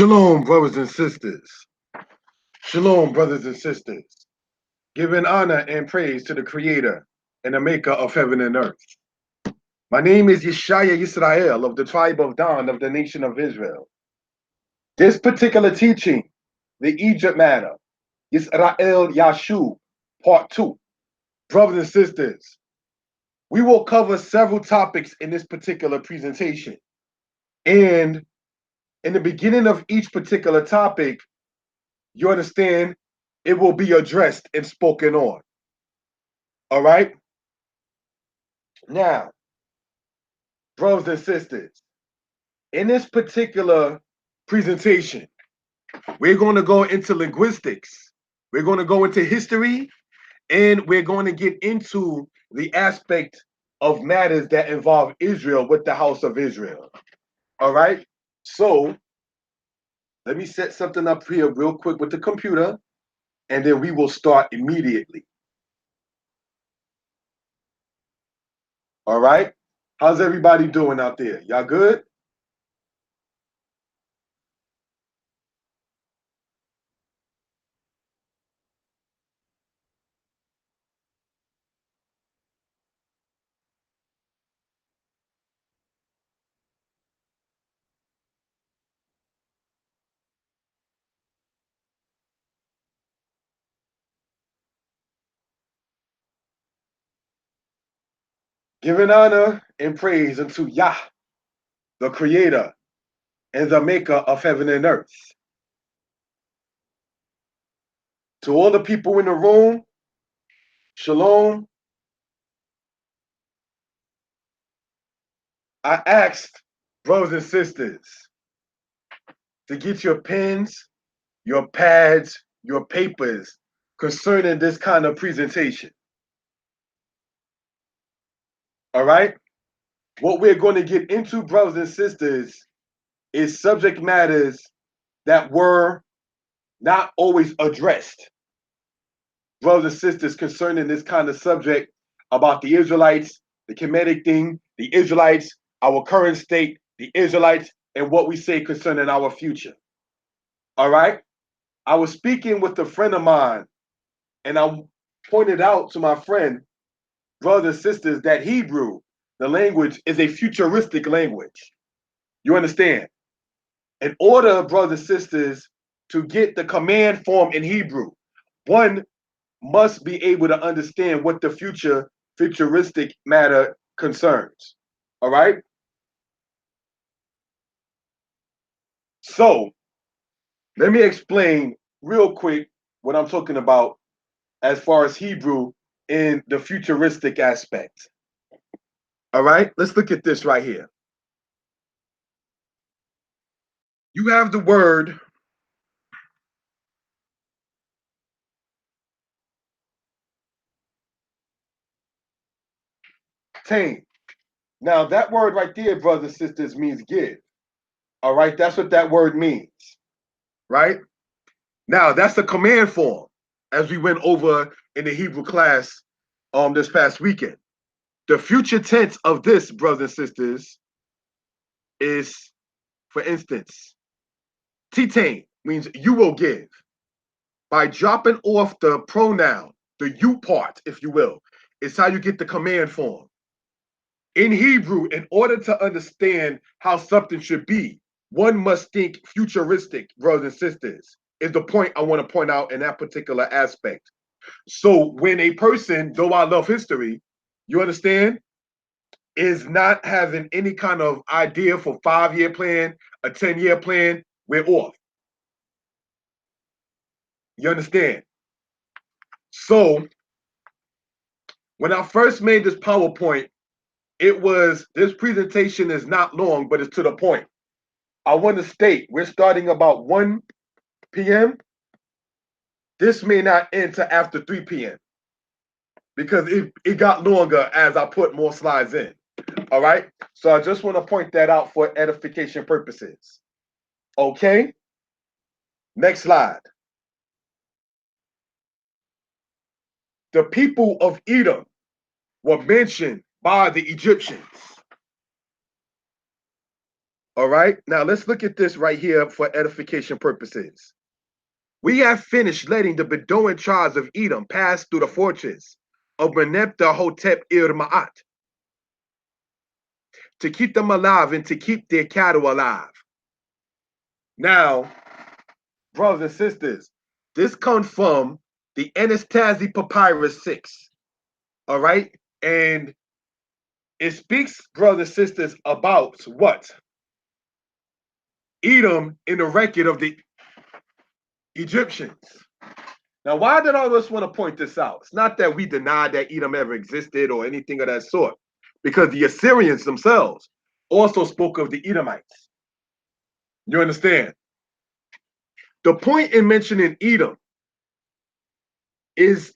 Shalom, brothers and sisters. Shalom, brothers and sisters. Giving honor and praise to the Creator and the Maker of heaven and earth. My name is Yeshaya Yisrael of the tribe of Dan of the nation of Israel. This particular teaching, the Egypt Matter Yisrael Yashub, Part 2. Brothers and sisters, we will cover several topics in this particular presentation. And in the beginning of each particular topic, you understand, it will be addressed and spoken on. All right? Now, brothers and sisters, in this particular presentation, we're going to go into linguistics, we're going to go into history, and we're going to get into the aspect of matters that involve Israel with the house of Israel. All right? So, let me set something up here real quick with the computer, and then we will start immediately. All right? How's everybody doing out there? Y'all good? Giving honor and praise unto Yah, the Creator and the Maker of heaven and earth. To all the people in the room, shalom. I asked brothers and sisters to get your pens, your pads, your papers concerning this kind of presentation. All right? What we're going to get into, brothers and sisters, is subject matters that were not always addressed. Brothers and sisters, concerning this kind of subject about the Israelites, the Kemetic thing, the Israelites, our current state, the Israelites, and what we say concerning our future. All right? I was speaking with a friend of mine, and I pointed out to my friend, brothers and sisters, that Hebrew, the language, is a futuristic language. You understand? In order, brothers and sisters, to get the command form in Hebrew, one must be able to understand what the futuristic matter concerns. All right? So, let me explain real quick what I'm talking about as far as Hebrew in the futuristic aspect. All right? Let's look at this right here. You have the word tame. Now, that word right there, brothers and sisters, means give. All right? That's what that word means. Right? Now, that's the command form, as we went over in the Hebrew class this past weekend. The future tense of this, brothers and sisters, is, for instance, titain means you will give. By dropping off the pronoun, the you part, if you will, is how you get the command form. In Hebrew, in order to understand how something should be, one must think futuristic, brothers and sisters, is the point I want to point out in that particular aspect. So when a person, though I love history, you understand, is not having any kind of idea for 5-year plan, a 10-year plan, we're off. You understand? So when I first made this PowerPoint, this presentation is not long, but it's to the point. I want to state we're starting about 1 p.m. This may not end till after 3 p.m. because it got longer as I put more slides in. All right? So I just want to point that out for edification purposes. Okay? Next slide. The people of Edom were mentioned by the Egyptians. All right. Now let's look at this right here for edification purposes. We have finished letting the Bedouin tribes of Edom pass through the fortress of Meneptah Hotep Ma'at to keep them alive and to keep their cattle alive. Now, brothers and sisters, this comes from the Anastasia Papyrus 6. All right. And it speaks, brothers and sisters, about what? Edom in the record of the Egyptians. Now, why did all of us want to point this out? It's not that we deny that Edom ever existed or anything of that sort, because the Assyrians themselves also spoke of the Edomites. You understand? The point in mentioning Edom is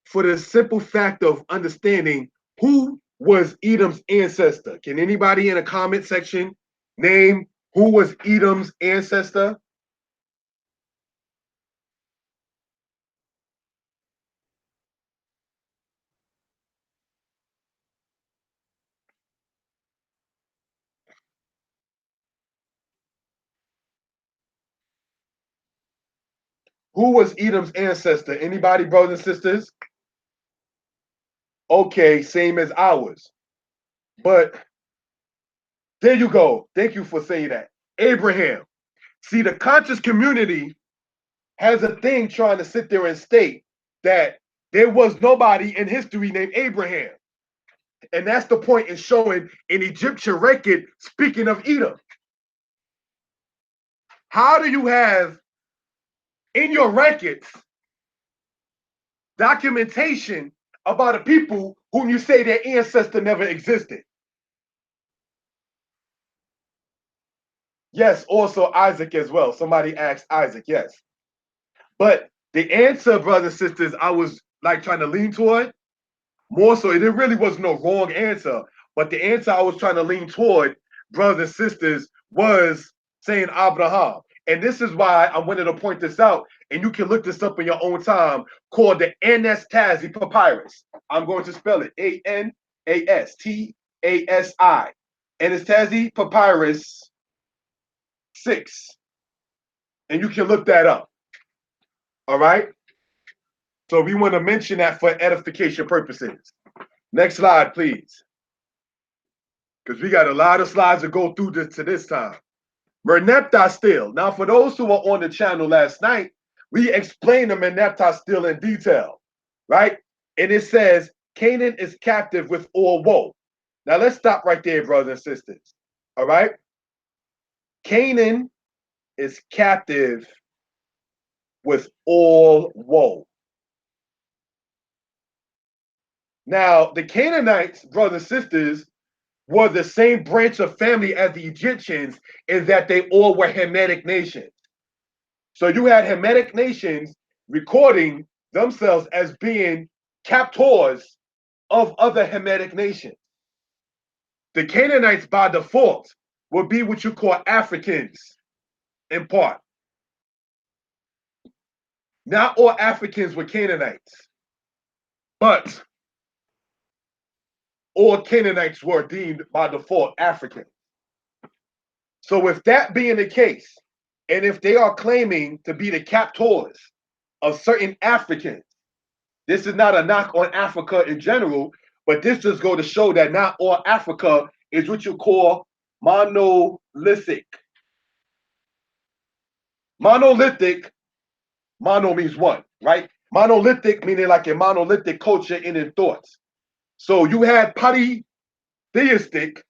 for the simple fact of understanding who was Edom's ancestor. Can anybody in the comment section name who was Edom's ancestor? Who was Edom's ancestor? Anybody, brothers and sisters? Okay, same as ours. But there you go. Thank you for saying that. Abraham. See, the conscious community has a thing trying to sit there and state that there was nobody in history named Abraham. And that's the point in showing an Egyptian record speaking of Edom. How do you have in your records documentation about a people whom you say their ancestor never existed? Yes, also Isaac as well. Somebody asked Isaac, yes. But the answer, brothers and sisters, I was like trying to lean toward more so. It really was no wrong answer, but the answer I was trying to lean toward, brothers and sisters, was saying Abraham. And this is why I wanted to point this out, and you can look this up in your own time, called the Anastasia Papyrus. I'm going to spell it Anastasi. Anastasia Papyrus 6. And you can look that up. All right? So we want to mention that for edification purposes. Next slide, please. Because we got a lot of slides to go through this time. Meneptah still. Now, for those who were on the channel last night, we explained the Meneptah still in detail, right? And it says, Canaan is captive with all woe. Now, let's stop right there, brothers and sisters. All right? Canaan is captive with all woe. Now, the Canaanites, brothers and sisters, were the same branch of family as the Egyptians in that they all were Hamitic nations. So you had Hamitic nations recording themselves as being captors of other Hamitic nations. The Canaanites by default would be what you call Africans in part. Not all Africans were Canaanites, but all Canaanites were deemed by default African. So with that being the case, and if they are claiming to be the captors of certain Africans, this is not a knock on Africa in general, but this just goes to show that not all Africa is what you call monolithic. Monolithic, mono means one, right? Monolithic meaning like a monolithic culture in its thoughts. So you had polytheistic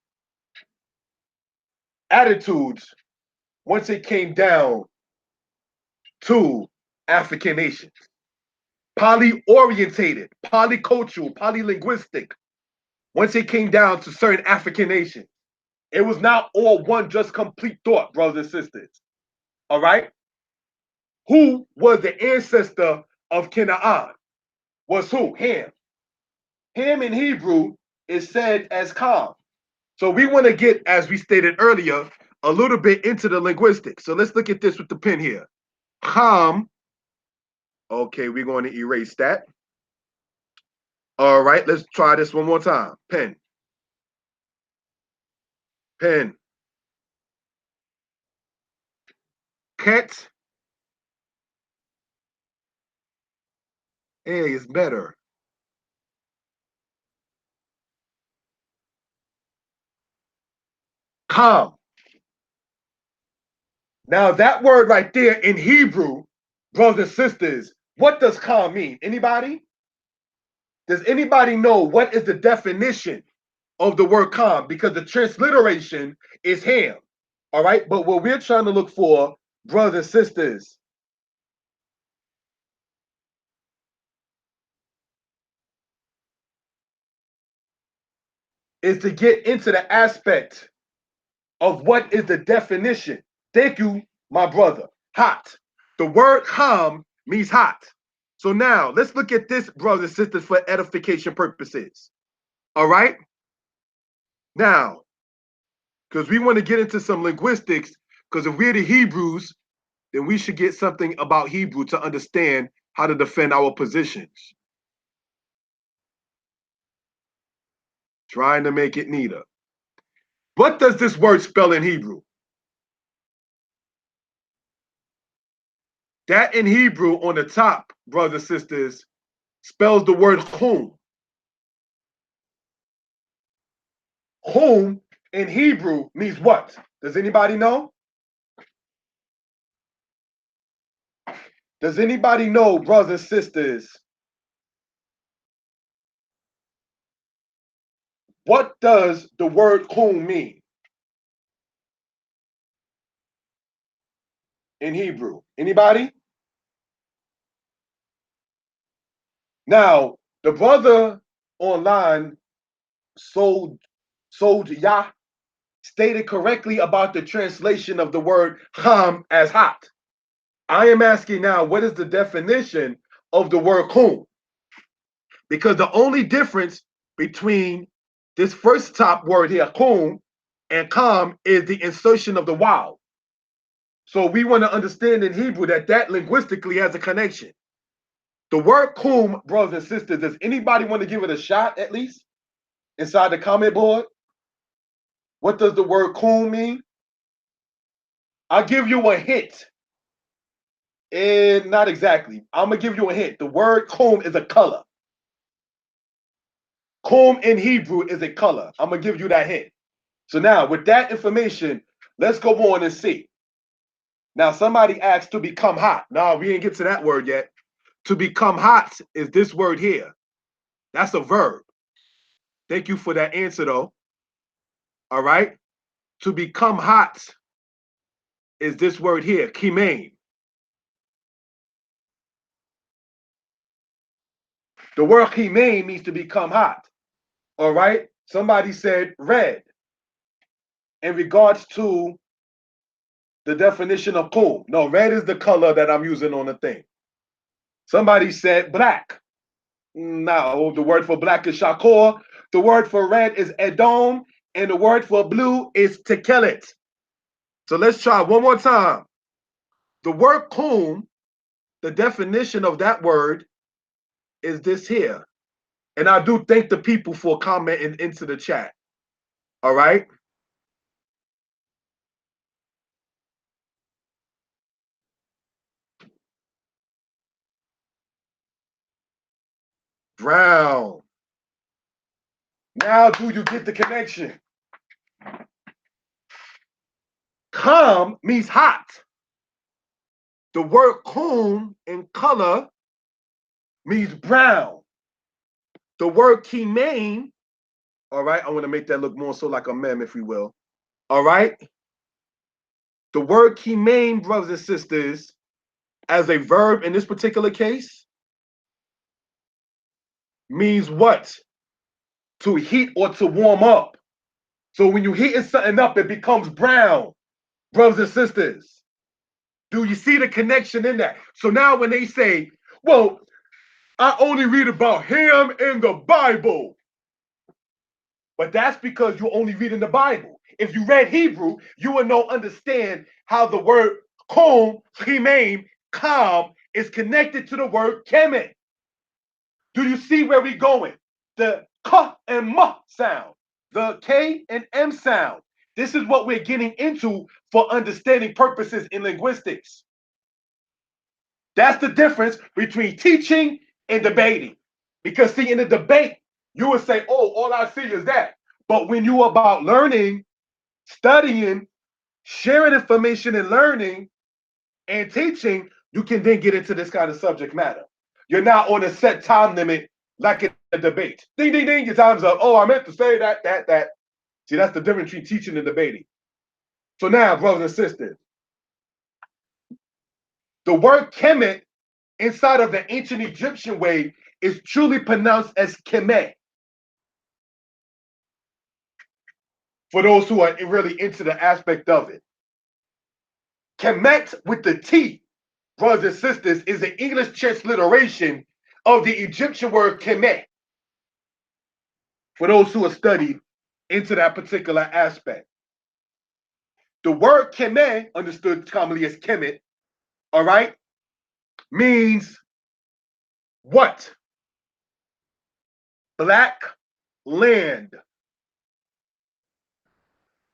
attitudes once it came down to African nations. Poly-orientated, polycultural, polylinguistic, once it came down to certain African nations. It was not all one just complete thought, brothers and sisters. All right? Who was the ancestor of Canaan? Was who? Ham. Ham in Hebrew is said as Kam. So we want to get, as we stated earlier, a little bit into the linguistics. So let's look at this with the pen here. Ham. Okay, we're going to erase that. All right, let's try this one more time. Pen. Pen. Ket. A is better. Calm. Now that word right there in Hebrew, brothers and sisters, what does calm mean? Anybody? Does anybody know what is the definition of the word calm? Because the transliteration is ham. All right. But what we're trying to look for, brothers and sisters, is to get into the aspect of what is the definition. Thank you, my brother. Hot. The word calm means hot. So now let's look at this, brothers and sisters, for edification purposes. All right. Now, because we want to get into some linguistics, because if we're the Hebrews, then we should get something about Hebrew to understand how to defend our positions. Trying to make it neater. What does this word spell in Hebrew? That in Hebrew on the top, brothers and sisters, spells the word hum. Hum in Hebrew means what? Does anybody know? Does anybody know, brothers and sisters, what does the word hum mean in Hebrew? Anybody? Now, the brother online, Sold Yah, stated correctly about the translation of the word ham as hot. I am asking now, what is the definition of the word kum? Because the only difference between this first top word here, kum, and kam is the insertion of the waw. So we want to understand in Hebrew that linguistically has a connection. The word kum, brothers and sisters, does anybody want to give it a shot at least inside the comment board? What does the word kum mean? I'll give you a hint. Not exactly. I'm going to give you a hint. The word kum is a color. Kum in Hebrew is a color. I'm going to give you that hint. So now, with that information, let's go on and see. Now, somebody asked to become hot. No, we didn't get to that word yet. To become hot is this word here. That's a verb. Thank you for that answer, though. All right. To become hot is this word here, kimain. The word kimain means to become hot. All right. Somebody said red in regards to the definition of kum. No, red is the color that I'm using on the thing. Somebody said black. No, the word for black is shakor. The word for red is edom. And the word for blue is tekelet. So let's try one more time. The word kum, the definition of that word is this here. And I do thank the people for commenting into the chat. All right. Brown. Now do you get the connection? Kam means hot. The word kum in color means brown. The word kimain, all right, I want to make that look more so like a mem, if we will. All right. The word kimain, brothers and sisters, as a verb in this particular case, means what? To heat or to warm up. So when you heat something up, it becomes brown, brothers and sisters. Do you see the connection in that? So now when they say, well, I only read about ham in the Bible. But that's because you only read in the Bible. If you read Hebrew, you would understand how the word kum, chimaim, calm, is connected to the word kemet. Do you see where we're going? The k and m sound, the k and m sound. This is what we're getting into for understanding purposes in linguistics. That's the difference between teaching and debating. Because see, in a debate, you would say, oh, all I see is that. But when you're about learning, studying, sharing information and learning and teaching, you can then get into this kind of subject matter. You're not on a set time limit like in a debate. Ding, ding, ding, your time's up. Oh, I meant to say that. See, that's the difference between teaching and debating. So now, brothers and sisters, the word kemet inside of the ancient Egyptian way is truly pronounced as kemet. For those who are really into the aspect of it. Kemet with the T, brothers and sisters, is the English transliteration of the Egyptian word kemet. For those who are studied into that particular aspect. The word kemet, understood commonly as kemet, all right, means what? Black land.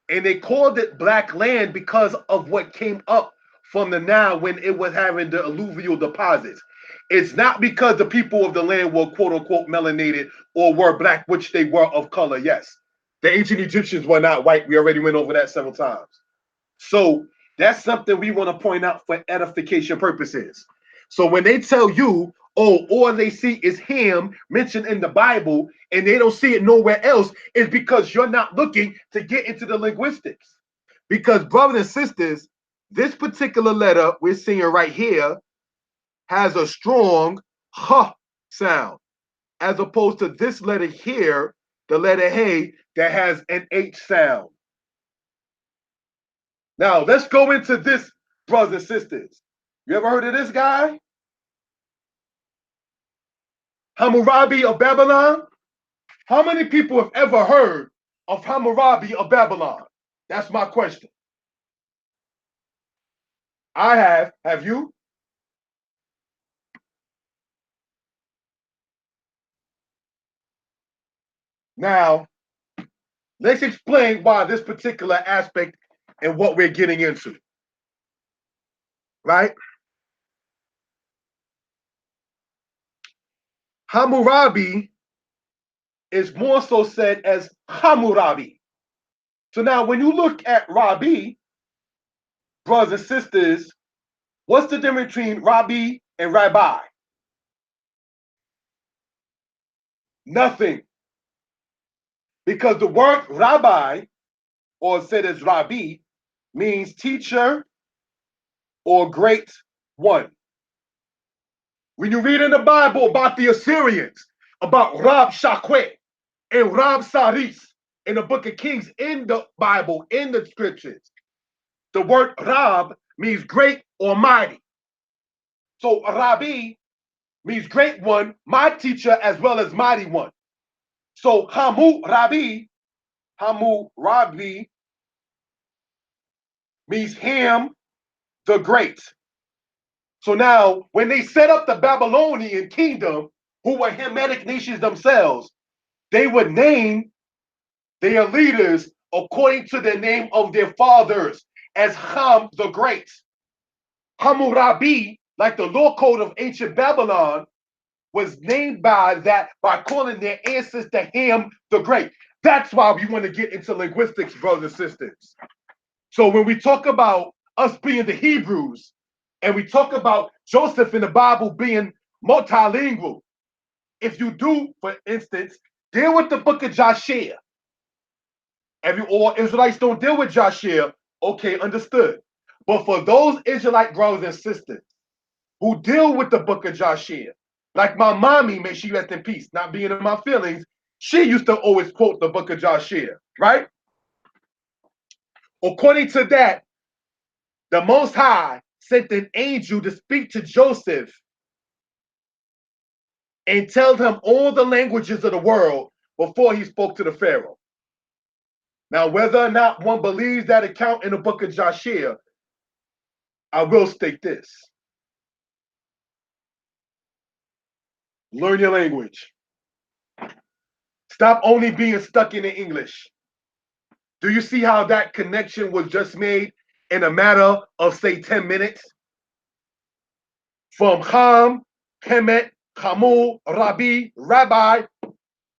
And they called it black land because of what came up from the Nile when it was having the alluvial deposits. It's not because the people of the land were quote unquote melanated or were black, which they were of color. Yes, the ancient Egyptians were not white. We already went over that several times. So that's something we want to point out for edification purposes. So when they tell you, oh, all they see is him mentioned in the Bible and they don't see it nowhere else, is because you're not looking to get into the linguistics. Because, brothers and sisters, this particular letter we're seeing right here has a strong h sound, as opposed to this letter here, the letter hey, that has an h sound. Now, let's go into this, brothers and sisters. You ever heard of this guy? Hammurabi of Babylon? How many people have ever heard of Hammurabi of Babylon? That's my question. I have. Have you? Now, let's explain why this particular aspect and what we're getting into. Right? Hammurabi is more so said as Hammurabi. So now when you look at Rabbi, brothers and sisters, what's the difference between Rabbi and Rabbi? Nothing. Because the word rabbi, or said as Rabbi, means teacher or great one. When you read in the Bible about the Assyrians, about Rab Shakwe and Rab Saris in the book of Kings, in the Bible, in the scriptures, the word Rab means great or mighty. So Rabbi means great one, my teacher, as well as mighty one. So Hammurabi means him, the great. So now, when they set up the Babylonian kingdom, who were Hamitic nations themselves, they would name their leaders according to the name of their fathers as Ham the Great. Hammurabi, like the law code of ancient Babylon, was named by that by calling their ancestor Ham the Great. That's why we want to get into linguistics, brothers and sisters. So when we talk about us being the Hebrews, and we talk about Joseph in the Bible being multilingual, if you do, for instance, deal with the book of Joshua, all Israelites don't deal with Joshua, okay, understood. But for those Israelite brothers and sisters who deal with the book of Joshua, like my mommy, may she rest in peace, not being in my feelings, she used to always quote the book of Joshua, right? According to that, the Most High sent an angel to speak to Joseph and tell him all the languages of the world before he spoke to the Pharaoh. Now, whether or not one believes that account in the book of Joshua, I will state this. Learn your language. Stop only being stuck in the English. Do you see how that connection was just made in a matter of, say, 10 minutes? From Ham, Kemet, Hamul, Rabbi,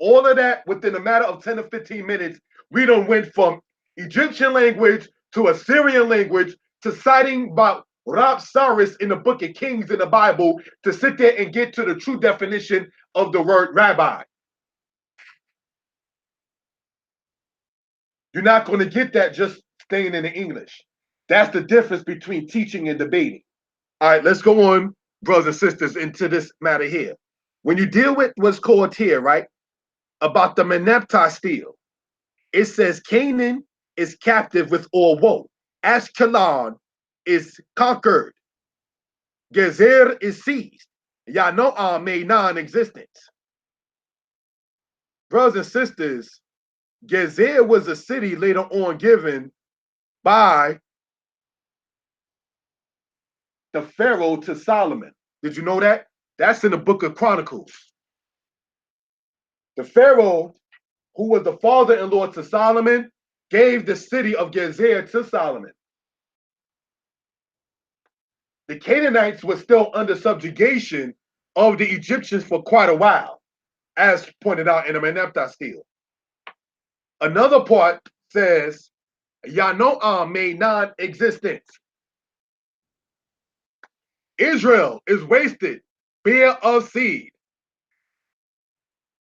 all of that within a matter of 10 or 15 minutes, we done went from Egyptian language to Assyrian language to citing about Rab Saris in the book of Kings in the Bible to sit there and get to the true definition of the word rabbi. You're not going to get that just staying in the English. That's the difference between teaching and debating. All right, let's go on, brothers and sisters, into this matter here. When you deal with what's called here, right, about the Meneptah stele, it says Canaan is captive with all woe. Ashkelon is conquered. Gezer is seized. Yanoah made non-existent. Brothers and sisters, Gezer was a city later on given by the Pharaoh to Solomon. Did you know that? That's in the book of Chronicles. The Pharaoh, who was the father-in-law to Solomon, gave the city of Gezer to Solomon. The Canaanites were still under subjugation of the Egyptians for quite a while, as pointed out in the Meneptah stele. Another part says, Yanoah made non-existent. Israel is wasted, bare of seed.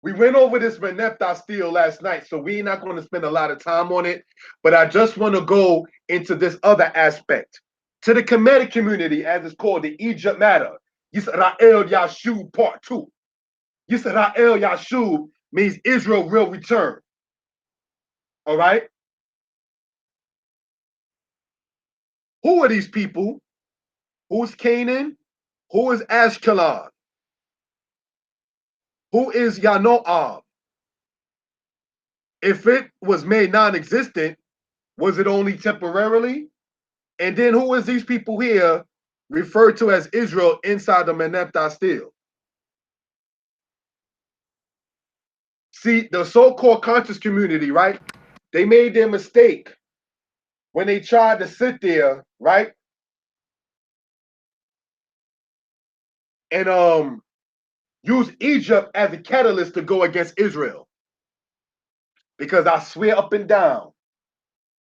We went over this Meneptah stele last night, so we're not going to spend a lot of time on it, but I just want to go into this other aspect. To the Kemetic community, as it's called, the Egypt Matter Yisrael Yashub Part 2. Yisrael Yashub means Israel will return. All right? Who are these people? Who's Canaan? Who is Ashkelon? Who is Yanoah? If it was made non-existent, was it only temporarily? And then who is these people here referred to as Israel inside the Meneptah stele? See, the so-called conscious community, right? They made their mistake when they tried to sit there, right? And use Egypt as a catalyst to go against Israel. Because I swear up and down,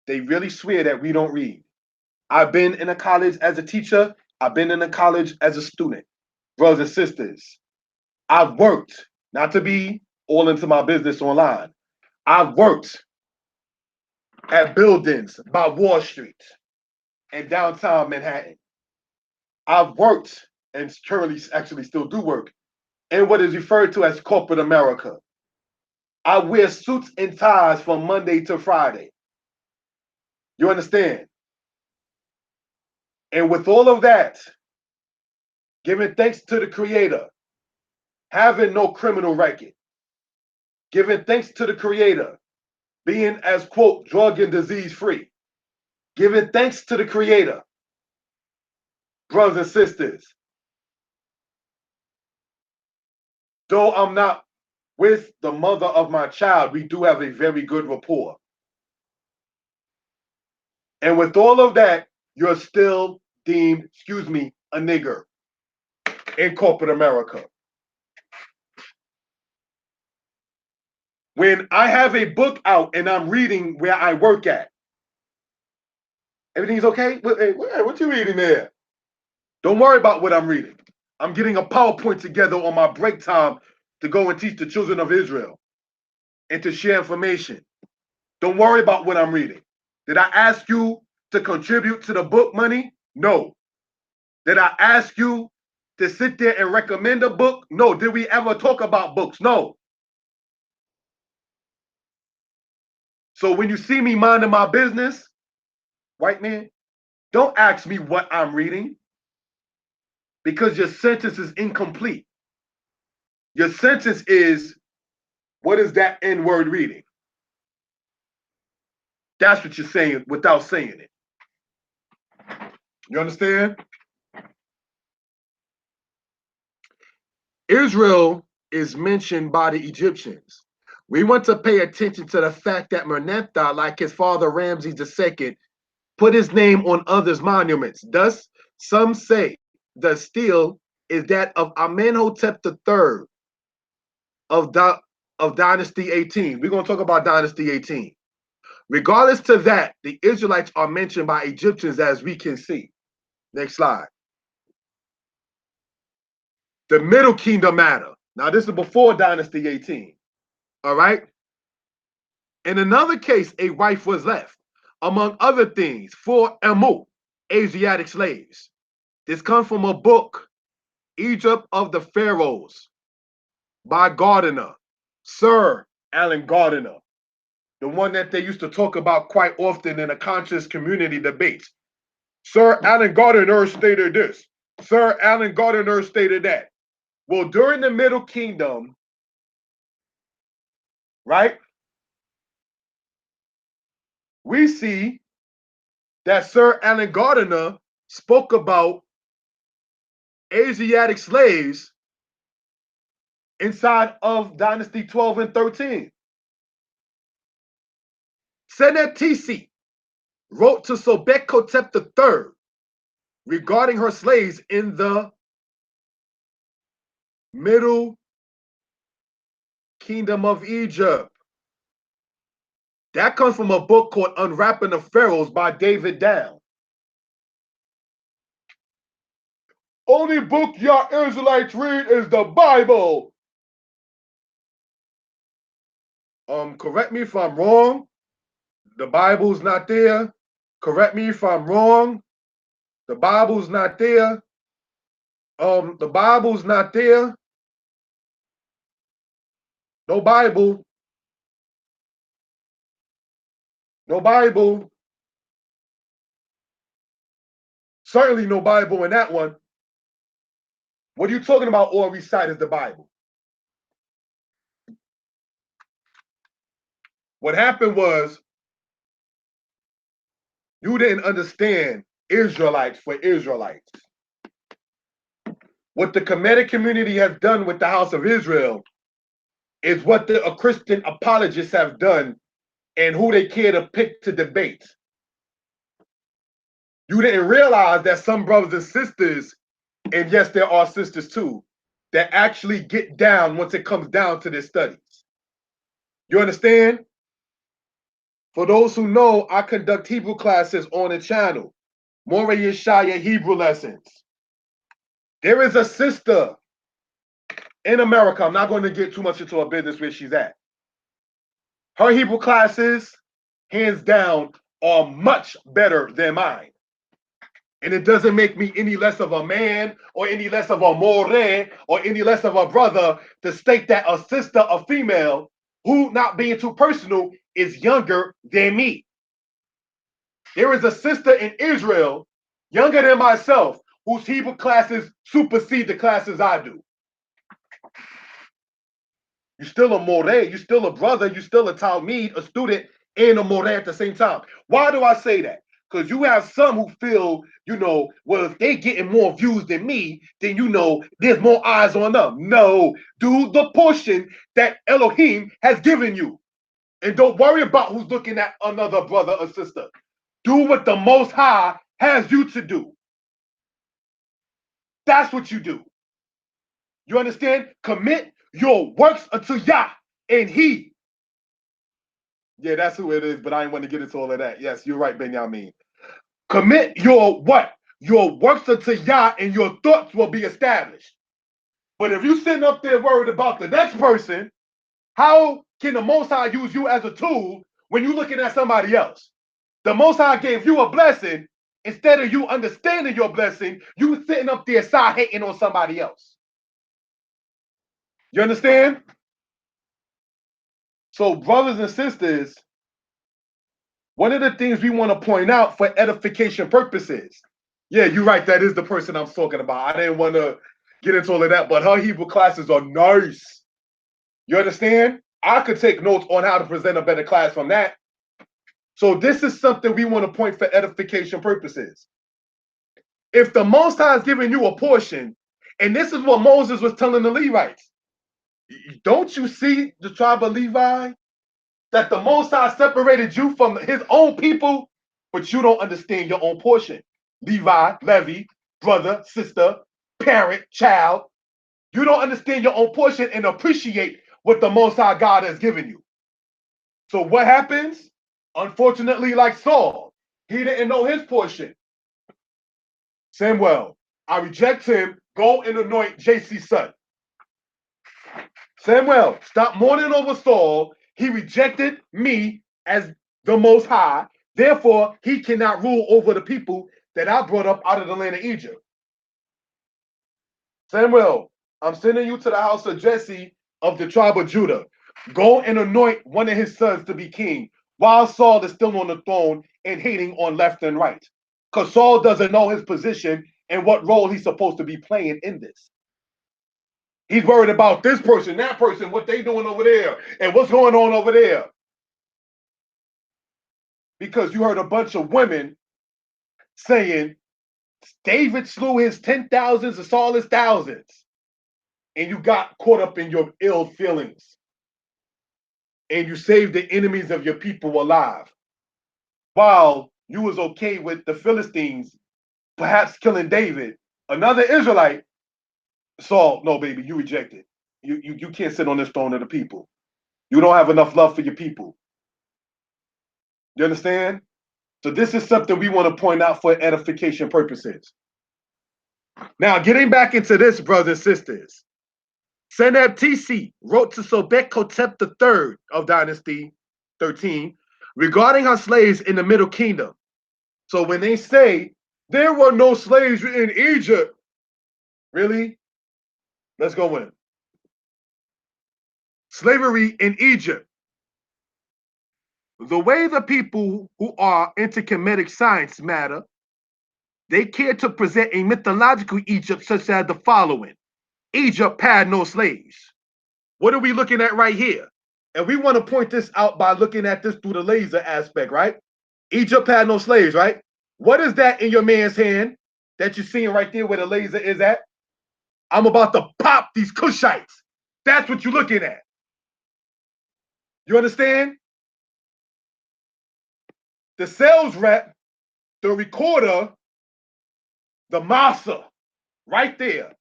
they really swear that we don't read. I've been in a college as a teacher. I've been in a college as a student. Brothers and sisters, I've worked, not to be all into my business online. I've worked at buildings by Wall Street and downtown Manhattan. I've worked and currently actually still do work in what is referred to as corporate America. I wear suits and ties from Monday to Friday. You understand? And with all of that, giving thanks to the Creator, having no criminal record, giving thanks to the Creator, being as, quote, drug and disease free, giving thanks to the Creator, brothers and sisters, though I'm not with the mother of my child, we do have a very good rapport. And with all of that, you're still deemed, excuse me, a nigger in corporate America. When I have a book out and I'm reading where I work at, everything's okay? Hey, what you reading there? Don't worry about what I'm reading. I'm getting a PowerPoint together on my break time to go and teach the children of Israel and to share information. Don't worry about what I'm reading. Did I ask you to contribute to the book money? No. Did I ask you to sit there and recommend a book? No. Did we ever talk about books? No. So when you see me minding my business, white man, don't ask me what I'm reading because your sentence is incomplete. Your sentence is, what is that N-word reading? That's what you're saying without saying it. You understand? Israel is mentioned by the Egyptians. We want to pay attention to the fact that Merneptah, like his father Ramses II, put his name on others' monuments. Thus, some say the stele is that of Amenhotep III of Dynasty 18. We're going to talk about Dynasty 18. Regardless to that, the Israelites are mentioned by Egyptians, as we can see. Next slide. The Middle Kingdom matter. Now, this is before Dynasty 18. All right? In another case, a wife was left, among other things, for Emu, Asiatic slaves. This comes from a book, Egypt of the Pharaohs, by Gardiner, Sir Alan Gardiner, the one that they used to talk about quite often in a conscious community debates. Sir Alan Gardiner stated this. Sir Alan Gardiner stated that. Well, during the Middle Kingdom, right, we see that Sir Alan Gardiner spoke about Asiatic slaves inside of Dynasty 12 and 13. Senetisi wrote to Sobekotep III regarding her slaves in the Middle Kingdom of Egypt. That comes from a book called Unwrapping the Pharaohs by David Down. Only book y'all Israelites read is the Bible. Correct me if I'm wrong. The Bible's not there. Correct me if I'm wrong. The Bible's not there. The Bible's not there. No Bible. No Bible. Certainly no Bible in that one. What are you talking about? All we cite is the Bible. What happened was you didn't understand Israelites for Israelites. What the Kemetic community has done with the house of Israel is what the Christian apologists have done and who they care to pick to debate. You didn't realize that some brothers and sisters, and yes, there are sisters too, that actually get down once it comes down to their studies. You understand? For those who know, I conduct Hebrew classes on the channel, More Yeshaya Hebrew lessons. There is a sister in America. I'm not going to get too much into her business where she's at. Her Hebrew classes, hands down, are much better than mine. And it doesn't make me any less of a man or any less of a more or any less of a brother to state that a sister, a female, who, not being too personal, is younger than me. There is a sister in Israel, younger than myself, whose Hebrew classes supersede the classes I do. You're still a more, you're still a brother, you're still a Talmud, a student, and a more at the same time. Why do I say that? Because you have some who feel, well, if they getting more views than me, then there's more eyes on them. No, do the portion that Elohim has given you. And don't worry about who's looking at another brother or sister. Do what the Most High has you to do. That's what you do. You understand? Commit your works unto Yah and He. Yeah, that's who it is, but I ain't want to get into all of that. Yes, you're right, Benjamin. Commit your what? Your works unto Yah and your thoughts will be established. But if you're sitting up there worried about the next person, how can the Most High use you as a tool when you're looking at somebody else? The Most High gave you a blessing. Instead of you understanding your blessing, you sitting up there side hating on somebody else. You understand? So, brothers and sisters, one of the things we want to point out for edification purposes, yeah, you're right, that is the person I'm talking about. I didn't want to get into all of that, but her Hebrew classes are nice. You understand? I could take notes on how to present a better class from that. So this is something we want to point for edification purposes. If the Most High is giving you a portion, and this is what Moses was telling the Levites, Don't you see the tribe of Levi? That the Most High separated you from his own people, but you don't understand your own portion. Levi, Levi, brother, sister, parent, child. You don't understand your own portion and appreciate what the Most High God has given you. So what happens? Unfortunately, like Saul, he didn't know his portion. Samuel, I reject him. Go and anoint JC's son. Samuel, stop mourning over Saul. He rejected me as the Most High. Therefore, he cannot rule over the people that I brought up out of the land of Egypt. Samuel, I'm sending you to the house of Jesse of the tribe of Judah. Go and anoint one of his sons to be king while Saul is still on the throne and hating on left and right. Because Saul doesn't know his position and what role he's supposed to be playing in this. He's worried about this person, that person, what they doing over there, and what's going on over there. Because you heard a bunch of women saying David slew his 10,000s and Saul his thousands. And you got caught up in your ill feelings. And you saved the enemies of your people alive. While you was okay with the Philistines perhaps killing David, another Israelite, Saul, no, baby, you rejected. You can't sit on this throne of the people. You don't have enough love for your people. You understand? So this is something we want to point out for edification purposes. Now, getting back into this, brothers and sisters, Seneb TC wrote to Sobek-Hotep III of Dynasty 13 regarding her slaves in the Middle Kingdom. So when they say there were no slaves in Egypt, really? Let's go in. Slavery in Egypt. The way the people who are into Kemetic science matter, they care to present a mythological Egypt such as the following. Egypt had no slaves. What are we looking at right here? And we want to point this out by looking at this through the laser aspect, right? Egypt had no slaves, right? What is that in your man's hand that you're seeing right there where the laser is at? I'm about to pop these Cushites. That's what you're looking at. You understand? The sales rep, the recorder, the massa, right there,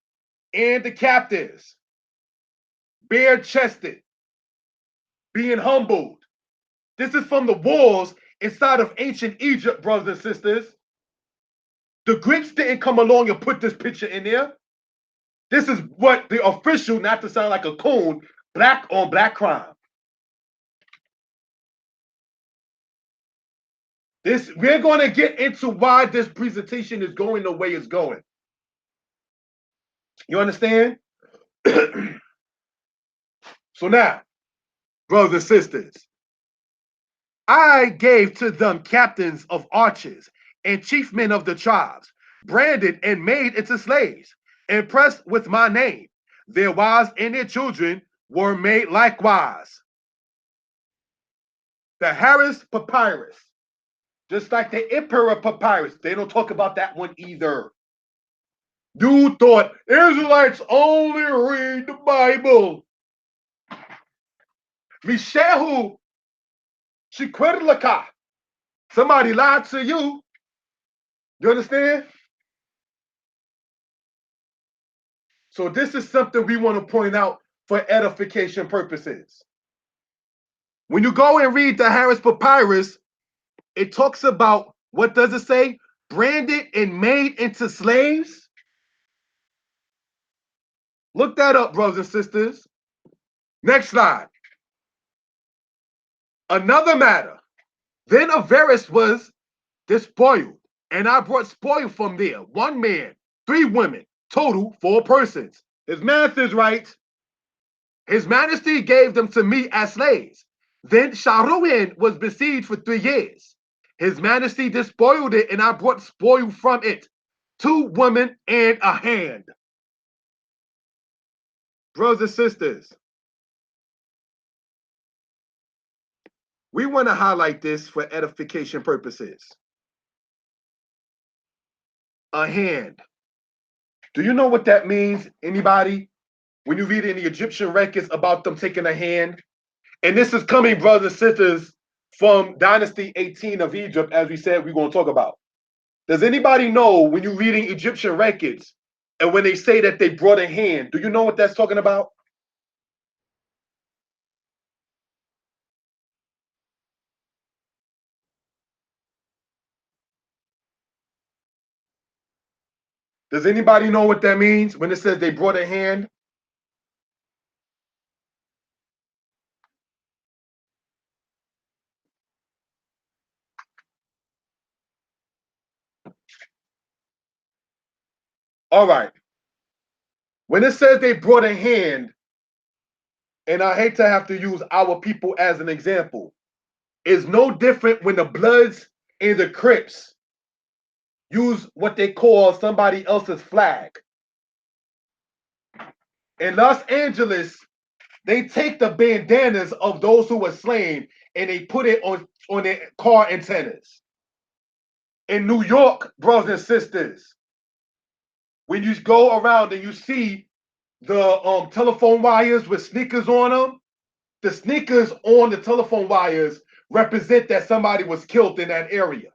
and the captives, bare-chested, being humbled. This is from the walls inside of ancient Egypt, brothers and sisters. The Greeks didn't come along and put this picture in there. This is what the official, not to sound like a coon, black on black crime. We're going to get into why this presentation is going the way it's going. You understand? So now, brothers and sisters, I gave to them captains of archers and chief men of the tribes, branded and made into slaves, impressed with my name. Their wives and their children were made likewise. The Harris Papyrus, just like the Emperor Papyrus, they don't talk about that one either. You thought Israelites only read the Bible. Mishehu Shikwerlaka. Somebody lied to you. You understand? So this is something we want to point out for edification purposes. When you go and read the Harris Papyrus, it talks about, what does it say? Branded and made into slaves. Look that up, brothers and sisters. Next slide. Another matter. Then Avaris was despoiled, and I brought spoil from there. 1 man, 3 women, total 4 persons. His math is right. His Majesty gave them to me as slaves. Then Sharuin was besieged for 3 years. His Majesty despoiled it, and I brought spoil from it. 2 women and a hand. Brothers and sisters, we want to highlight this for edification purposes. A hand. Do you know what that means? Anybody? when you read in the Egyptian records about them taking a hand. And this is coming, brothers and sisters, from Dynasty 18 of Egypt, as we said we're going to talk about. Does anybody know when you're reading Egyptian records and when they say that they brought a hand, do you know what that's talking about? Does anybody know what that means when it says they brought a hand? All right. When it says they brought a hand, and I hate to have to use our people as an example, it's no different when the Bloods and the Crips use what they call somebody else's flag. In Los Angeles, they take the bandanas of those who were slain and they put it on their car antennas. In New York, brothers and sisters, when you go around and you see the telephone wires with sneakers on them, the sneakers on the telephone wires represent that somebody was killed in that area.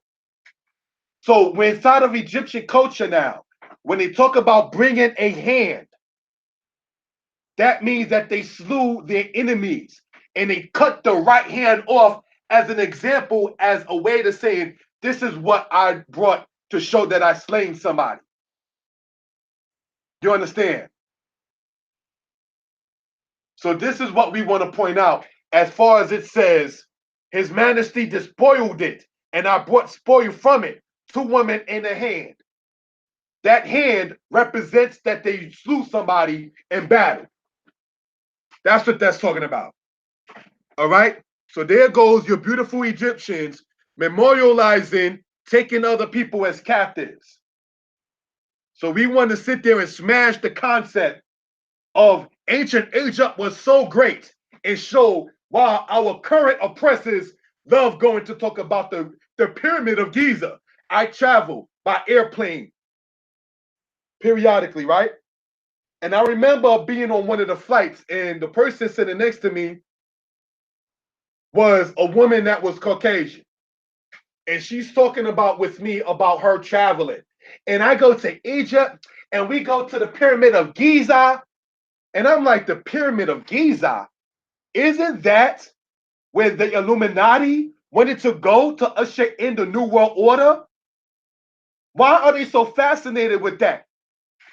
So when inside of Egyptian culture now, when they talk about bringing a hand, that means that they slew their enemies and they cut the right hand off as an example, as a way to saying, this is what I brought to show that I slain somebody. You understand? So this is what we want to point out. As far as it says, His Majesty despoiled it, and I brought spoil from it, 2 women in a hand. That hand represents that they slew somebody in battle. That's what that's talking about. All right? So there goes your beautiful Egyptians memorializing taking other people as captives. So we want to sit there and smash the concept of ancient Egypt was so great and show why our current oppressors love going to talk about the pyramid of Giza. I travel by airplane periodically, right? And I remember being on one of the flights, and the person sitting next to me was a woman that was Caucasian. And she's talking about with me about her traveling. And I go to Egypt and we go to the pyramid of Giza. And I'm like, the pyramid of Giza? Isn't that where the Illuminati wanted to go to usher in the New World Order? Why are they so fascinated with that?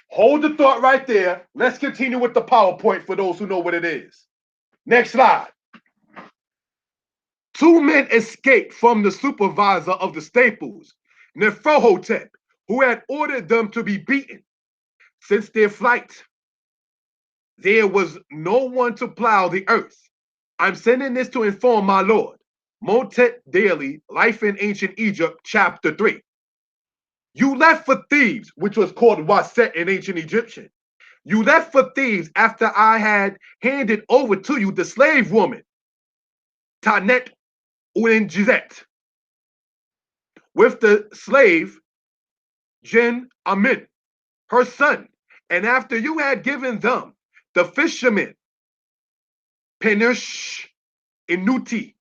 Hold the thought right there. Let's continue with the PowerPoint for those who know what it is. Next slide. 2 men escaped from the supervisor of the staples, Neferhotep, who had ordered them to be beaten. Since their flight, there was no one to plow the earth. I'm sending this to inform my lord. Motet Daily, Life in Ancient Egypt, Chapter 3. You left for Thebes, which was called Waset in ancient Egyptian. You left for Thebes after I had handed over to you the slave woman, Tanet Uenjizet, with the slave, Jen Amin, her son. And after you had given them the fisherman, Penush Inuti,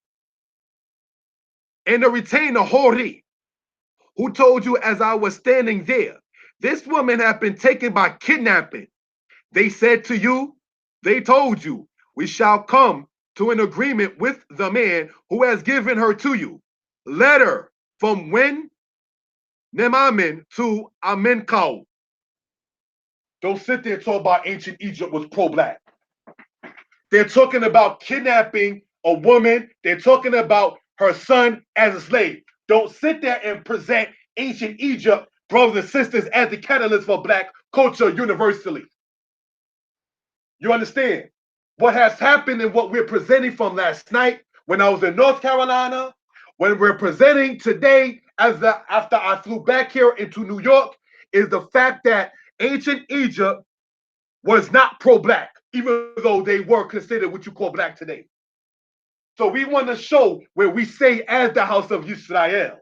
and the retainer Hori, who told you as I was standing there, this woman had been taken by kidnapping. They said to you, they told you, we shall come to an agreement with the man who has given her to you. Letter from Wen Nemamin to Amenkau. Don't sit there and talk about ancient Egypt was pro-black. They're talking about kidnapping a woman. They're talking about her son as a slave. Don't sit there and present ancient Egypt, brothers and sisters, as the catalyst for black culture universally. You understand? What has happened and what we're presenting from last night when I was in North Carolina, when we're presenting today after I flew back here into New York, is the fact that ancient Egypt was not pro-black, even though they were considered what you call black today. So we want to show where we say as the house of Israel,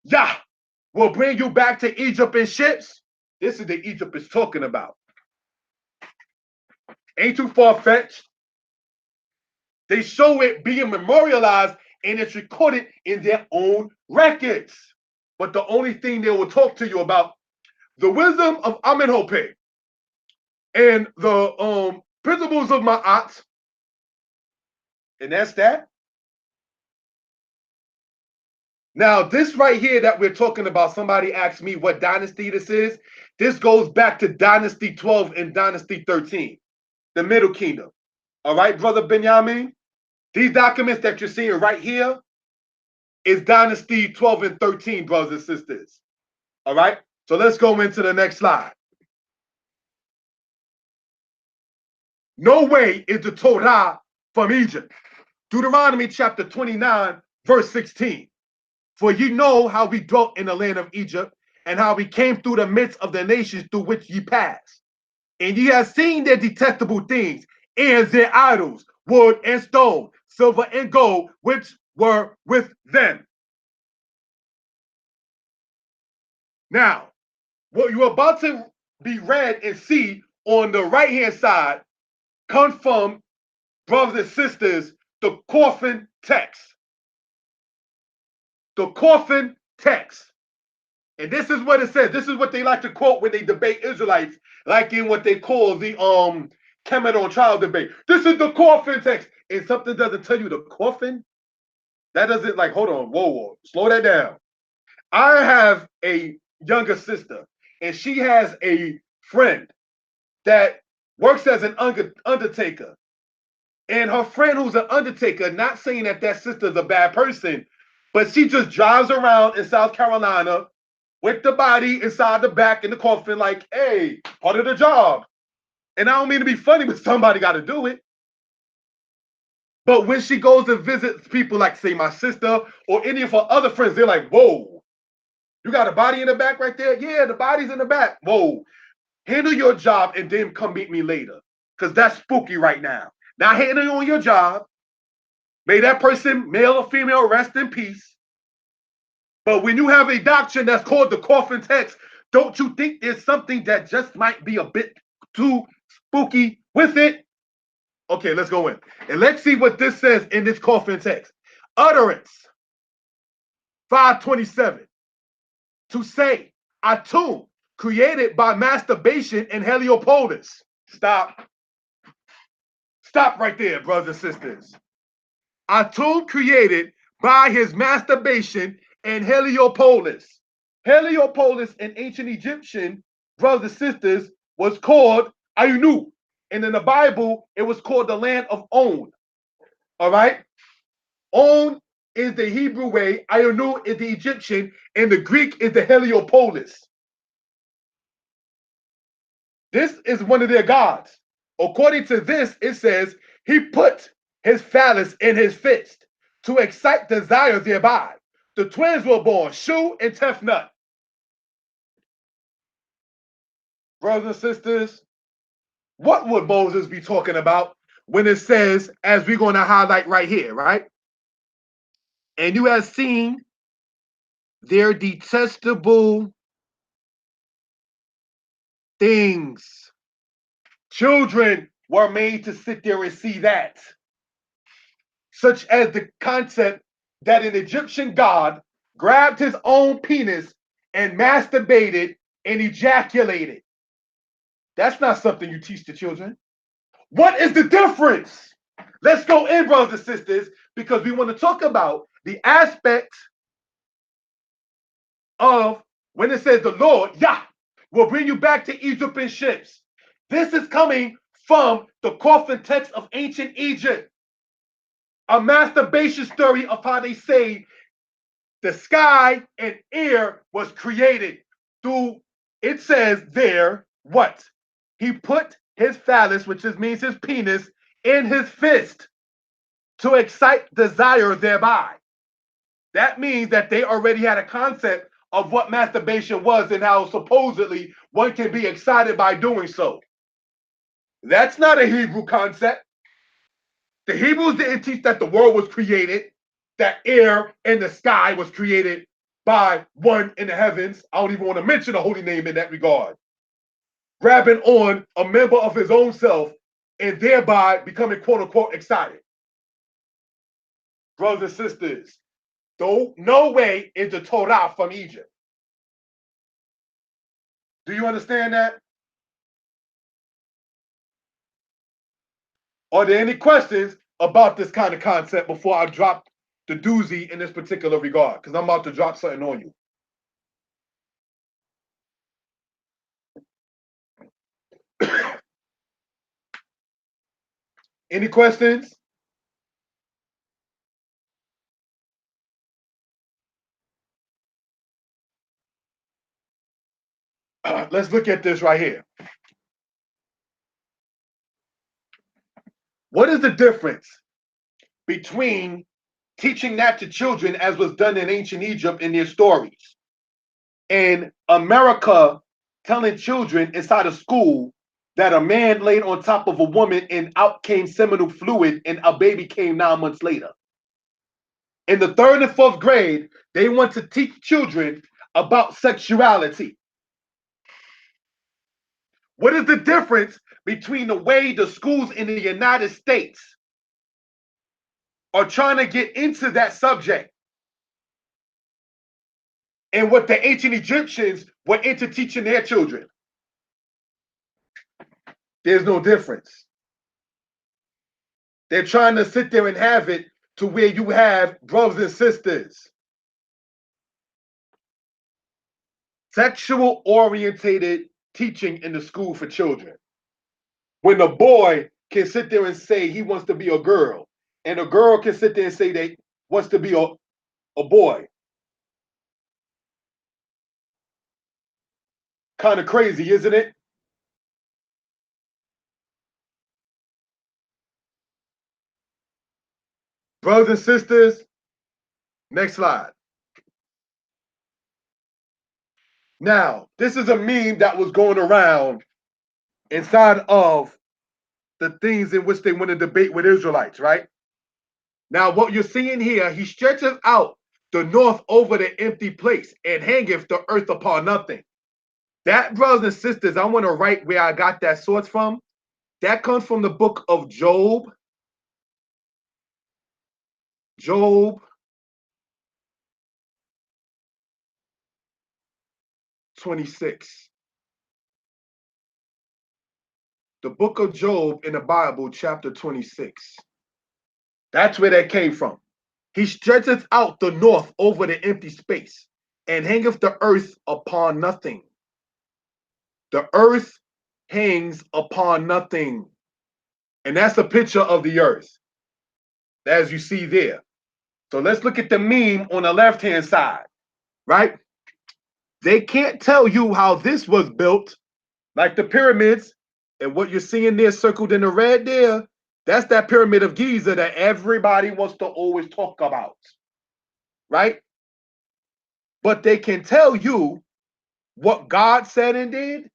Yah will bring you back to Egypt in ships. This is the Egypt is talking about. Ain't too far-fetched. They show it being memorialized and it's recorded in their own records. But the only thing they will talk to you about, the wisdom of Amenhotep and the principles of Ma'at, and that's that. Now, this right here that we're talking about, somebody asked me what dynasty this is. This goes back to Dynasty 12 and Dynasty 13, the Middle Kingdom. All right, Brother Benjamin? These documents that you're seeing right here is Dynasty 12 and 13, brothers and sisters. All right, so let's go into the next slide. No way is the Torah from Egypt. Deuteronomy chapter 29, verse 16. For ye know how we dwelt in the land of Egypt, and how we came through the midst of the nations through which ye passed. And ye have seen their detestable things, and their idols, wood and stone, silver and gold, which were with them. Now, what you're about to be read and see on the right-hand side comes from, brothers and sisters, the coffin text. The coffin text. And this is what it says. This is what they like to quote when they debate Israelites, like in what they call the Kemet on trial debate. This is the coffin text. And something doesn't tell you the coffin, that doesn't, like, hold on, whoa, slow that down. I have a younger sister, and she has a friend that works as an undertaker. And her friend who's an undertaker, not saying that that sister's a bad person, but she just drives around in South Carolina with the body inside the back in the coffin, like, hey, part of the job. And I don't mean to be funny, but somebody got to do it. But when she goes and visits people like, say, my sister or any of her other friends, they're like, whoa, you got a body in the back right there? Yeah, the body's in the back. Whoa, handle your job and then come meet me later, because that's spooky right now. Now handle on your job. May that person, male or female, rest in peace. But when you have a doctrine that's called the coffin text, don't you think there's something that just might be a bit too spooky with it? Okay, let's go in. And let's see what this says in this coffin text. Utterance 527. To say, a tomb created by masturbation in Heliopolis. Stop. Stop right there, brothers and sisters. A tomb created by his masturbation in Heliopolis. Heliopolis in ancient Egyptian, brothers and sisters, was called Ayunu. And in the Bible, it was called the land of On. All right? On is the Hebrew way, Ayunu is the Egyptian, and the Greek is the Heliopolis. This is one of their gods. According to this, it says, he put his phallus in his fist to excite desire thereby. The twins were born, Shu and Tefnut. Brothers and sisters, what would Moses be talking about when it says, as we're going to highlight right here, right? And you have seen their detestable things. Children were made to sit there and see that. Such as the concept that an Egyptian god grabbed his own penis and masturbated and ejaculated. That's not something you teach the children. What is the difference? Let's go in, brothers and sisters, because we want to talk about the aspect of when it says the Lord, Yah, will bring you back to Egypt in ships. This is coming from the coffin text of ancient Egypt. A masturbation story of how they say the sky and air was created through, it says there, what? He put his phallus, which means his penis, in his fist to excite desire thereby. That means that they already had a concept of what masturbation was and how supposedly one can be excited by doing so. That's not a Hebrew concept. The Hebrews didn't teach that the world was created, that air and the sky was created by one in the heavens. I don't even want to mention the holy name in that regard. Grabbing on a member of his own self and thereby becoming quote unquote excited. Brothers and sisters, no way is the Torah from Egypt. Do you understand that? Are there any questions about this kind of concept before I drop the doozy in this particular regard? Because I'm about to drop something on you. Any questions? Let's look at this right here. What is the difference between teaching that to children, as was done in ancient Egypt in their stories, and America telling children inside of school that a man laid on top of a woman and out came seminal fluid and a baby came 9 months later? In the 3rd and 4th grade, they want to teach children about sexuality. What is the difference between the way the schools in the United States are trying to get into that subject and what the ancient Egyptians were into teaching their children? There's no difference. They're trying to sit there and have it to where you have brothers and sisters, sexual orientated teaching in the school for children. When a boy can sit there and say he wants to be a girl, and a girl can sit there and say they wants to be a boy. Kind of crazy, isn't it? Brothers and sisters, next slide. Now, this is a meme that was going around inside of the things in which they want to debate with Israelites, right? Now, what you're seeing here, he stretches out the north over the empty place and hangeth the earth upon nothing. That, brothers and sisters, I want to write where I got that source from. That comes from the book of Job. Job 26. The book of Job in the Bible, chapter 26. That's where that came from. He stretcheth out the north over the empty space and hangeth the earth upon nothing. The earth hangs upon nothing. And that's a picture of the earth, as you see there. So let's look at the meme on the left-hand side, right? They can't tell you how this was built, like the pyramids, and what you're seeing there circled in the red there, that's that pyramid of Giza that everybody wants to always talk about, right? But they can tell you what God said and did.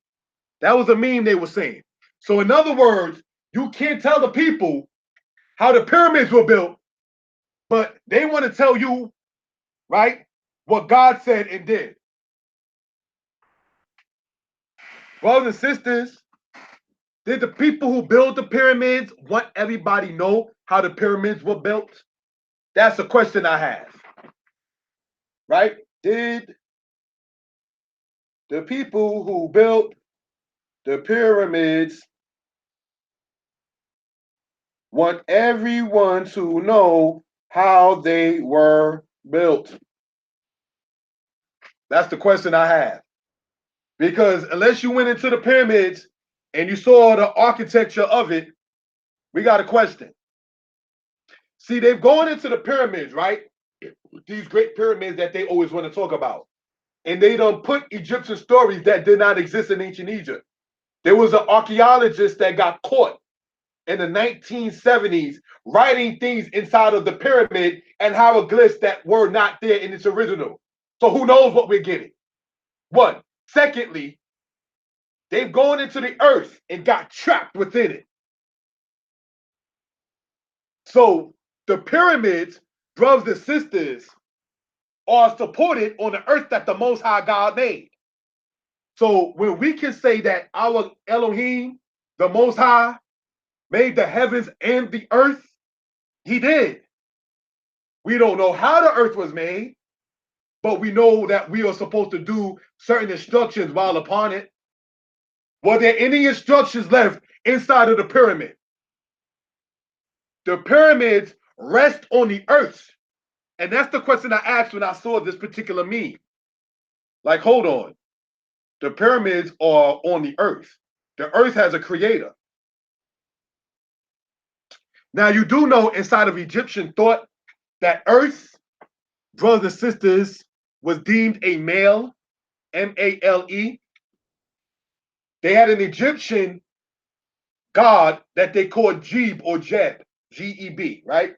That was a meme they were saying. So in other words, you can't tell the people how the pyramids were built, but they want to tell you, right, what God said and did. Brothers and sisters, did the people who built the pyramids want everybody know how the pyramids were built? That's a question I have. Right? Did the people who built the pyramids want everyone to know how they were built? That's the question I have. Because unless you went into the pyramids and you saw the architecture of it, we got a question. See, they've gone into the pyramids, right? These great pyramids that they always want to talk about. And they don't put Egyptian stories that did not exist in ancient Egypt. There was an archaeologist that got caught in the 1970s writing things inside of the pyramid and hieroglyphs that were not there in its original. So who knows what we're getting? One. Secondly, they've gone into the earth and got trapped within it. So the pyramids, brothers and sisters, are supported on the earth that the Most High God made. So when we can say that our Elohim, the Most High, made the heavens and the earth? He did. We don't know how the earth was made, but we know that we are supposed to do certain instructions while upon it. Were there any instructions left inside of the pyramid? The pyramids rest on the earth. And that's the question I asked when I saw this particular meme. Like, hold on. The pyramids are on the earth. The earth has a creator. Now, you do know inside of Egyptian thought that earth, brothers and sisters, was deemed a male, M-A-L-E. They had an Egyptian god that they called Jeb or Jeb, G-E-B, right?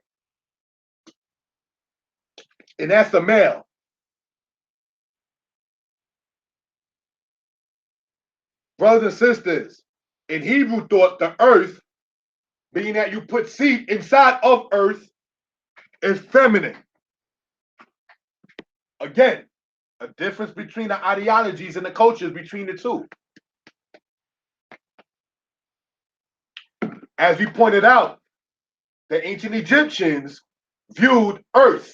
And that's the male. Brothers and sisters, in Hebrew thought, the earth, being that you put seed inside of earth, is feminine. Again, a difference between the ideologies and the cultures between the two. As we pointed out, the ancient Egyptians viewed earth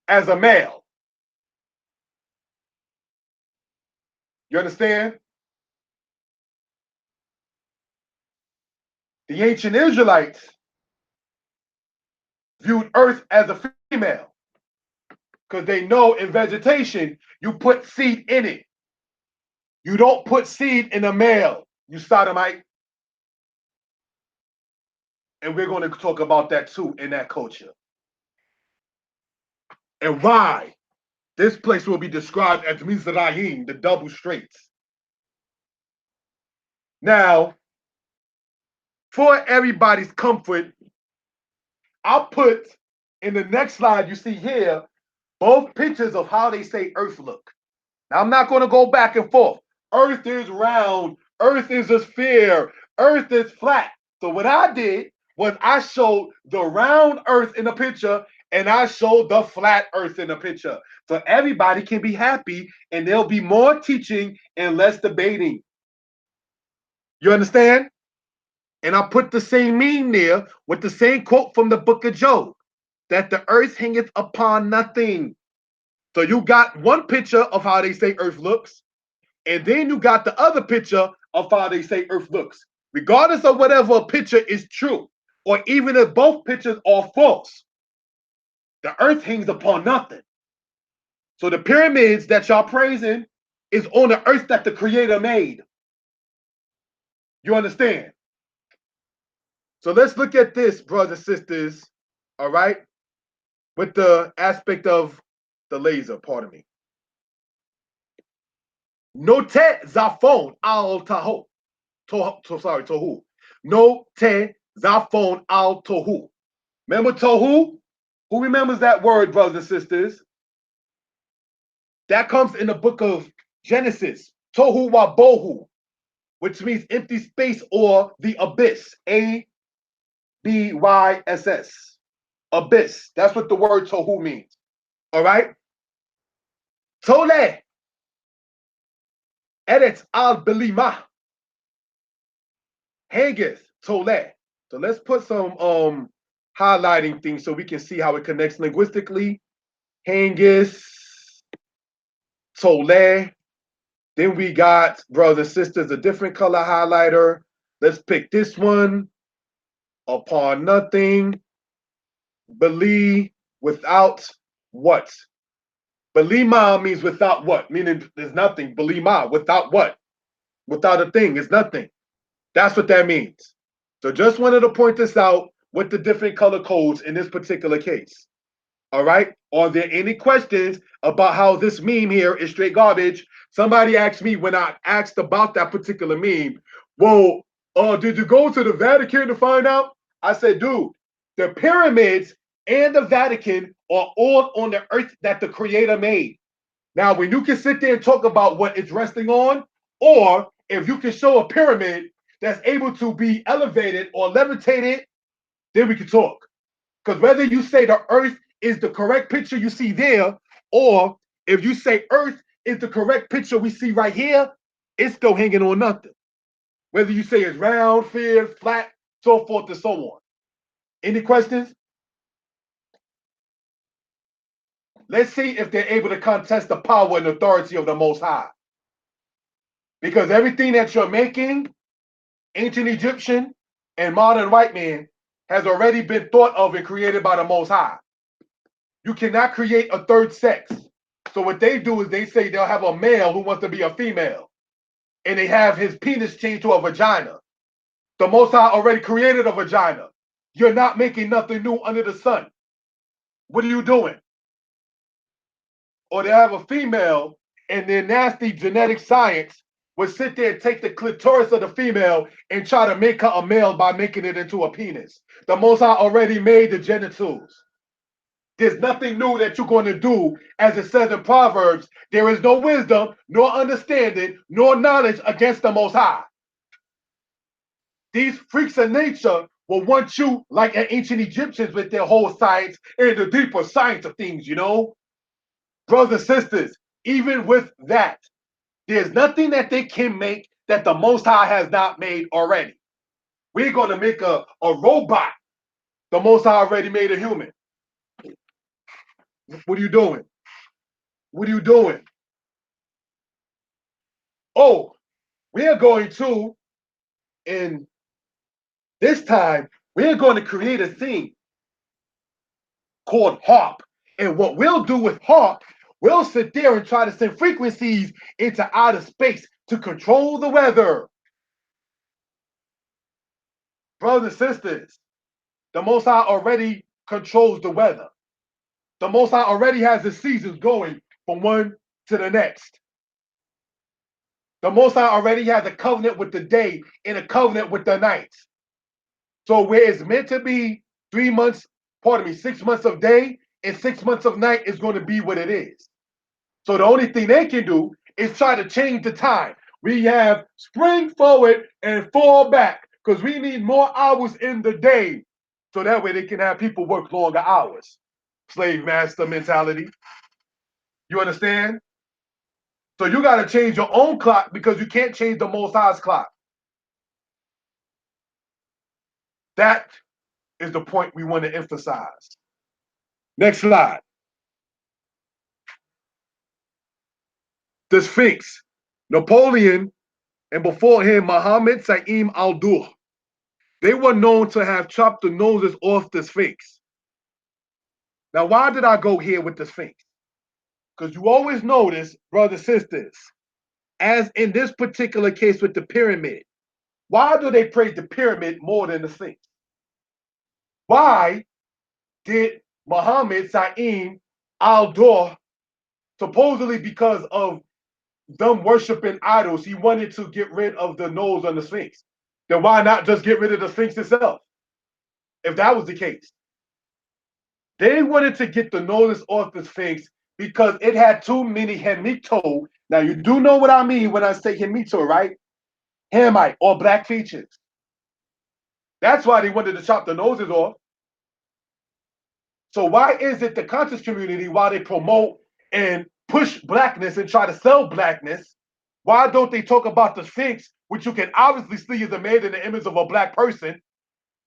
as a male. You understand? The ancient Israelites viewed earth as a female because they know in vegetation you put seed in it. You don't put seed in a male, you sodomite. And we're going to talk about that too in that culture. And why this place will be described as Mizraim, the double straits. Now, for everybody's comfort, I'll put in the next slide you see here both pictures of how they say earth look. Now, I'm not going to go back and forth. Earth is round, earth is a sphere, earth is flat. So what I did was I showed the round earth in the picture and I showed the flat earth in the picture. So everybody can be happy and there'll be more teaching and less debating. You understand? And I put the same meme there with the same quote from the book of Job, that the earth hangeth upon nothing. So you got one picture of how they say earth looks, and then you got the other picture of how they say earth looks. Regardless of whatever picture is true, or even if both pictures are false, the earth hangs upon nothing. So the pyramids that y'all praising is on the earth that the creator made. You understand? So let's look at this, brothers and sisters, all right, with the aspect of the laser, pardon me. Note zafon al tahu. Tohu. Note zafon al tohu. Remember tohu? Who remembers that word, brothers and sisters? That comes in the book of Genesis. Tohu wa bohu, which means empty space or the abyss. A-B-Y-S-S. Abyss. That's what the word tohu means. All right? Tole. Eretz al belima. Hangeth. Tole. So let's put some highlighting things so we can see how it connects linguistically. Hangeth. Tole. Then we got, brothers and sisters, a different color highlighter. Let's pick this one. Upon nothing. Believe without what? Belima means without what? Meaning there's nothing. Belima, without what? Without a thing, it's nothing. That's what that means. So just wanted to point this out with the different color codes in this particular case. All right? Are there any questions about how this meme here is straight garbage? Somebody asked me when I asked about that particular meme, well, did you go to the Vatican to find out? I said, dude, the pyramids and the Vatican are all on the earth that the creator made. Now, when you can sit there and talk about what it's resting on, or if you can show a pyramid that's able to be elevated or levitated, then we can talk. Because whether you say the earth is the correct picture you see there, or if you say earth is the correct picture we see right here, it's still hanging on nothing. Whether you say it's round, fair, flat, so forth and so on. Any questions? Let's see if they're able to contest the power and authority of the Most High. Because everything that you're making, ancient Egyptian and modern white man, has already been thought of and created by the Most High. You cannot create a third sex. So what they do is they say they'll have a male who wants to be a female, and they have his penis changed to a vagina. The Most High already created a vagina. You're not making nothing new under the sun. What are you doing? Or they have a female, and their nasty genetic science would sit there and take the clitoris of the female and try to make her a male by making it into a penis. The Most High already made the genitals. There's nothing new that you're going to do. As it says in Proverbs, there is no wisdom, nor understanding, nor knowledge against the Most High. These freaks of nature will want you like the ancient Egyptians with their whole science and the deeper science of things, you know? Brothers and sisters, even with that, there's nothing that they can make that the Most High has not made already. We're going to make a robot. The Most High already made a human. What are you doing? What are you doing? Oh, we are going to, in this time, we're going to create a thing called HARP. And what we'll do with HARP, we'll sit there and try to send frequencies into outer space to control the weather. Brothers and sisters, the Most High already controls the weather. The Most High already has the seasons going from one to the next. The Most High already has a covenant with the day and a covenant with the night. So where it's meant to be 6 months of day and 6 months of night is going to be what it is. So the only thing they can do is try to change the time. We have spring forward and fall back because we need more hours in the day. So that way they can have people work longer hours. Slave master mentality. You understand? So you got to change your own clock because you can't change the Most High's clock. That is the point we want to emphasize. Next slide. The Sphinx. Napoleon and before him Muhammad Sa'im al-Dur. They were known to have chopped the noses off the Sphinx. Now, why did I go here with the Sphinx? Because you always notice, brothers and sisters, as in this particular case with the pyramid, why do they praise the pyramid more than the Sphinx? Why did Muhammad Sa'im al-Dur, supposedly because of them worshiping idols, he wanted to get rid of the nose on the Sphinx? Then why not just get rid of the Sphinx itself? If that was the case. They wanted to get the nose off the Sphinx because it had too many hemito. Now, you do know what I mean when I say hemito, right? Hamite or black features. That's why they wanted to chop the noses off. So why is it the conscious community, while they promote and push blackness and try to sell blackness, why don't they talk about the Sphinx, which you can obviously see is made in the image of a black person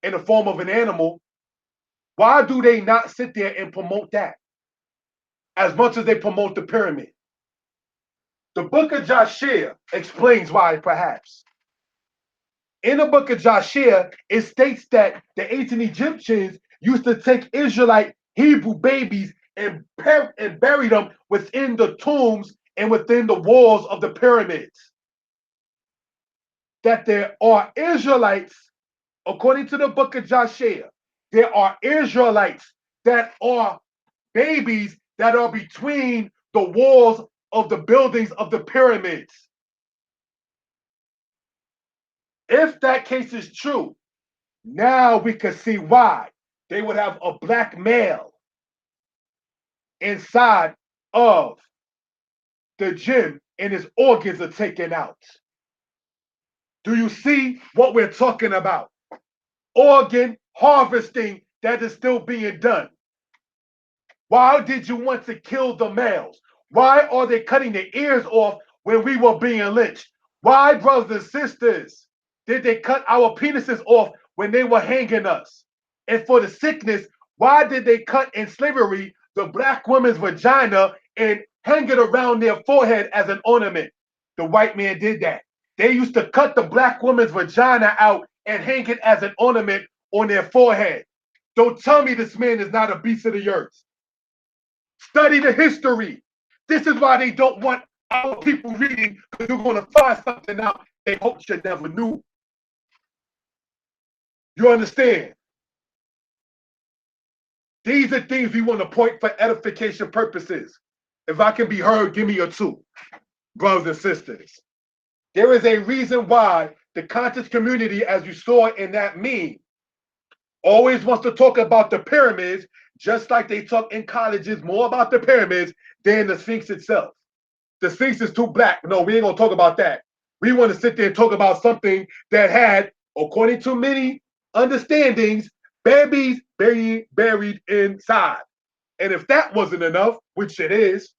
in the form of an animal? Why do they not sit there and promote that as much as they promote the pyramid? The book of Joshua explains why, perhaps. In the book of Joshua, it states that the ancient Egyptians used to take Israelite Hebrew babies and bury them within the tombs and within the walls of the pyramids. That there are Israelites, according to the book of Joshua, there are Israelites that are babies that are between the walls of the buildings of the pyramids. If that case is true, now we can see why they would have a black male inside of the gym and his organs are taken out. Do you see what we're talking about? Organ harvesting that is still being done. Why did you want to kill the males? Why are they cutting their ears off when we were being lynched? Why, brothers and sisters, did they cut our penises off when they were hanging us. And for the sickness, why did they cut in slavery the black woman's vagina and hang it around their forehead as an ornament? The white man did that. They used to cut the black woman's vagina out and hang it as an ornament on their forehead. Don't tell me this man is not a beast of the earth. Study the history. This is why they don't want our people reading, because you're going to find something out they hope you never knew. You understand? These are things we want to point for edification purposes. If I can be heard, give me a 2, brothers and sisters. There is a reason why the conscious community, as you saw in that meme, always wants to talk about the pyramids, just like they talk in colleges more about the pyramids than the Sphinx itself. The Sphinx is too black. No, we ain't gonna talk about that. We want to sit there and talk about something that had, according to many understandings, babies buried inside. And if that wasn't enough, which it is,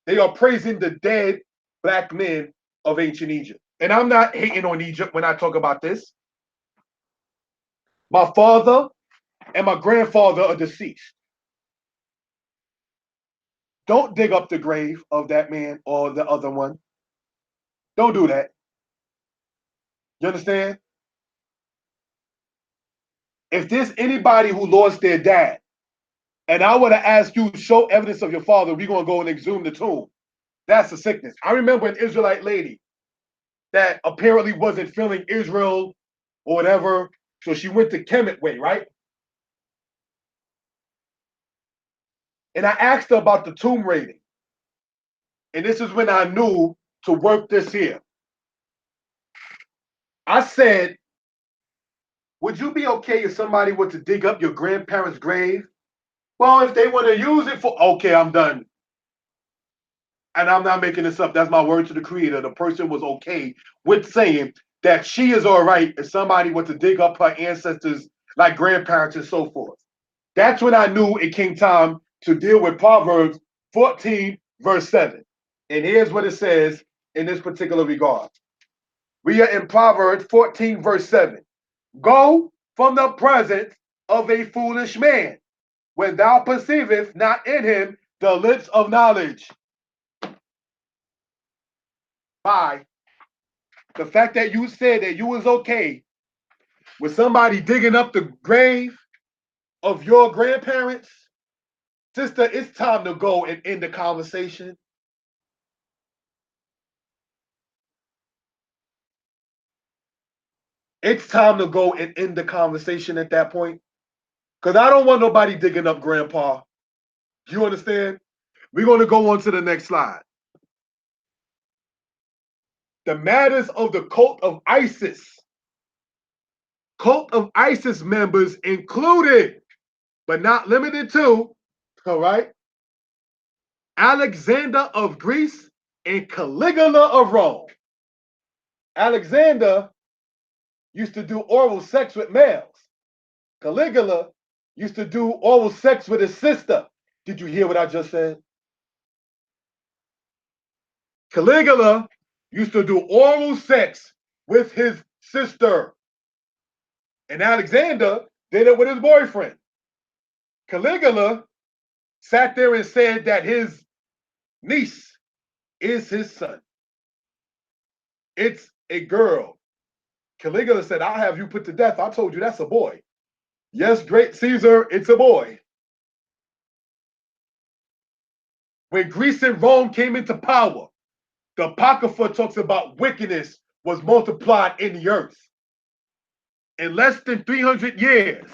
they are praising the dead black men of ancient Egypt. And I'm not hating on Egypt when I talk about this. My father and my grandfather are deceased. Don't dig up the grave of that man or the other one. Don't do that. You understand? If there's anybody who lost their dad, and I would have asked you, show evidence of your father, we're going to go and exhume the tomb. That's a sickness. I remember an Israelite lady that apparently wasn't feeling Israel or whatever, so she went the Kemet way, right? And I asked her about the tomb raiding. And this is when I knew to work this here. I said, would you be okay if somebody were to dig up your grandparents' grave? Well, if they want to use it for, okay, I'm done. And I'm not making this up. That's my word to the creator. The person was okay with saying that she is all right if somebody were to dig up her ancestors, like grandparents and so forth. That's when I knew it came time to deal with Proverbs 14, verse 7. And here's what it says in this particular regard. We are in Proverbs 14, verse 7. Go from the presence of a foolish man, when thou perceivest not in him the lips of knowledge. By the fact that you said that you was okay with somebody digging up the grave of your grandparents, sister, it's time to go and end the conversation. It's time to go and end the conversation at that point. Because I don't want nobody digging up grandpa. You understand? We're going to go on to the next slide. The matters of the cult of Isis. Cult of Isis members included, but not limited to, all right, Alexander of Greece and Caligula of Rome. Alexander used to do oral sex with males. Caligula used to do oral sex with his sister. Did you hear what I just said? Caligula used to do oral sex with his sister. And Alexander did it with his boyfriend. Caligula sat there and said that his niece is his son. It's a girl. Caligula said, I'll have you put to death. I told you that's a boy. Yes, great Caesar, it's a boy. When Greece and Rome came into power, the Apocrypha talks about wickedness was multiplied in the earth. In less than 300 years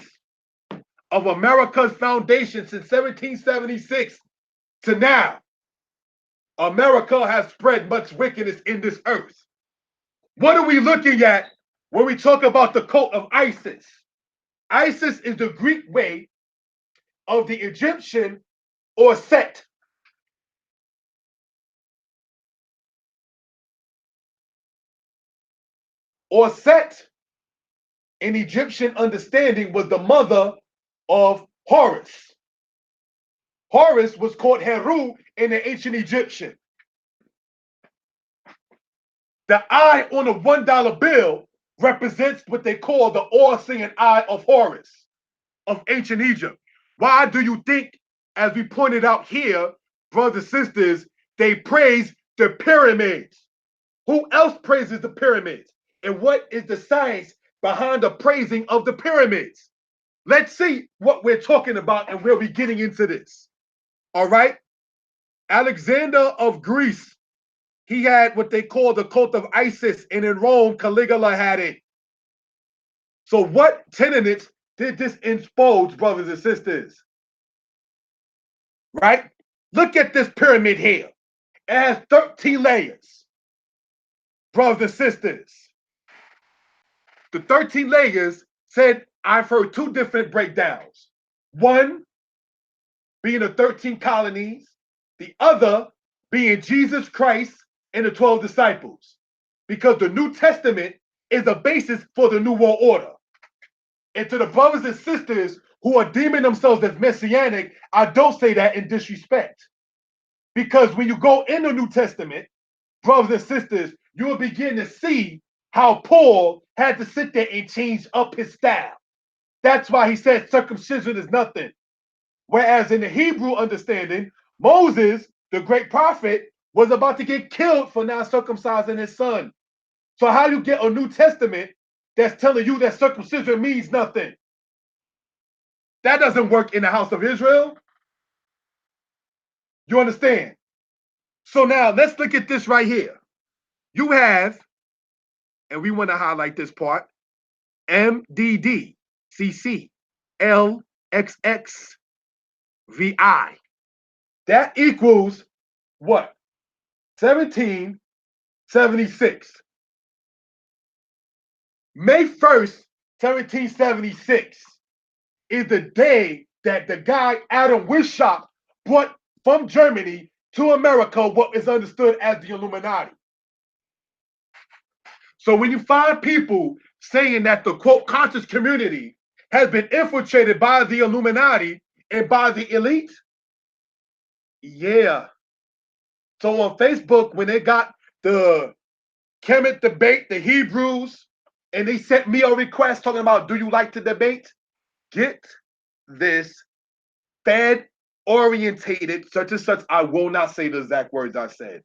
of America's foundation since 1776 to now, America has spread much wickedness in this earth. What are we looking at when we talk about the cult of Isis? Isis is the Greek way of the Egyptian or Set. Or Set, in Egyptian understanding, was the mother of Horus. Horus was called Heru in the ancient Egyptian. The eye on a $1 bill represents what they call the all-seeing eye of Horus of ancient Egypt. Why do you think, as we pointed out here, brothers and sisters, they praise the pyramids? Who else praises the pyramids? And what is the science behind the praising of the pyramids? Let's see what we're talking about and where we're getting into this. All right. Alexander of Greece, he had what they call the cult of Isis, and in Rome, Caligula had it. So what tenets did this expose, brothers and sisters? Right? Look at this pyramid here. It has 13 layers, brothers and sisters. The 13 layers said, I've heard two different breakdowns. One being the 13 colonies, the other being Jesus Christ and the 12 disciples. Because the New Testament is the basis for the New World Order. And to the brothers and sisters who are deeming themselves as messianic, I don't say that in disrespect. Because when you go in the New Testament, brothers and sisters, you will begin to see how Paul had to sit there and change up his style. That's why he said circumcision is nothing. Whereas in the Hebrew understanding, Moses, the great prophet, was about to get killed for not circumcising his son. So how do you get a New Testament that's telling you that circumcision means nothing? That doesn't work in the house of Israel. You understand? So now let's look at this right here. You have, and we want to highlight this part, MDD, CC, LXX, VI. That equals what? 1776. May 1st, 1776 is the day that the guy Adam Weishaupt brought from Germany to America what is understood as the Illuminati. So when you find people saying that the quote conscious community has been infiltrated by the Illuminati and by the elite, yeah. So on Facebook, when they got the Kemet debate, the Hebrews, and they sent me a request talking about, do you like to debate? Get this, Fed orientated, such and such. I will not say the exact words I said.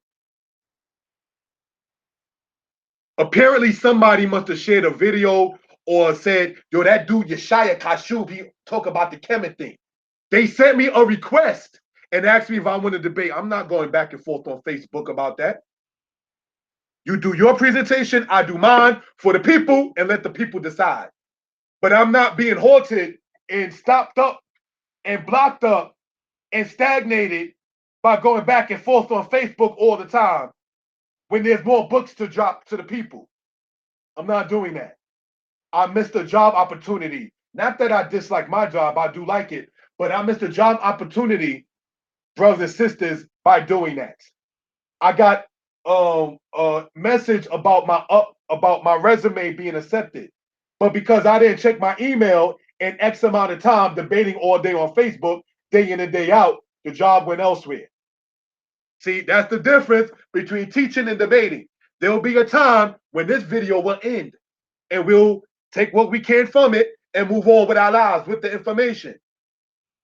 Apparently, somebody must have shared a video or said, yo, that dude Yeshaya Yashub, he talk about the Kemet thing. They sent me a request and asked me if I want to debate. I'm not going back and forth on Facebook about that. You do your presentation, I do mine for the people, and let the people decide. But I'm not being halted and stopped up and blocked up and stagnated by going back and forth on Facebook all the time when there's more books to drop to the people. I'm not doing that. I missed a job opportunity. Not that I dislike my job, I do like it, but I missed a job opportunity, brothers and sisters, by doing that. I got a message about my resume being accepted, but because I didn't check my email in X amount of time debating all day on Facebook, day in and day out, the job went elsewhere. See, that's the difference between teaching and debating. There will be a time when this video will end, and we'll take what we can from it and move on with our lives with the information.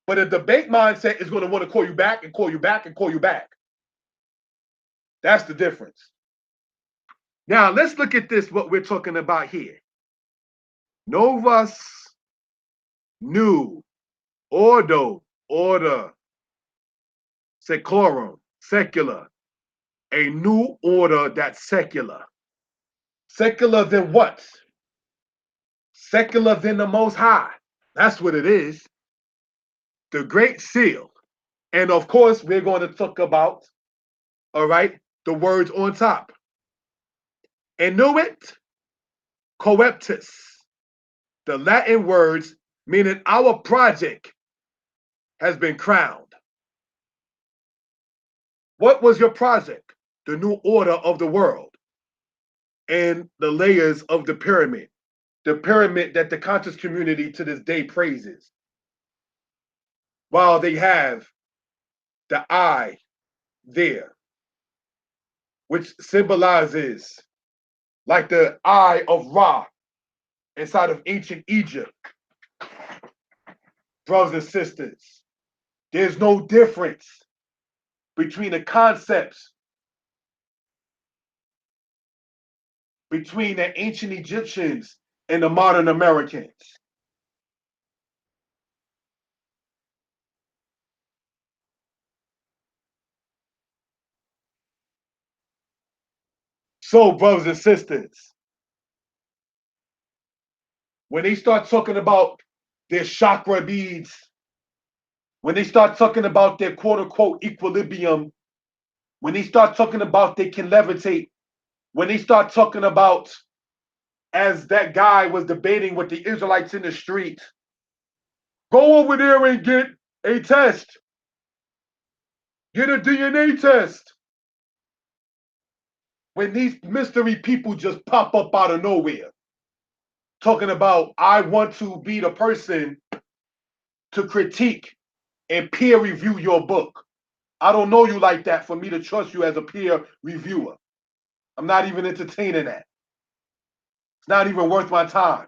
But a debate mindset is going to want to call you back and call you back and call you back. That's the difference. Now, let's look at this, what we're talking about here. Novus, new, ordo, order, seculorum, secular. A new order that's secular. Secular than what? Secular than the Most High. That's what it is. The Great Seal. And of course, we're going to talk about, all right, the words on top. Annuit coeptus. The Latin words meaning our project has been crowned. What was your project? The new order of the world and the layers of the pyramid that the conscious community to this day praises. While they have the eye there, which symbolizes like the eye of Ra inside of ancient Egypt, brothers and sisters, there's no difference between the concepts between the ancient Egyptians and the modern Americans. So, brothers and sisters, when they start talking about their chakra beads, when they start talking about their quote unquote equilibrium, when they start talking about they can levitate, when they start talking about, as that guy was debating with the Israelites in the street, go over there and get a test, get a DNA test. When these mystery people just pop up out of nowhere, talking about, I want to be the person to critique and peer review your book. I don't know you like that for me to trust you as a peer reviewer. I'm not even entertaining that. It's not even worth my time.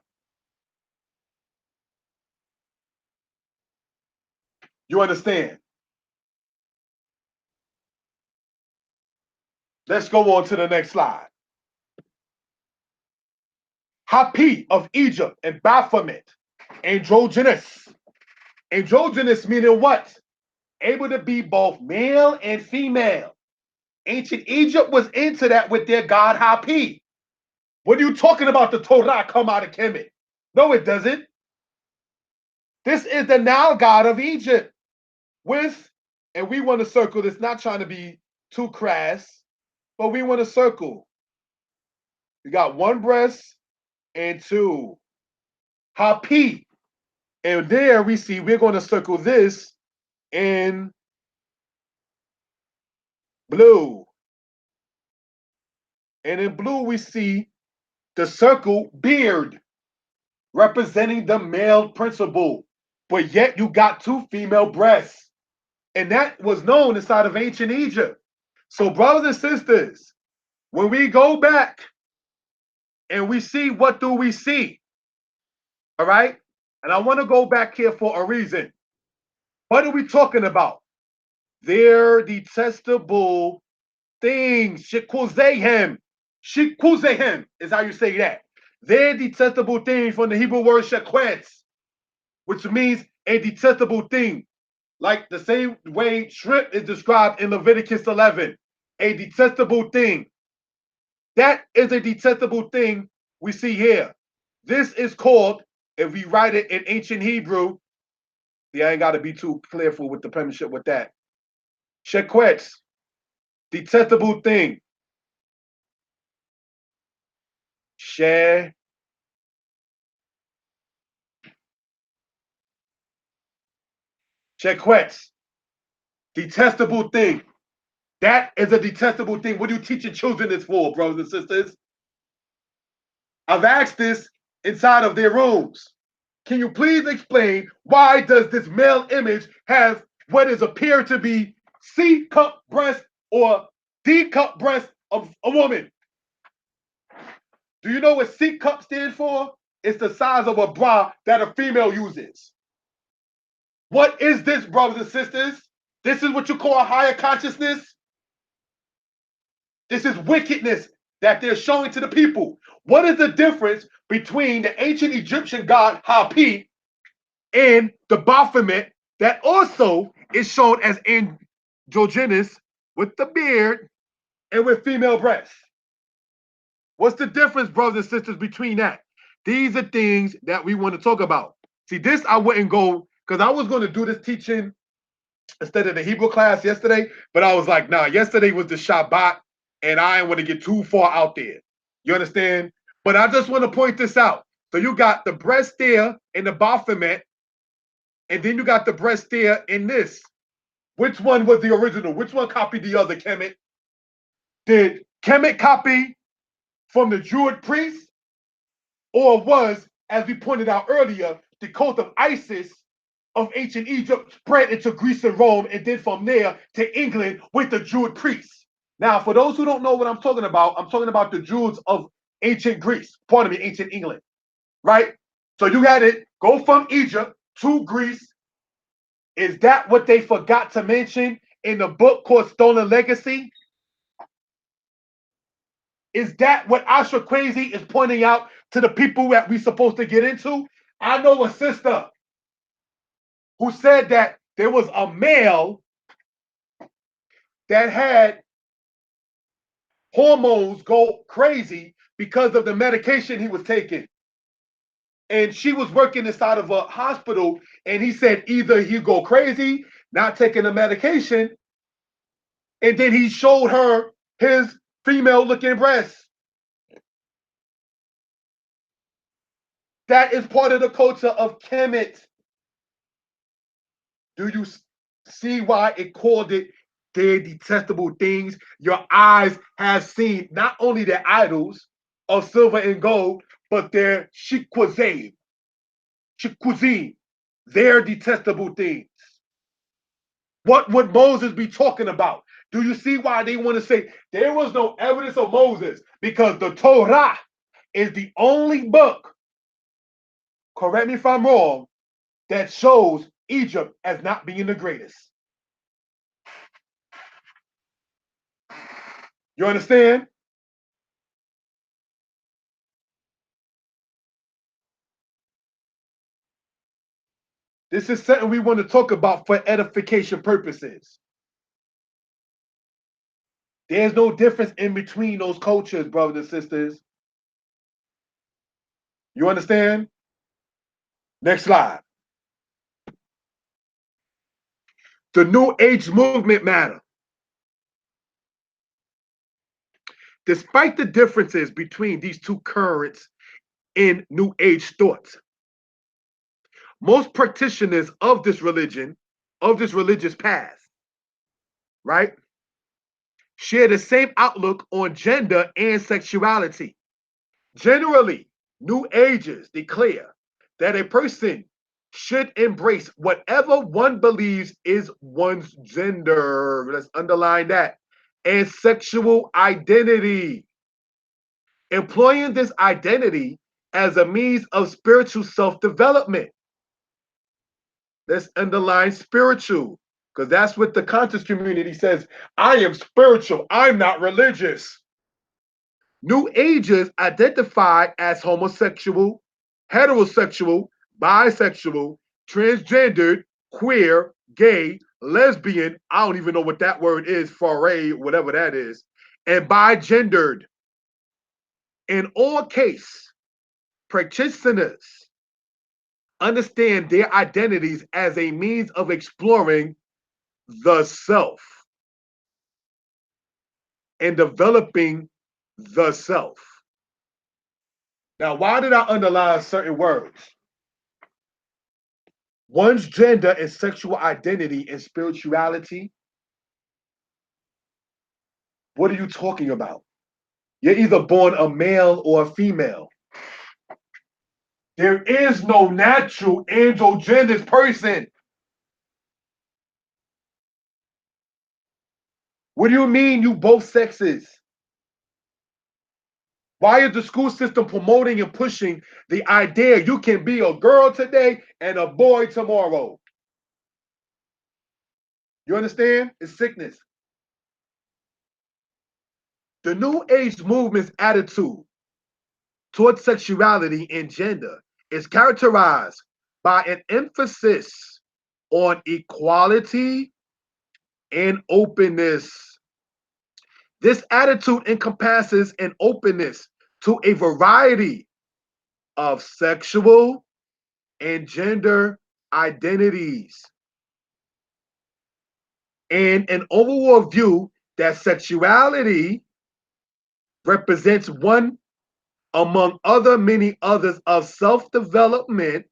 You understand? Let's go on to the next slide. Hapi of Egypt and Baphomet, androgynous. Androgynous meaning what? Able to be both male and female. Ancient Egypt was into that with their god Hapi. What are you talking about? The Torah come out of Kemet? No, it doesn't. This is the Nile god of Egypt with, and we want to circle this, not trying to be too crass, but we want to circle. We got one breast and two. Hapi. And there we see, we're going to circle this in blue. And in blue, we see the circle beard, representing the male principle. But yet you got two female breasts. And that was known inside of ancient Egypt. So, brothers and sisters, when we go back and we see, what do we see? All right? And I want to go back here for a reason. What are we talking about? They're detestable things. Shikuzehem. Shikuzehem is how you say that. They're detestable things from the Hebrew word shekwetz, which means a detestable thing. Like the same way shrimp is described in Leviticus 11. A detestable thing. That is a detestable thing we see here. This is called, if we write it in ancient Hebrew, see, I ain't got to be too careful with the penmanship with that. Shekwetz, detestable thing. She. Shekwetz, detestable thing. That is a detestable thing. What are you teaching children this for, brothers and sisters? I've asked this inside of their rooms. Can you please explain, why does this male image have what is appeared to be C-cup breast or D-cup breast of a woman? Do you know what C-cup stands for? It's the size of a bra that a female uses. What is this, brothers and sisters? This is what you call a higher consciousness? This is wickedness that they're showing to the people. What is the difference between the ancient Egyptian god Hapi and the Baphomet that also is shown as androgynous with the beard and with female breasts? What's the difference, brothers and sisters, between that? These are things that we want to talk about. See, this I wouldn't go, because I was going to do this teaching instead of the Hebrew class yesterday, but I was like, nah, yesterday was the Shabbat, and I didn't want to get too far out there. You understand? But I just want to point this out. So you got the breast there in the Baphomet, and then you got the breast there in this. Which one was the original? Which one copied the other, Kemet? Did Kemet copy from the Druid priest? Or was, as we pointed out earlier, the cult of Isis of ancient Egypt spread into Greece and Rome, and then from there to England with the Druid priests? Now, for those who don't know what I'm talking about the Druids of ancient Greece, pardon me, ancient England. right? So you had it go from Egypt to Greece. Is that what they forgot to mention in the book called Stolen Legacy? Is that what Asha Crazy is pointing out to the people that we're supposed to get into? I know a sister who said that there was a male that had hormones go crazy because of the medication he was taking. And she was working inside of a hospital, and he said either he go crazy, not taking the medication, and then he showed her his female-looking breasts. That is part of the culture of Kemet. Do you see why it called it their detestable things? Your eyes have seen not only their idols of silver and gold, but their shikwazim, their detestable things. What would Moses be talking about? Do you see why they want to say there was no evidence of Moses? Because the Torah is the only book, correct me if I'm wrong, that shows Egypt as not being the greatest. You understand? This is something we want to talk about for edification purposes. There's no difference in between those cultures, brothers and sisters. You understand? Next slide. The New Age movement matter. Despite the differences between these two currents in New Age thoughts, most practitioners of this religion, of this religious path, right, share the same outlook on gender and sexuality. Generally, New Agers declare that a person should embrace whatever one believes is one's gender. Let's underline that. And sexual identity. Employing this identity as a means of spiritual self-development. Let's underline spiritual, because that's what the conscious community says. I am spiritual. I'm not religious. New Agers identify as homosexual, heterosexual, bisexual, transgendered, queer, gay, lesbian, I don't even know what that word is, foray, whatever that is, and bigendered. In all cases, practitioners understand their identities as a means of exploring the self and developing the self. Now, why did I underline certain words? One's gender and sexual identity and spirituality. What are you talking about? You're either born a male or a female. There is no natural androgynous person. What do you mean you both sexes? Why is the school system promoting and pushing the idea you can be a girl today and a boy tomorrow? You understand? It's sickness. The New Age movement's attitude towards sexuality and gender is characterized by an emphasis on equality and openness. This attitude encompasses an openness to a variety of sexual and gender identities, and an overall view that sexuality represents one among other many others of self-development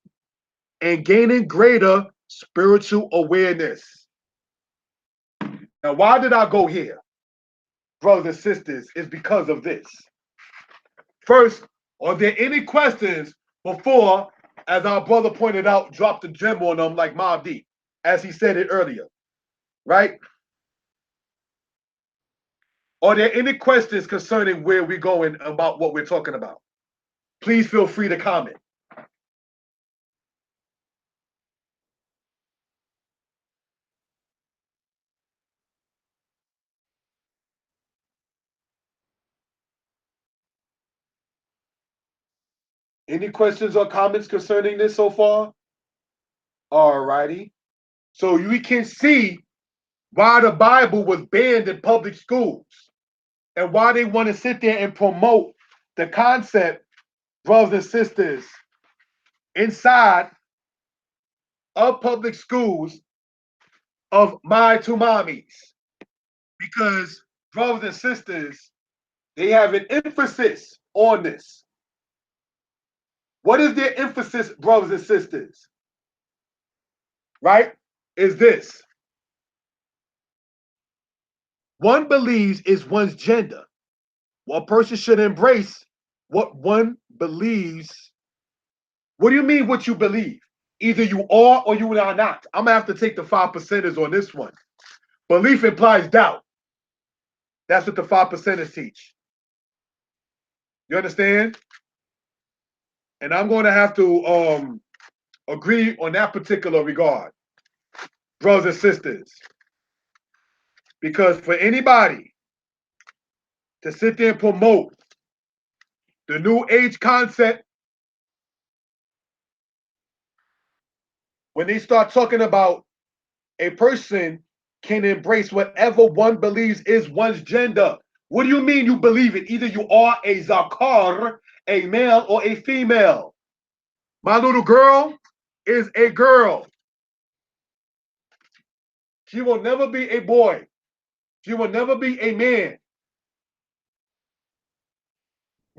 and gaining greater spiritual awareness. Now, why did I go here, brothers and sisters? Is because of this. First, are there any questions before, as our brother pointed out, drop the gem on them like Mob D, as he said it earlier, right? Are there any questions concerning where we're going about what we're talking about? Please feel free to comment. Any questions or comments concerning this so far? All righty. So we can see why the Bible was banned in public schools and why they want to sit there and promote the concept, brothers and sisters, inside of public schools of my two mommies. Because, brothers and sisters, they have an emphasis on this. What is their emphasis, brothers and sisters? Right? Is this. One believes is one's gender. One person should embrace what one believes. What do you mean what you believe? Either you are or you are not. I'm going to have to take the 5%ers on this one. Belief implies doubt. That's what the 5%ers teach. You understand? And I'm going to have to agree on that particular regard, brothers and sisters. Because for anybody to sit there and promote the new age concept, when they start talking about a person can embrace whatever one believes is one's gender. What do you mean you believe it? Either you are a zakar, a male, or a female. My little girl is a girl. She will never be a boy. She will never be a man.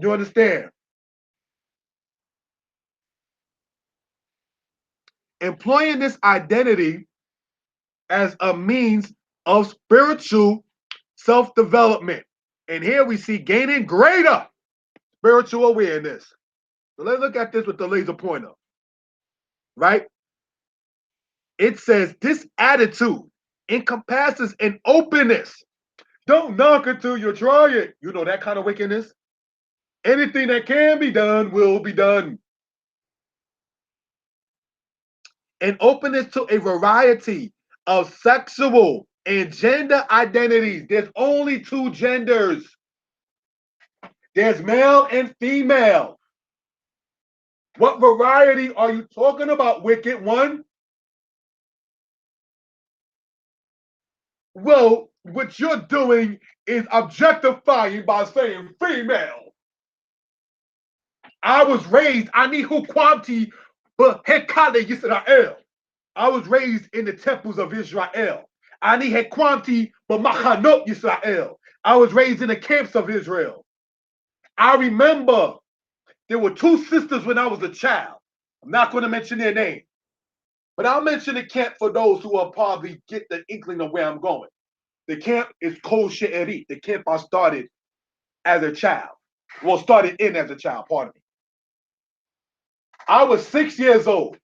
You understand? Employing this identity as a means of spiritual self-development. And here we see gaining greater spiritual awareness. So let's look at this with the laser pointer. Right? It says this attitude encompasses an openness. Don't knock until you try it. You know that kind of wickedness? Anything that can be done will be done. An openness to a variety of sexual and gender identities. There's only two genders. There's male and female. What variety are you talking about, wicked one? Well, what you're doing is objectifying by saying female. I was raised, Anihu Kwamti, but Hekale Yisrael. I was raised in the temples of Israel. Ani Hekwamti, but Machanot Yisrael. I was raised in the camps of Israel. I remember there were two sisters when I was a child. I'm not going to mention their name, but I'll mention the camp for those who will probably get the inkling of where I'm going. The camp is Kol She'erit, the camp I started as a child. Well, started in as a child, pardon me. I was 6 years old,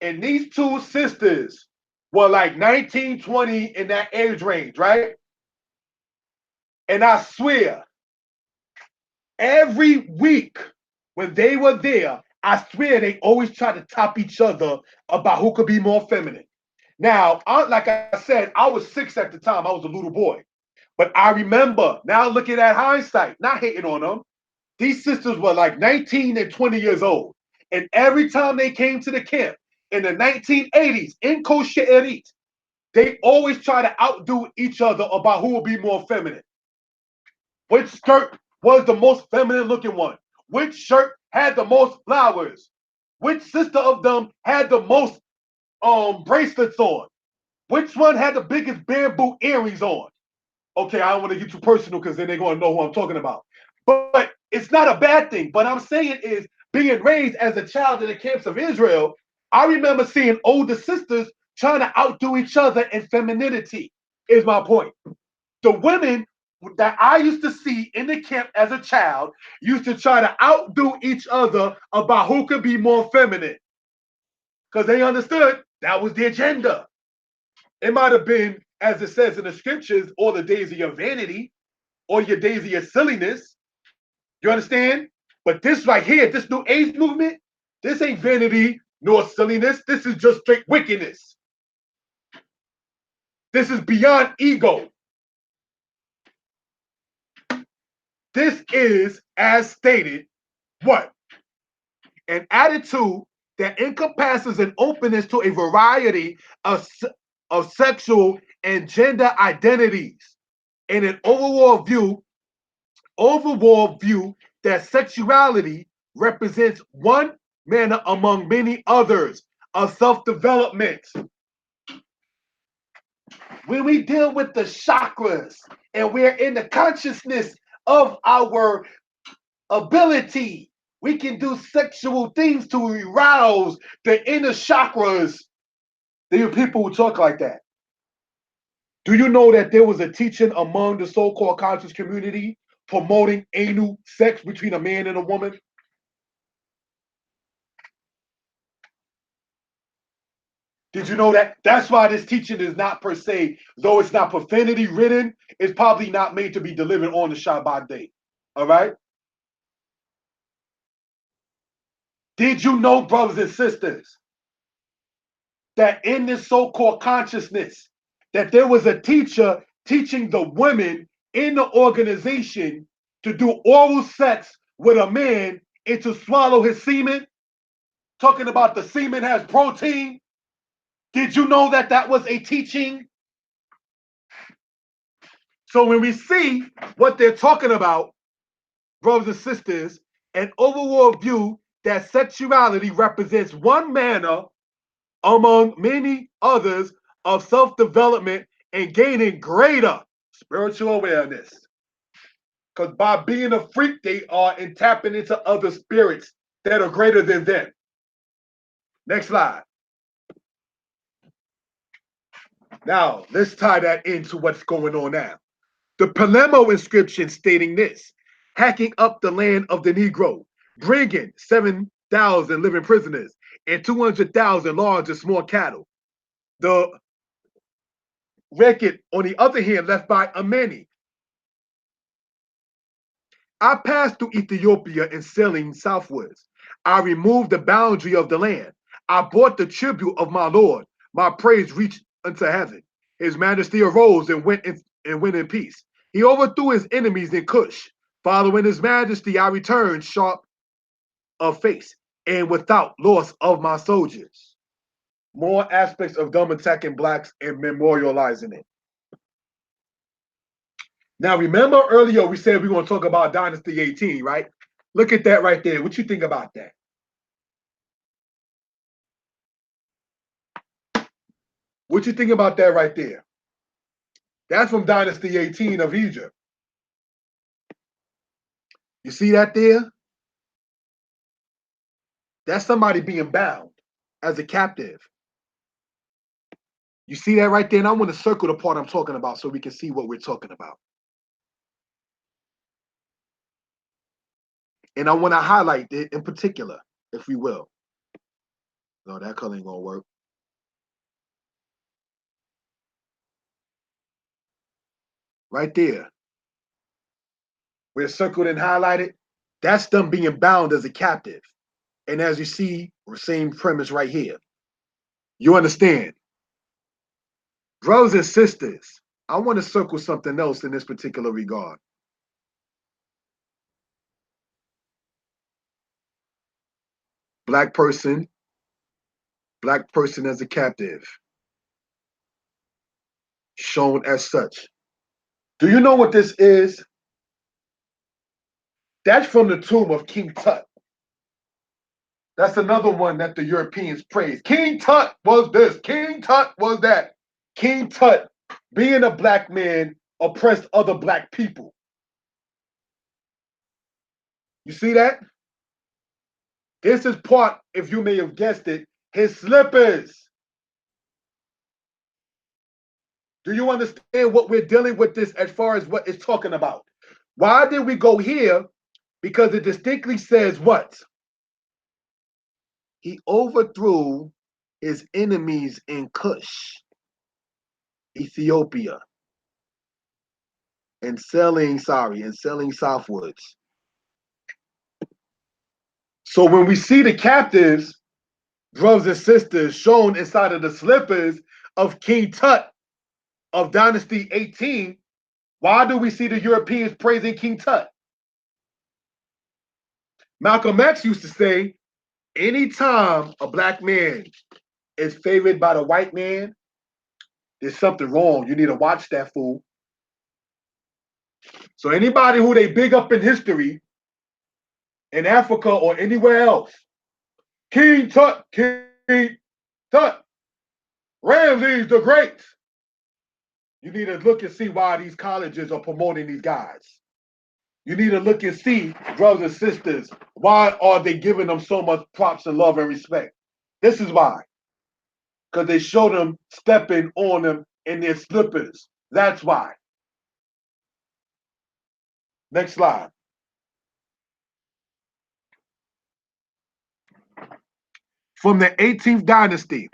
and these two sisters were like 19, 20 in that age range, right? And I swear, every week when they were there, I swear they always tried to top each other about who could be more feminine. Now, like I said, I was 6 at the time. I was a little boy. But I remember, now looking at hindsight, not hating on them, these sisters were like 19 and 20 years old. And every time they came to the camp in the 1980s in Kol She'erit, they always try to outdo each other about who will be more feminine. Which skirt was the most feminine looking one? Which shirt had the most flowers? Which sister of them had the most bracelets on? Which one had the biggest bamboo earrings on? Okay, I don't want to get too personal because then they're going to know who I'm talking about. But it's not a bad thing. But I'm saying is being raised as a child in the camps of Israel, I remember seeing older sisters trying to outdo each other in femininity, is my point. The women that I used to see in the camp as a child used to try to outdo each other about who could be more feminine. Because they understood that was their gender. It might have been, as it says in the scriptures, all the days of your vanity or your days of your silliness. You understand? But this right here, this new age movement, this ain't vanity nor silliness. This is just straight wickedness. This is beyond ego. This is, as stated, what? an attitude that encompasses an openness to a variety of sexual and gender identities, and an overall view that sexuality represents one manner among many others of self-development. When we deal with the chakras and we're in the consciousness of our ability, we can do sexual things to arouse the inner chakras. There are people who talk like that. Do you know that there was a teaching among the so-called conscious community promoting anal sex between a man and a woman? Did you know that? That's why this teaching is not per se, though it's not profanity ridden, it's probably not made to be delivered on the Shabbat day. All right? Did you know, brothers and sisters, that in this so-called consciousness, that there was a teacher teaching the women in the organization to do oral sex with a man and to swallow his semen? Talking about the semen has protein. Did you know that that was a teaching? So when we see what they're talking about, brothers and sisters, an overall view that sexuality represents one manner among many others of self-development and gaining greater spiritual awareness. Because by being a freak, they are and tapping into other spirits that are greater than them. Next slide. Now, let's tie that into what's going on now. The Palermo inscription stating this: hacking up the land of the Negro, bringing 7,000 living prisoners and 200,000 large and small cattle. The record, on the other hand, left by Amani. I passed through Ethiopia and sailing southwards. I removed the boundary of the land. I brought the tribute of my Lord. My praise reached unto heaven. His majesty arose and went in peace. He overthrew his enemies in Cush. Following his majesty, I returned sharp of face and without loss of my soldiers. More aspects of them attacking blacks and memorializing it. Now, remember earlier we said we were going to talk about Dynasty 18, right? Look at that right there. What you think about that? What you think about that right there? That's from Dynasty 18 of Egypt. You see that there? That's somebody being bound as a captive. You see that right there? And I want to circle the part I'm talking about so we can see what we're talking about. And I want to highlight it in particular, if we will. No, that color ain't gonna work. Right there. Where it's circled and highlighted, that's them being bound as a captive. And as you see, same premise right here. You understand? Brothers and sisters, I want to circle something else in this particular regard. Black person as a captive, shown as such. Do you know what this is? That's from the tomb of King Tut. That's another one that the Europeans praise. King Tut was this. King Tut was that. King Tut, being a black man, oppressed other black people. You see that? This is part, if you may have guessed it, his slippers. Do you understand what we're dealing with this as far as what it's talking about? Why did we go here? Because it distinctly says what? He overthrew his enemies in Cush, Ethiopia, and sailing southwards. So when we see the captives, brothers and sisters, shown inside of the slippers of King Tut of Dynasty 18, why do we see the Europeans praising King Tut? Malcolm X used to say, anytime a black man is favored by the white man, there's something wrong. You need to watch that fool. So anybody who they big up in history, in Africa or anywhere else, King Tut, Ramses the Great. You need to look and see why these colleges are promoting these guys. You need to look and see, brothers and sisters, why are they giving them so much props and love and respect? This is why. Because they show them stepping on them in their slippers. That's why. Next slide. From the 18th dynasty,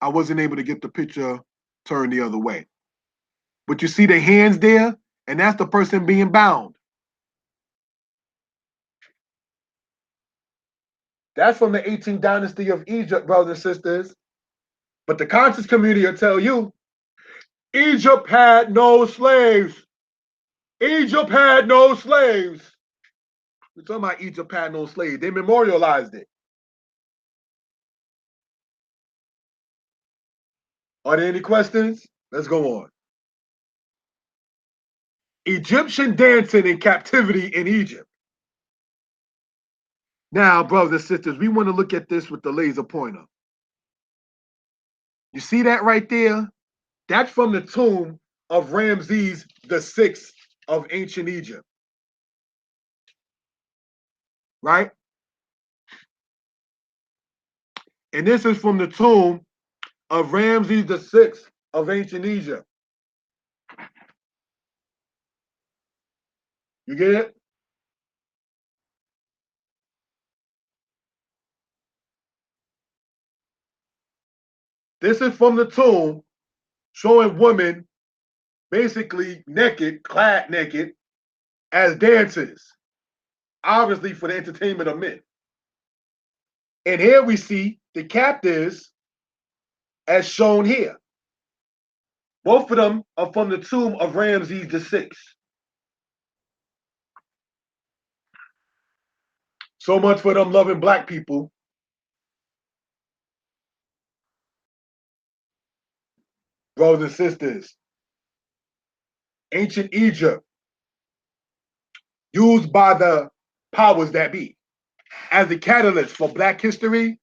I wasn't able to get the picture turned the other way. But you see the hands there, and that's the person being bound. That's from the 18th dynasty of Egypt, brothers and sisters. But the conscious community will tell you, Egypt had no slaves. Egypt had no slaves. We're talking about Egypt had no slaves. They memorialized it. Are there any questions? Let's go on. Egyptian dancing in captivity in Egypt. Now, brothers and sisters, we want to look at this with the laser pointer. You see that right there? That's from the tomb of Ramses VI of ancient Egypt. Right? And this is from the tomb of Ramses VI of ancient Egypt. You get it? This is from the tomb showing women basically naked, clad naked, as dancers, obviously for the entertainment of men. And here we see the captives as shown here. Both of them are from the tomb of Ramses VI. So much for them loving black people. Brothers and sisters, ancient Egypt, used by the powers that be as a catalyst for black history,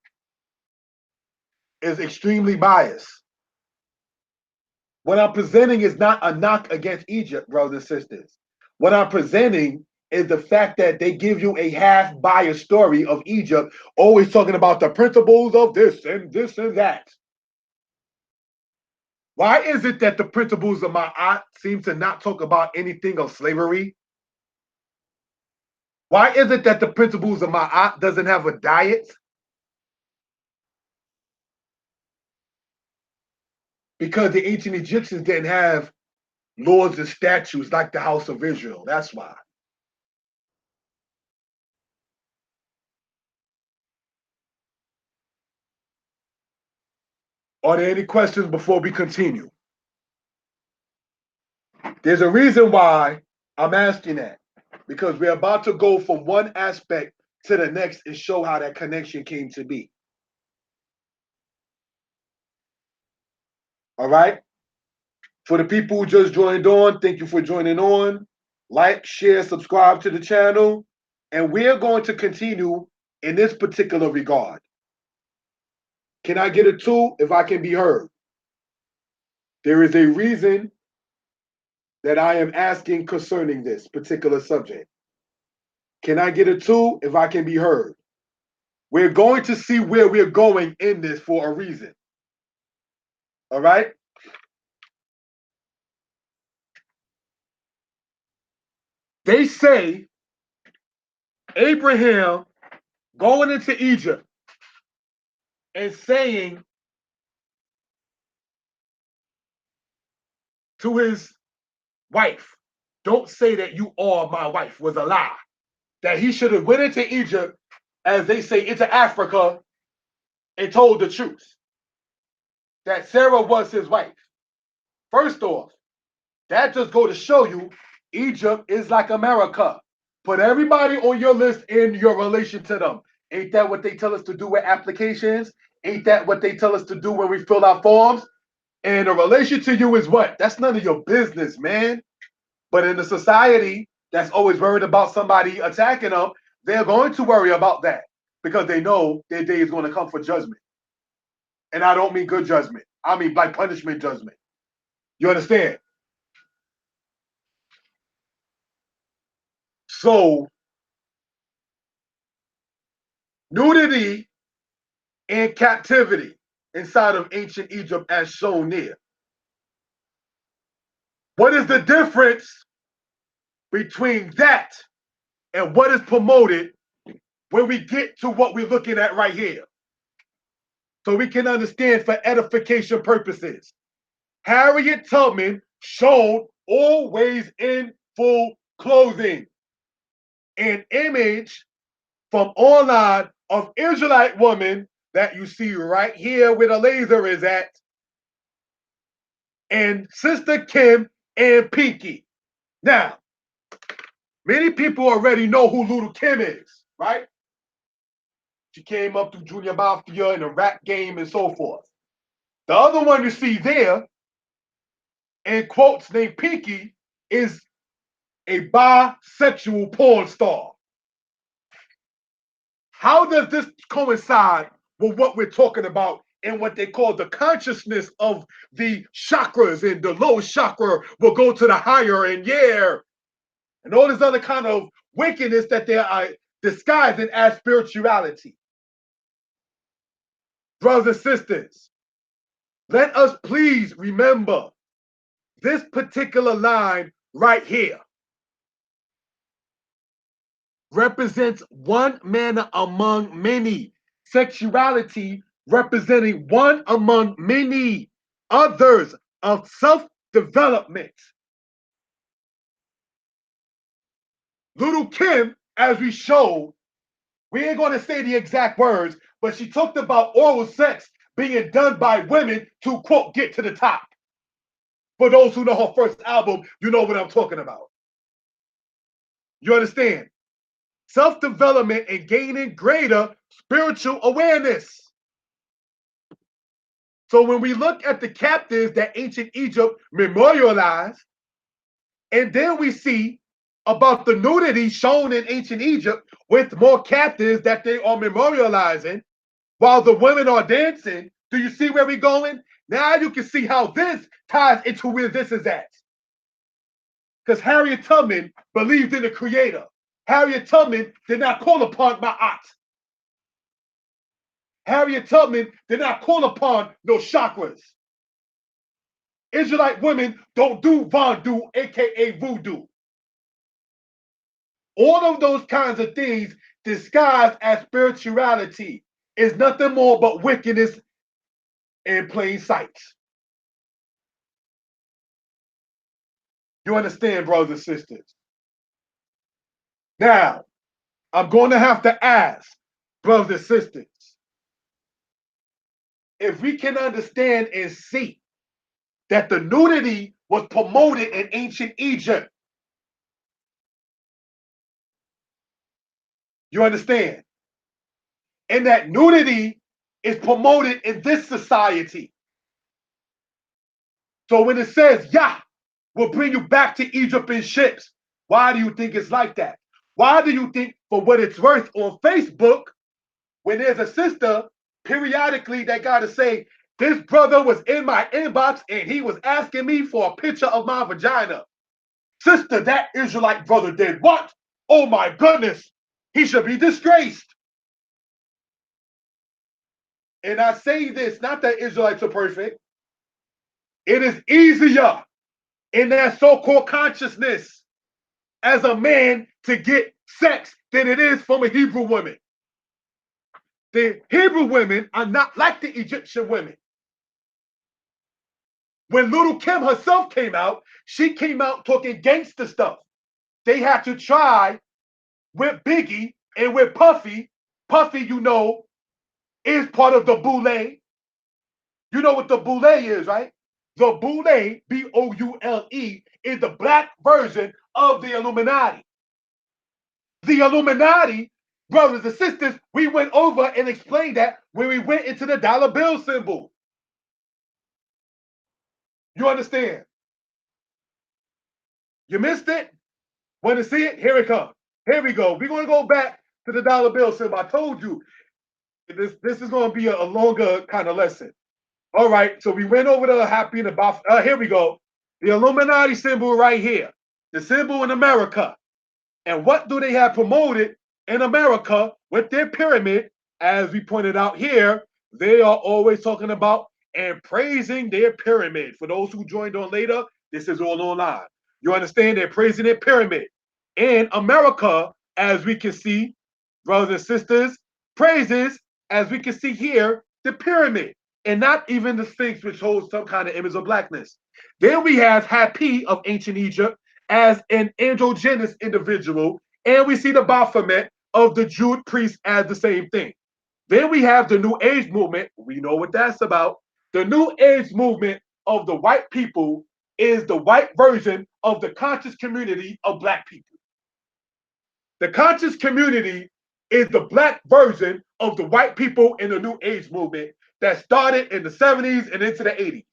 is extremely biased. What I'm presenting is not a knock against Egypt, brothers and sisters. What I'm presenting is the fact that they give you a half biased story of Egypt, always talking about the principles of this and that. Why is it that the principles of Ma'at seem to not talk about anything of slavery? Why is it that the principles of Ma'at doesn't have a diet? Because the ancient Egyptians didn't have laws and statutes like the house of Israel. That's why. Are there any questions before we continue? There's a reason why I'm asking that. Because we're about to go from one aspect to the next and show how that connection came to be. All right? For the people who just joined on, thank you for joining on. Like, share, subscribe to the channel. And we're going to continue in this particular regard. Can I get a 2 if I can be heard? There is a reason that I am asking concerning this particular subject. Can I get a 2 if I can be heard? We're going to see where we're going in this for a reason. All right? They say Abraham going into Egypt and saying to his wife, "Don't say that you are my wife," was a lie. That he should have went into Egypt, as they say, into Africa, and told the truth. That Sarah was his wife. First off, that just go to show you Egypt is like America. Put everybody on your list in your relation to them. Ain't that what they tell us to do with applications? Ain't that what they tell us to do when we fill out forms? And a relation to you is what? That's none of your business, man. But in the society that's always worried about somebody attacking them, they're going to worry about that because they know their day is going to come for judgment. And I don't mean good judgment. I mean like punishment judgment. You understand? So, nudity and captivity inside of ancient Egypt as shown there. What is the difference between that and what is promoted when we get to what we're looking at right here? So we can understand for edification purposes. Harriet Tubman showed always in full clothing. An image from online of Israelite woman that you see right here where the laser is at, and Sister Kim and Pinky. Now, many people already know who Little Kim is, right? She came up through Junior Mafia and the rap game and so forth. The other one you see there, in quotes named Pinky, is a bisexual porn star. How does this coincide with what we're talking about and what they call the consciousness of the chakras, and the low chakra will go to the higher, and and all this other kind of wickedness that they are disguising as spirituality? Brothers and sisters, let us please remember this particular line right here represents one manner among many. Sexuality representing one among many others of self-development. Little Kim, as we showed, we ain't going to say the exact words, but she talked about oral sex being done by women to, quote, get to the top. For those who know her first album, you know what I'm talking about. You understand? Self-development and gaining greater spiritual awareness. So when we look at the captives that ancient Egypt memorialized, and then we see about the nudity shown in ancient Egypt with more captives that they are memorializing while the women are dancing, do you see where we're going? Now you can see how this ties into where this is at. Because Harriet Tubman believed in the Creator. Harriet Tubman did not call upon Ma'at. Harriet Tubman did not call upon no chakras. Israelite women don't do vandu, aka voodoo. All of those kinds of things disguised as spirituality is nothing more but wickedness in plain sight. You understand, brothers and sisters? Now, I'm going to have to ask, brothers and sisters, if we can understand and see that the nudity was promoted in ancient Egypt. You understand? And that nudity is promoted in this society. So when it says, Yah will bring you back to Egypt in ships, why do you think it's like that? Why do you think, for what it's worth, on Facebook, when there's a sister, periodically they got to say, this brother was in my inbox and he was asking me for a picture of my vagina. Sister, that Israelite brother did what? Oh my goodness, he should be disgraced. And I say this, not that Israelites are perfect. It is easier in that so-called consciousness as a man to get sex than it is from a Hebrew woman. The Hebrew women are not like the Egyptian women. When Little Kim herself came out, she came out talking gangster stuff. They had to try with Biggie and with Puffy. Puffy, you know, is part of the Boule. You know what the Boule is, right? The Boule, B-O-U-L-E, is the black version of the Illuminati. The Illuminati brothers and sisters, we went over and explained that when we went into the dollar bill symbol. You understand? You missed it? Want to see it? Here it comes. Here we go. We're going to go back to the dollar bill symbol. I told you this is going to be a longer kind of lesson. All right, so we went over the happy and the here we go. The Illuminati symbol right here. The symbol in America. And what do they have promoted in America with their pyramid? As we pointed out here, they are always talking about and praising their pyramid. For those who joined on later, this is all online. You understand? They're praising their pyramid. In America, as we can see, brothers and sisters, praises, as we can see here, the pyramid. And not even the Sphinx, which holds some kind of image of blackness. Then we have Hapi of ancient Egypt as an androgynous individual, and we see the Baphomet of the Jude priest as the same thing. Then we have the New Age movement. We know what that's about. The New Age movement of the white people is the white version of the conscious community of black people. The conscious community is the black version of the white people in the New Age movement that started in the 70s and into the 80s.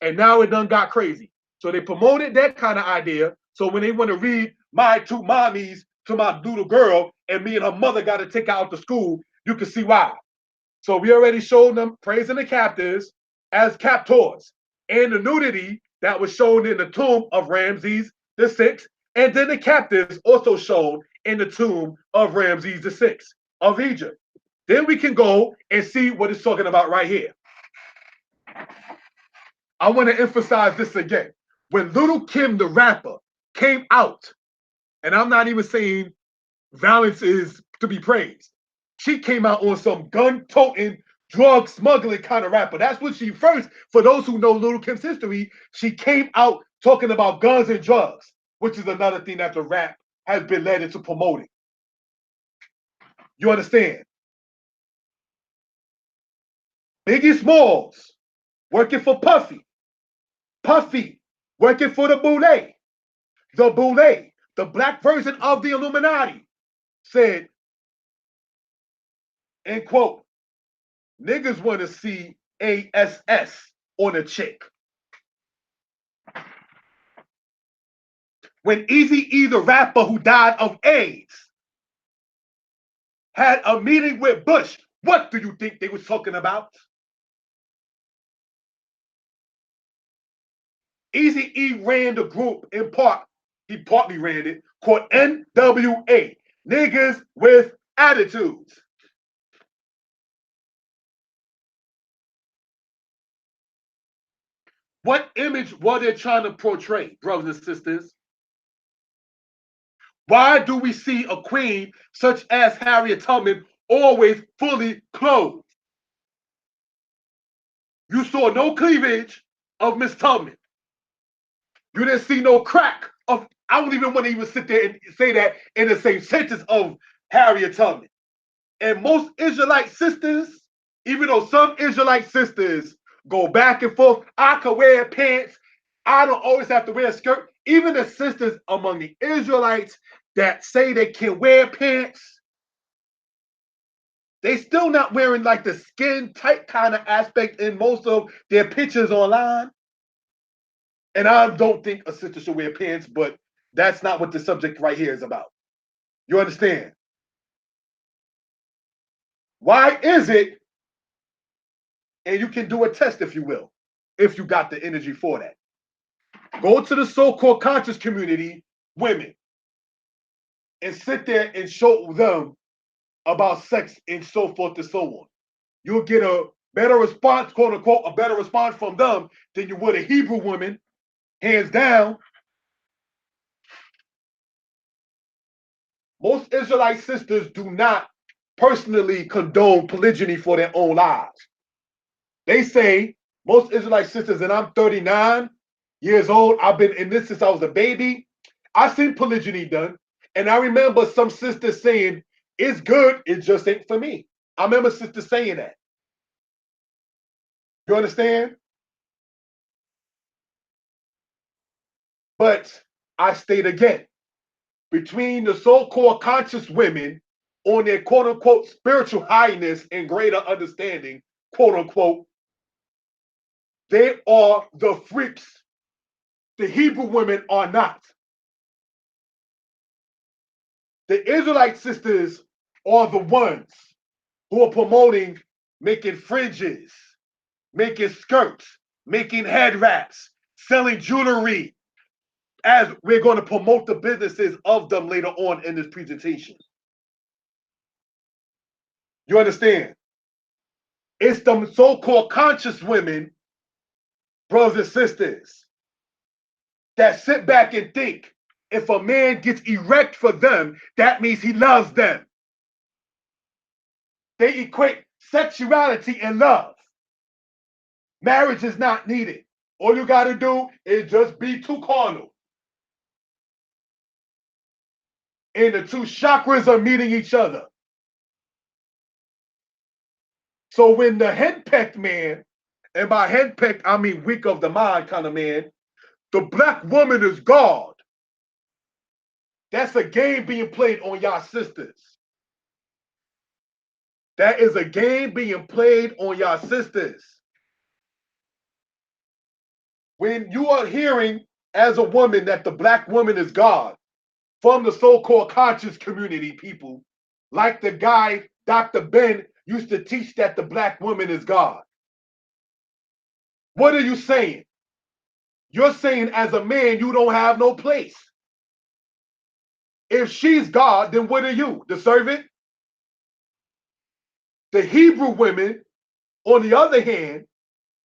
And now it done got crazy. So they promoted that kind of idea. So when they want to read my two mommies to my little girl and me and her mother got to take her out to school, you can see why. So we already showed them praising the captives as captors and the nudity that was shown in the tomb of Ramses VI. And then the captives also shown in the tomb of Ramses VI of Egypt. Then we can go and see what it's talking about right here. I want to emphasize this again. When Little Kim, the rapper, came out, and I'm not even saying violence is to be praised. She came out on some gun-toting, drug smuggling kind of rapper. That's what she first, for those who know Little Kim's history, she came out talking about guns and drugs, which is another thing that the rap has been led into promoting. You understand? Biggie Smalls, working for Puffy. Puffy, working for the Boule. The Boule, the black version of the Illuminati, said, and quote, niggas want to see ASS on a chick. When Eazy-E, the rapper who died of AIDS, had a meeting with Bush, what do you think they was talking about? Eazy-E ran the group in part, he partly ran it, called NWA, Niggas with Attitudes. What image were they trying to portray, brothers and sisters? Why do we see a queen such as Harriet Tubman always fully clothed? You saw no cleavage of Miss Tubman. You didn't see no crack of, I don't even want to even sit there and say that in the same sentence of Harriet Tubman. And most Israelite sisters, even though some Israelite sisters go back and forth, I could wear pants, I don't always have to wear a skirt. Even the sisters among the Israelites that say they can wear pants, they still not wearing like the skin tight kind of aspect in most of their pictures online. And I don't think a sister should wear pants, but that's not what the subject right here is about. You understand? Why is it, and you can do a test if you will, if you got the energy for that. Go to the so-called conscious community, women, and sit there and show them about sex and so forth and so on. You'll get a better response, quote unquote, a better response from them than you would a Hebrew woman, hands down. Most Israelite sisters do not personally condone polygyny for their own lives. They say, most Israelite sisters, and I'm 39 years old, I've been in this since I was a baby. I've seen polygyny done. And I remember some sisters saying, it's good, it just ain't for me. I remember sisters saying that. You understand? But I state again, between the so-called conscious women on their quote-unquote spiritual highness and greater understanding, quote-unquote, they are the freaks. The Hebrew women are not. The Israelite sisters are the ones who are promoting making fringes, making skirts, making head wraps, selling jewelry, as we're going to promote the businesses of them later on in this presentation. You understand? It's the so-called conscious women, brothers and sisters, that sit back and think if a man gets erect for them, that means he loves them. They equate sexuality and love. Marriage is not needed. All you got to do is just be too carnal. And the two chakras are meeting each other. So when the henpecked man, and by henpecked I mean weak of the mind kind of man, the black woman is God. That's a game being played on y'all sisters. That is a game being played on y'all sisters. When you are hearing as a woman that the black woman is God from the so-called conscious community people, like the guy Dr. Ben used to teach that the black woman is God. What are you saying? You're saying as a man, you don't have no place. If she's God, then what are you? The servant? The Hebrew women, on the other hand,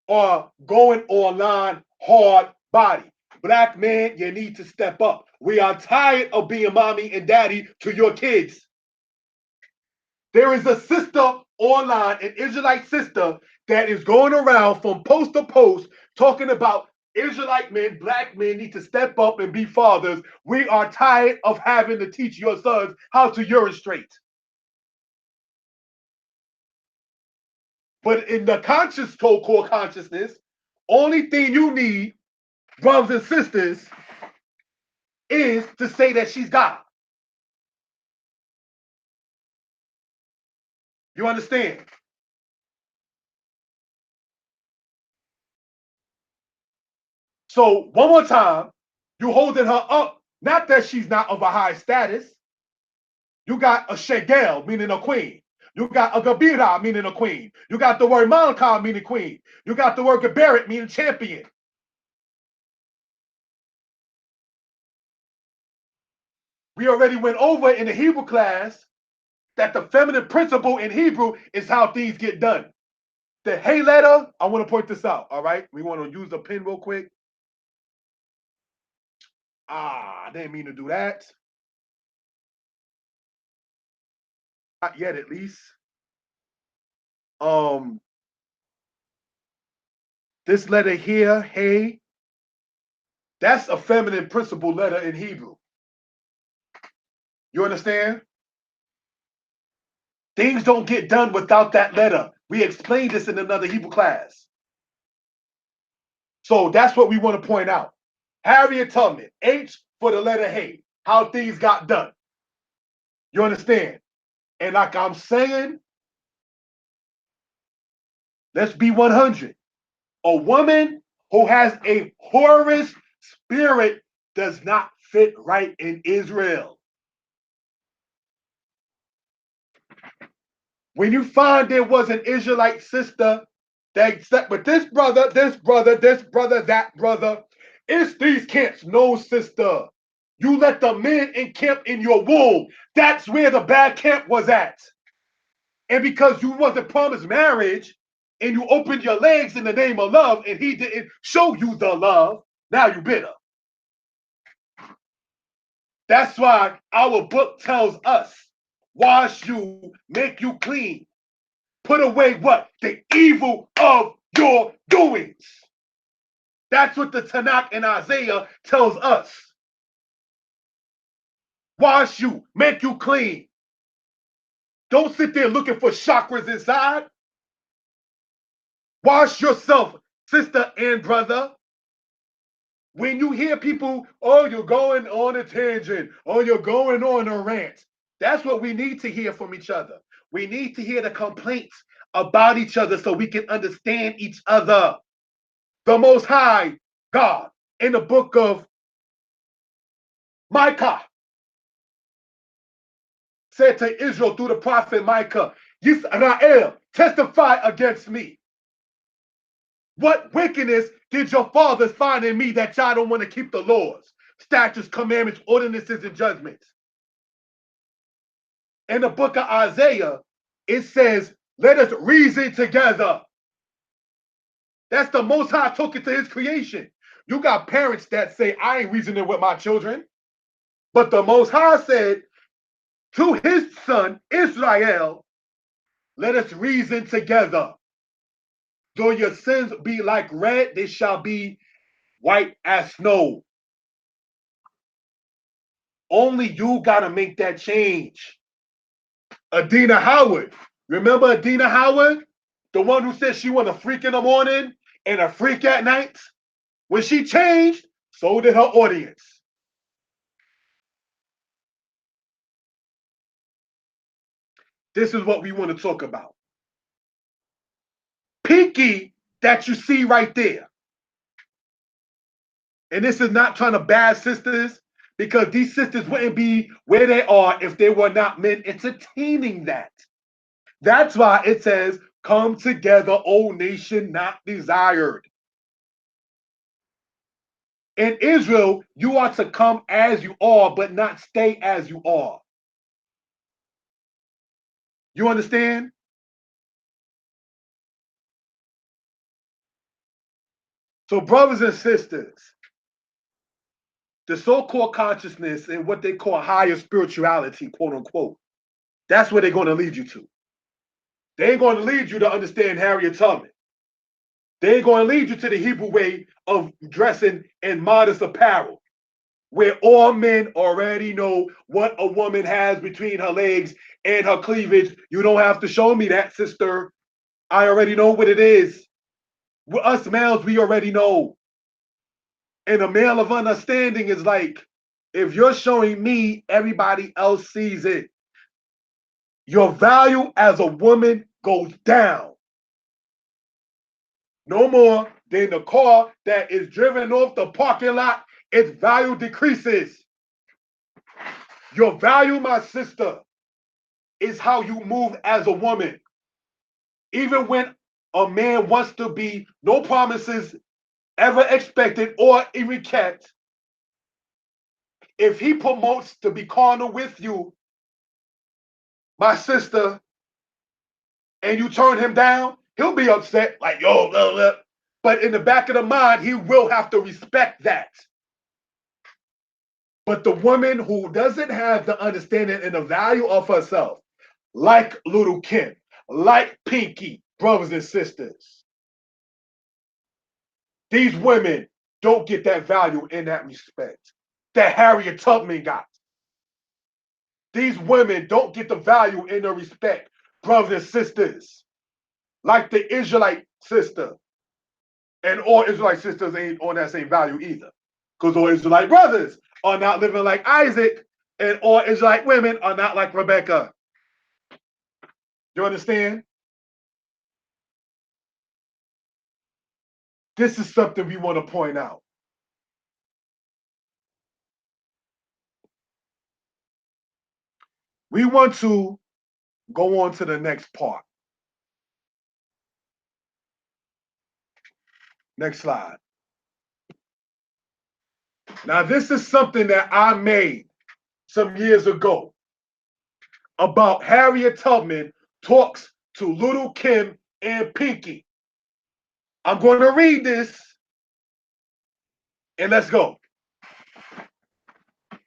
are going online hard body. Black man, you need to step up. We are tired of being mommy and daddy to your kids. There is a sister online, an Israelite sister, that is going around from post to post talking about Israelite men, black men need to step up and be fathers. We are tired of having to teach your sons how to urinate. But in the conscious core consciousness, only thing you need, brothers and sisters, is to say that she's God. You understand? So one more time, you holding her up, not that she's not of a high status. You got a Shegel, meaning a queen. You got a Gabira, meaning a queen. You got the word Malachi, meaning queen. You got the word Geberet, meaning champion. We already went over in the Hebrew class that the feminine principle in Hebrew is how things get done. The hey letter, I want to point this out, all right? We want to use the pen real quick. I didn't mean to do that. Not yet, at least. This letter here, hey, that's a feminine principle letter in Hebrew. You understand? Things don't get done without that letter. We explained this in another Hebrew class. So that's what we want to point out. Harriet Tubman, H for the letter hey, how things got done. You understand? And like I'm saying, let's be 100. A woman who has a Horus spirit does not fit right in Israel. When you find there was an Israelite sister that slept with this brother, this brother, this brother, that brother, it's these camps. No, sister. You let the men encamp in your womb. That's where the bad camp was at. And because you wasn't promised marriage and you opened your legs in the name of love and he didn't show you the love, now you bitter. That's why our book tells us, wash you, make you clean. Put away what? The evil of your doings. That's what the Tanakh and Isaiah tells us. Wash you, make you clean. Don't sit there looking for chakras inside. Wash yourself, sister and brother. When you hear people, oh, you're going on a tangent, or you're going on a rant, That's what we need to hear from each other. We need to hear the complaints about each other so we can understand each other. The Most High God in the book of Micah said to Israel through the prophet Micah, Yisrael, testify against me. What wickedness did your fathers find in me that y'all don't want to keep the laws, statutes, commandments, ordinances, and judgments? In the book of Isaiah, it says, let us reason together. That's the Most High talking to his creation. You got parents that say, I ain't reasoning with my children. But the Most High said to his son, Israel, let us reason together. Though your sins be like red, they shall be white as snow. Only you got to make that change. Adina Howard. Remember Adina Howard? The one who said she want a freak in the morning and a freak at night? When she changed, so did her audience. This is what we want to talk about. Pinky that you see right there. And this is not trying to bad sisters, because these sisters wouldn't be where they are if they were not men entertaining that. That's why it says, come together, O nation not desired. In Israel, you are to come as you are, but not stay as you are. You understand? So, brothers and sisters, the so-called consciousness and what they call higher spirituality, quote unquote, that's where they're going to lead you to. They ain't going to lead you to understand Harriet Tubman. They ain't going to lead you to the Hebrew way of dressing in modest apparel, where all men already know what a woman has between her legs and her cleavage. You don't have to show me that, sister. I already know what it is. With us males, we already know. And a male of understanding is like, if you're showing me, everybody else sees it. Your value as a woman goes down. No more than the car that is driven off the parking lot, its value decreases. Your value, my sister, is how you move as a woman. Even when a man wants to be, no promises ever expected or even kept, if he promotes to be carnal with you, my sister, and you turn him down, he'll be upset, like, yo, blah, blah. But in the back of the mind, he will have to respect that. But the woman who doesn't have the understanding and the value of herself, like Little Kim, like Pinky, brothers and sisters, these women don't get that value in that respect that Harriet Tubman got. These women don't get the value in the respect, brothers and sisters, like the Israelite sister. And all Israelite sisters ain't on that same value either. Because all Israelite brothers are not living like Isaac, and all Israelite women are not like Rebecca. You understand? This is something we want to point out. We want to go on to the next part. Next slide. Now, this is something that I made some years ago about Harriet Tubman talks to Little Kim and Pinky. I'm going to read this, and let's go.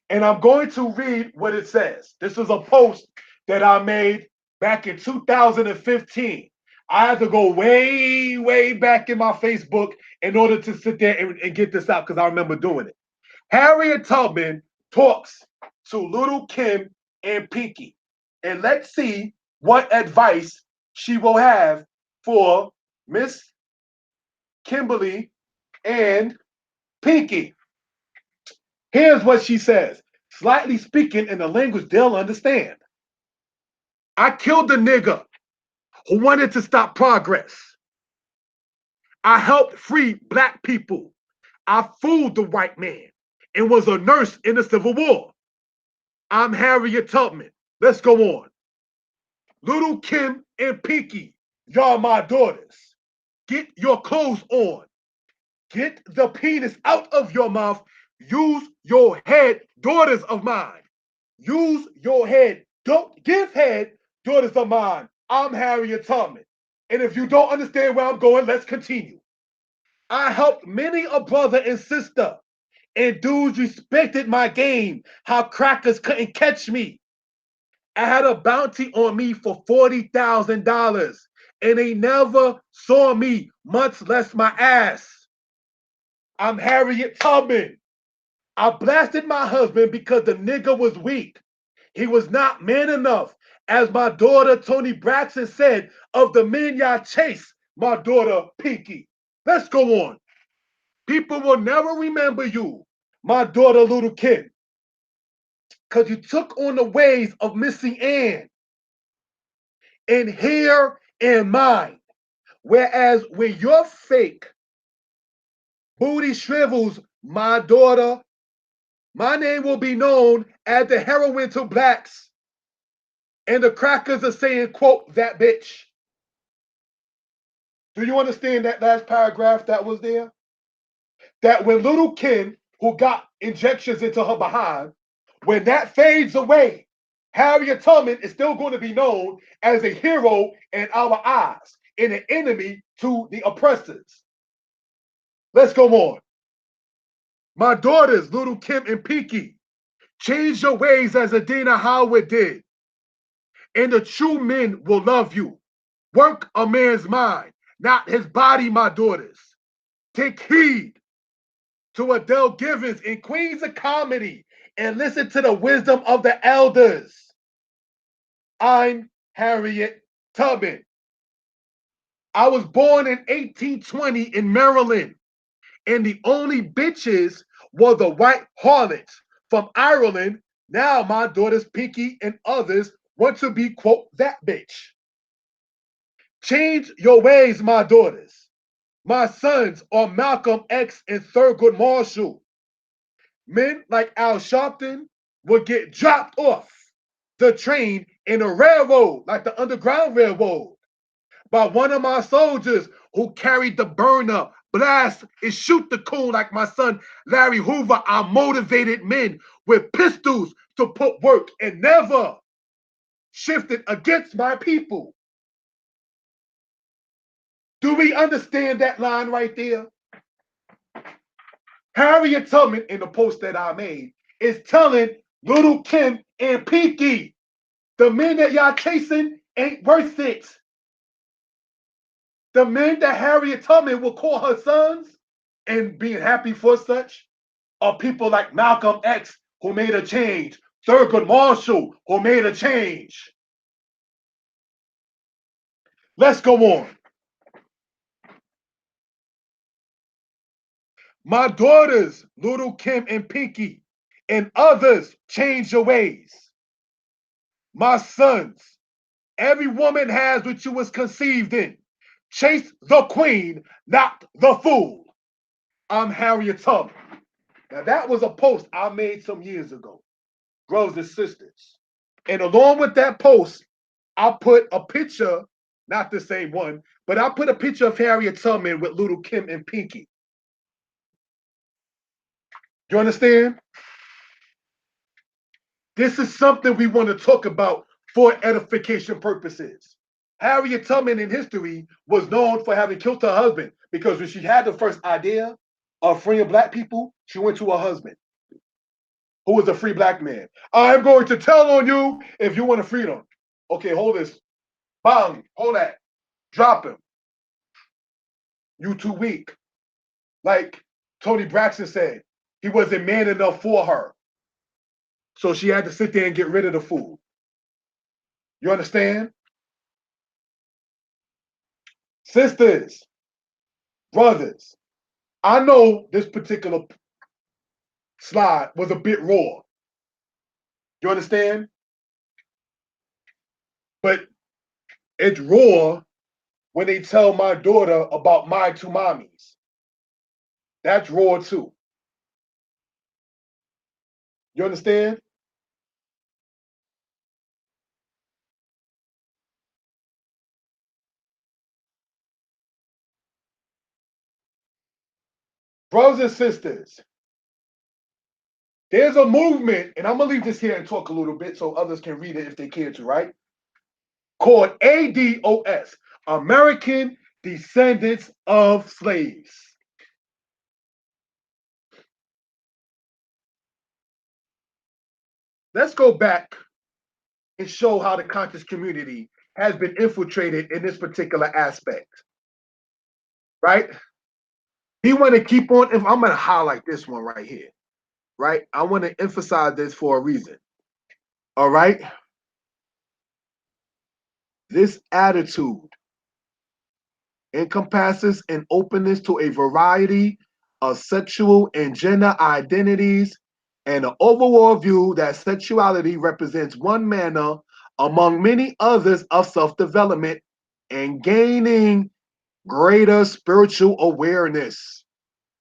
And I'm going to read what it says. This is a post that I made back in 2015. I had to go way, way back in my Facebook in order to sit there and get this out, because I remember doing it. Harriet Tubman talks to Little Kim and Pinky. And let's see what advice she will have for Miss Kimberly and Pinky. Here's what she says. slightly speaking in a language they'll understand. I killed the nigger who wanted to stop progress. I helped free black people. I fooled the white man and was a nurse in the Civil War. I'm Harriet Tubman. Let's go on. Little Kim and Pinky, y'all my daughters. Get your clothes on. Get the penis out of your mouth. Use your head, daughters of mine. Use your head. Don't give head, daughters of mine. I'm Harriet Tubman. And if you don't understand where I'm going, let's continue. I helped many a brother and sister, and dudes respected my game. How crackers couldn't catch me. I had a bounty on me for $40,000, and they never saw me, much less my ass. I'm Harriet Tubman. I blasted my husband because the nigga was weak. He was not man enough. As my daughter Tony Braxton said, of the men y'all chase, my daughter Pinky. Let's go on. People will never remember you, my daughter Little Kim, because you took on the ways of Missy Ann and here and mine. Whereas when your fake booty shrivels, my daughter, my name will be known as the heroine to blacks. And the crackers are saying, quote, that bitch. Do you understand that last paragraph that was there? That when Little Kim, who got injections into her behind, when that fades away, Harriet Tubman is still going to be known as a hero in our eyes and an enemy to the oppressors. Let's go on. My daughters, Little Kim and Pinky, change your ways as Adina Howard did. And the true men will love you. Work a man's mind, not his body, my daughters. Take heed to Adele Givens in Queens of Comedy and listen to the wisdom of the elders. I'm Harriet Tubman. I was born in 1820 in Maryland, and the only bitches were the white harlots from Ireland. Now my daughters Pinky and others want to be, quote, that bitch. Change your ways, my daughters. My sons are Malcolm X and Thurgood Marshall. Men like Al Sharpton would get dropped off the train in a railroad, like the Underground Railroad, by one of my soldiers who carried the burner, blast and shoot the coon like my son Larry Hoover. I motivated men with pistols to put work and never shifted against my people. Do we understand that line right there? Harriet Tubman, in the post that I made, is telling Little Kim and Pinky, the men that y'all chasing ain't worth it. The men that Harriet Tubman will call her sons and being happy for such are people like Malcolm X, who made a change, Thurgood Marshall, who made a change. Let's go on. My daughters, Little Kim and Pinky, and others, change your ways. My sons, every woman has what you was conceived in. Chase the queen, not the fool. I'm Harriet Tubman. Now that was a post I made some years ago, brothers and sisters. And along with that post, I put a picture, not the same one, but I put a picture of Harriet Tubman with Little Kim and Pinky. You understand? This is something we want to talk about for edification purposes. Harriet Tubman in history was known for having killed her husband because when she had the first idea of freeing black people, she went to her husband, who was a free black man. I'm going to tell on you if you want to free them. Okay, hold this. Bang, hold that. Drop him. You too weak. Like Tony Braxton said, he wasn't man enough for her. So she had to sit there and get rid of the fool. You understand? Sisters, brothers, I know this particular slide was a bit raw, You understand? But it's raw when they tell my daughter about my two mommies. That's raw too. You understand? Brothers and sisters, there's a movement, and I'm gonna leave this here and talk a little bit so others can read it if they care to, right? Called ADOS, American Descendants of Slaves. Let's go back and show how the conscious community has been infiltrated in this particular aspect, right? He want to keep on, if I'm going to highlight this one right here, right? I want to emphasize this for a reason, all right? This attitude encompasses an openness to a variety of sexual and gender identities and an overall view that sexuality represents one manner among many others of self-development and gaining greater spiritual awareness.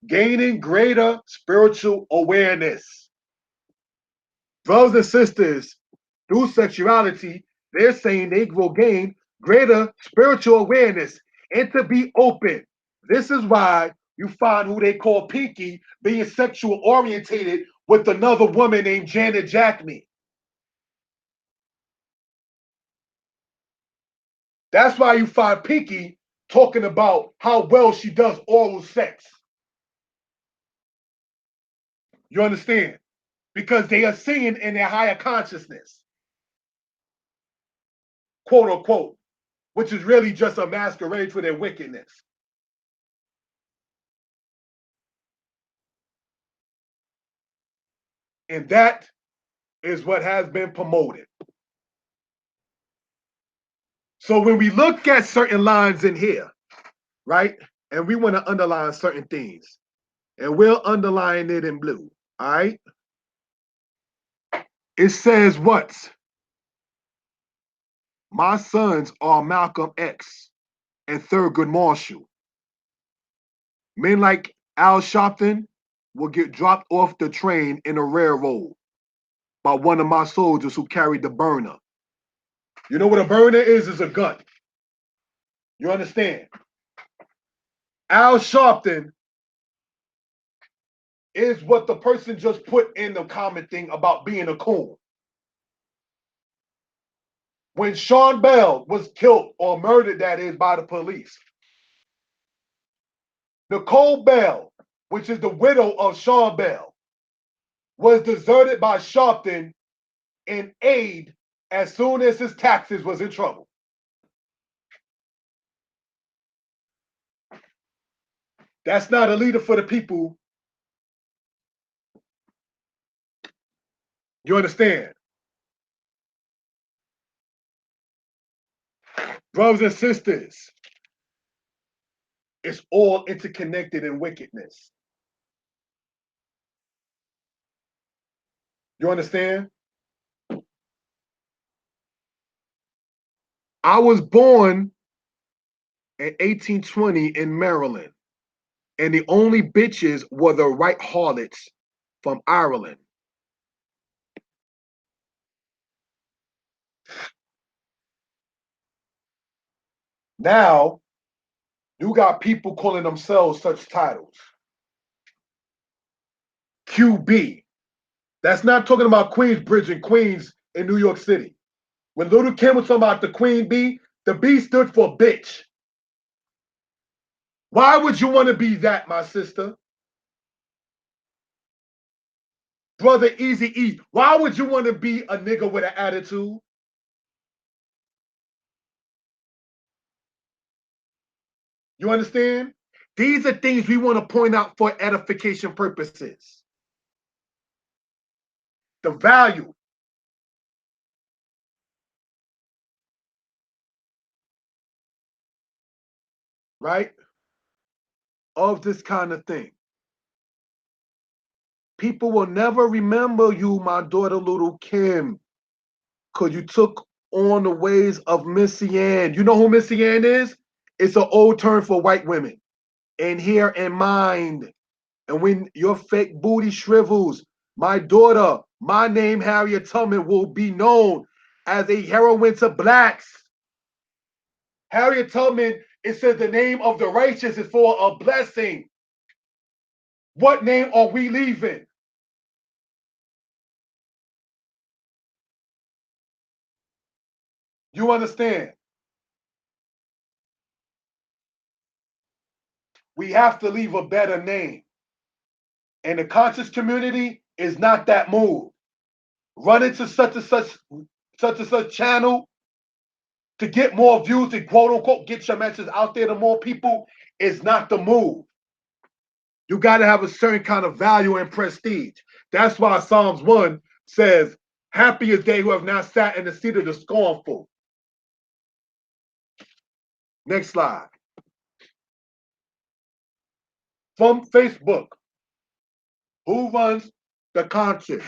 Gaining greater spiritual awareness. Brothers and sisters, through sexuality, they're saying they will gain greater spiritual awareness and to be open. This is why you find who they call Pinky being sexual orientated with another woman named Janet Jackney. That's why you find Pinky talking about how well she does oral sex. You understand? Because they are seeing in their higher consciousness, quote unquote, which is really just a masquerade for their wickedness. And that is what has been promoted. So when we look at certain lines in here, right, and we want to underline certain things, and we'll underline it in blue, all right? It says what? My sons are Malcolm X and Thurgood Marshall. Men like Al Sharpton will get dropped off the train in a railroad by one of my soldiers who carried the burner. You know what a burner is? Is a gun. You understand? Al Sharpton is what the person just put in the comment thing about being a coon. When Sean Bell was killed or murdered, that is, by the police, Nicole Bell, which is the widow of Sean Bell, was deserted by Sharpton in aid as soon as his taxes was in trouble. That's not a leader for the people. You understand? Brothers and sisters, it's all interconnected in wickedness. You understand? I was born in 1820 in Maryland, and the only bitches were the right harlots from Ireland. Now, you got people calling themselves such titles. QB. That's not talking about Queensbridge and Queens in New York City. When Little Kim was talking about the Queen Bee, the B stood for bitch. Why would you want to be that, my sister? Brother Easy E, why would you want to be a nigga with an attitude? You understand? These are things we want to point out for edification purposes. The value. Right? Of this kind of thing. People will never remember you, my daughter, little Kim, because you took on the ways of Missy Ann. You know who Missy Ann is? It's an old term for white women. And here in mind, and when your fake booty shrivels, my daughter, my name, Harriet Tubman, will be known as a heroine to blacks. Harriet Tubman, it says the name of the righteous is for a blessing. What name are we leaving? You understand? We have to leave a better name. And the conscious community is not that move. Run into such and such channel to get more views, to quote unquote get your message out there to more people is not the move. You got to have a certain kind of value and prestige. That's why Psalms 1 says, happy is they who have not sat in the seat of the scornful. Next slide. From Facebook, who runs the conscious?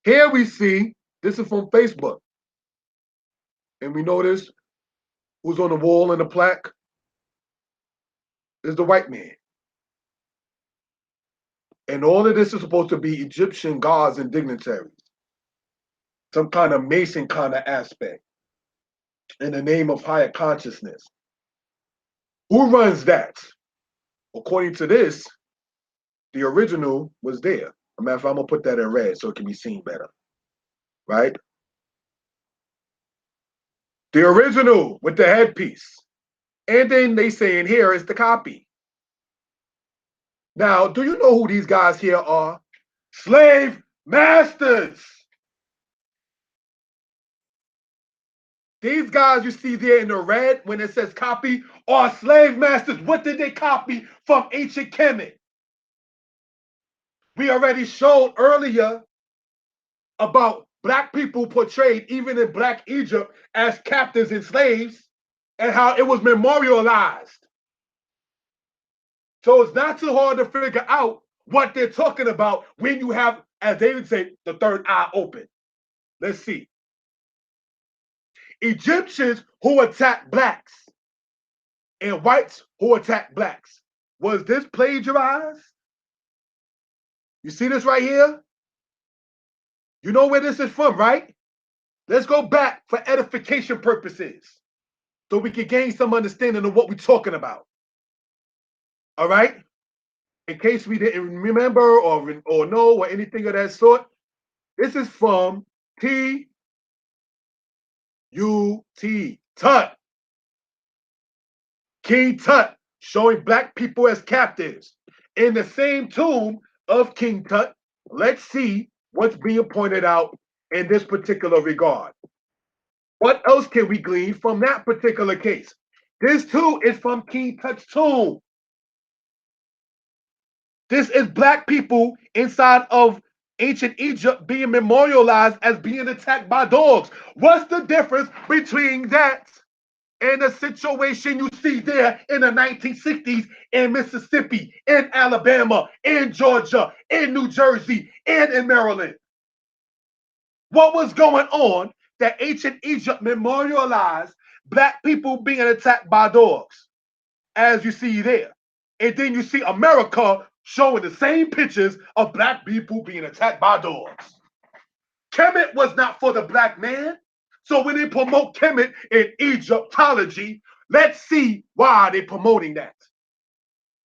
Here we see, this is from Facebook. And we notice who's on the wall in the plaque is the white man. And all of this is supposed to be Egyptian gods and dignitaries. Some kind of Mason kind of aspect in the name of higher consciousness. Who runs that? According to this, the original was there. As a matter of fact, I'm going to put that in red so it can be seen better. Right? The original with the headpiece. And then they say in here is the copy. Now, do you know who these guys here are? Slave masters. These guys you see there in the red when it says copy are slave masters. What did they copy from ancient Kemet? We already showed earlier about black people portrayed even in Black Egypt as captives and slaves and how it was memorialized. So it's not too hard to figure out what they're talking about when you have, as they would say, the third eye open. Let's see. Egyptians who attacked blacks and whites who attacked blacks. Was this plagiarized? You see this right here? You know where this is from, right? Let's go back for edification purposes so we can gain some understanding of what we're talking about. All right? In case we didn't remember or know or anything of that sort, this is from T-U-T, Tut. King Tut showing black people as captives. In the same tomb of King Tut, let's see what's being pointed out in this particular regard. What else can we glean from that particular case? This too is from King Tut's tomb. This is black people inside of ancient Egypt being memorialized as being attacked by dogs. What's the difference between that and the situation you see there in the 1960s in Mississippi, in Alabama, in Georgia, in New Jersey, and in Maryland? What was going on that ancient Egypt memorialized black people being attacked by dogs, as you see there? And then you see America showing the same pictures of black people being attacked by dogs. Kemet was not for the black man. So when they promote Kemet in Egyptology, let's see why they're promoting that.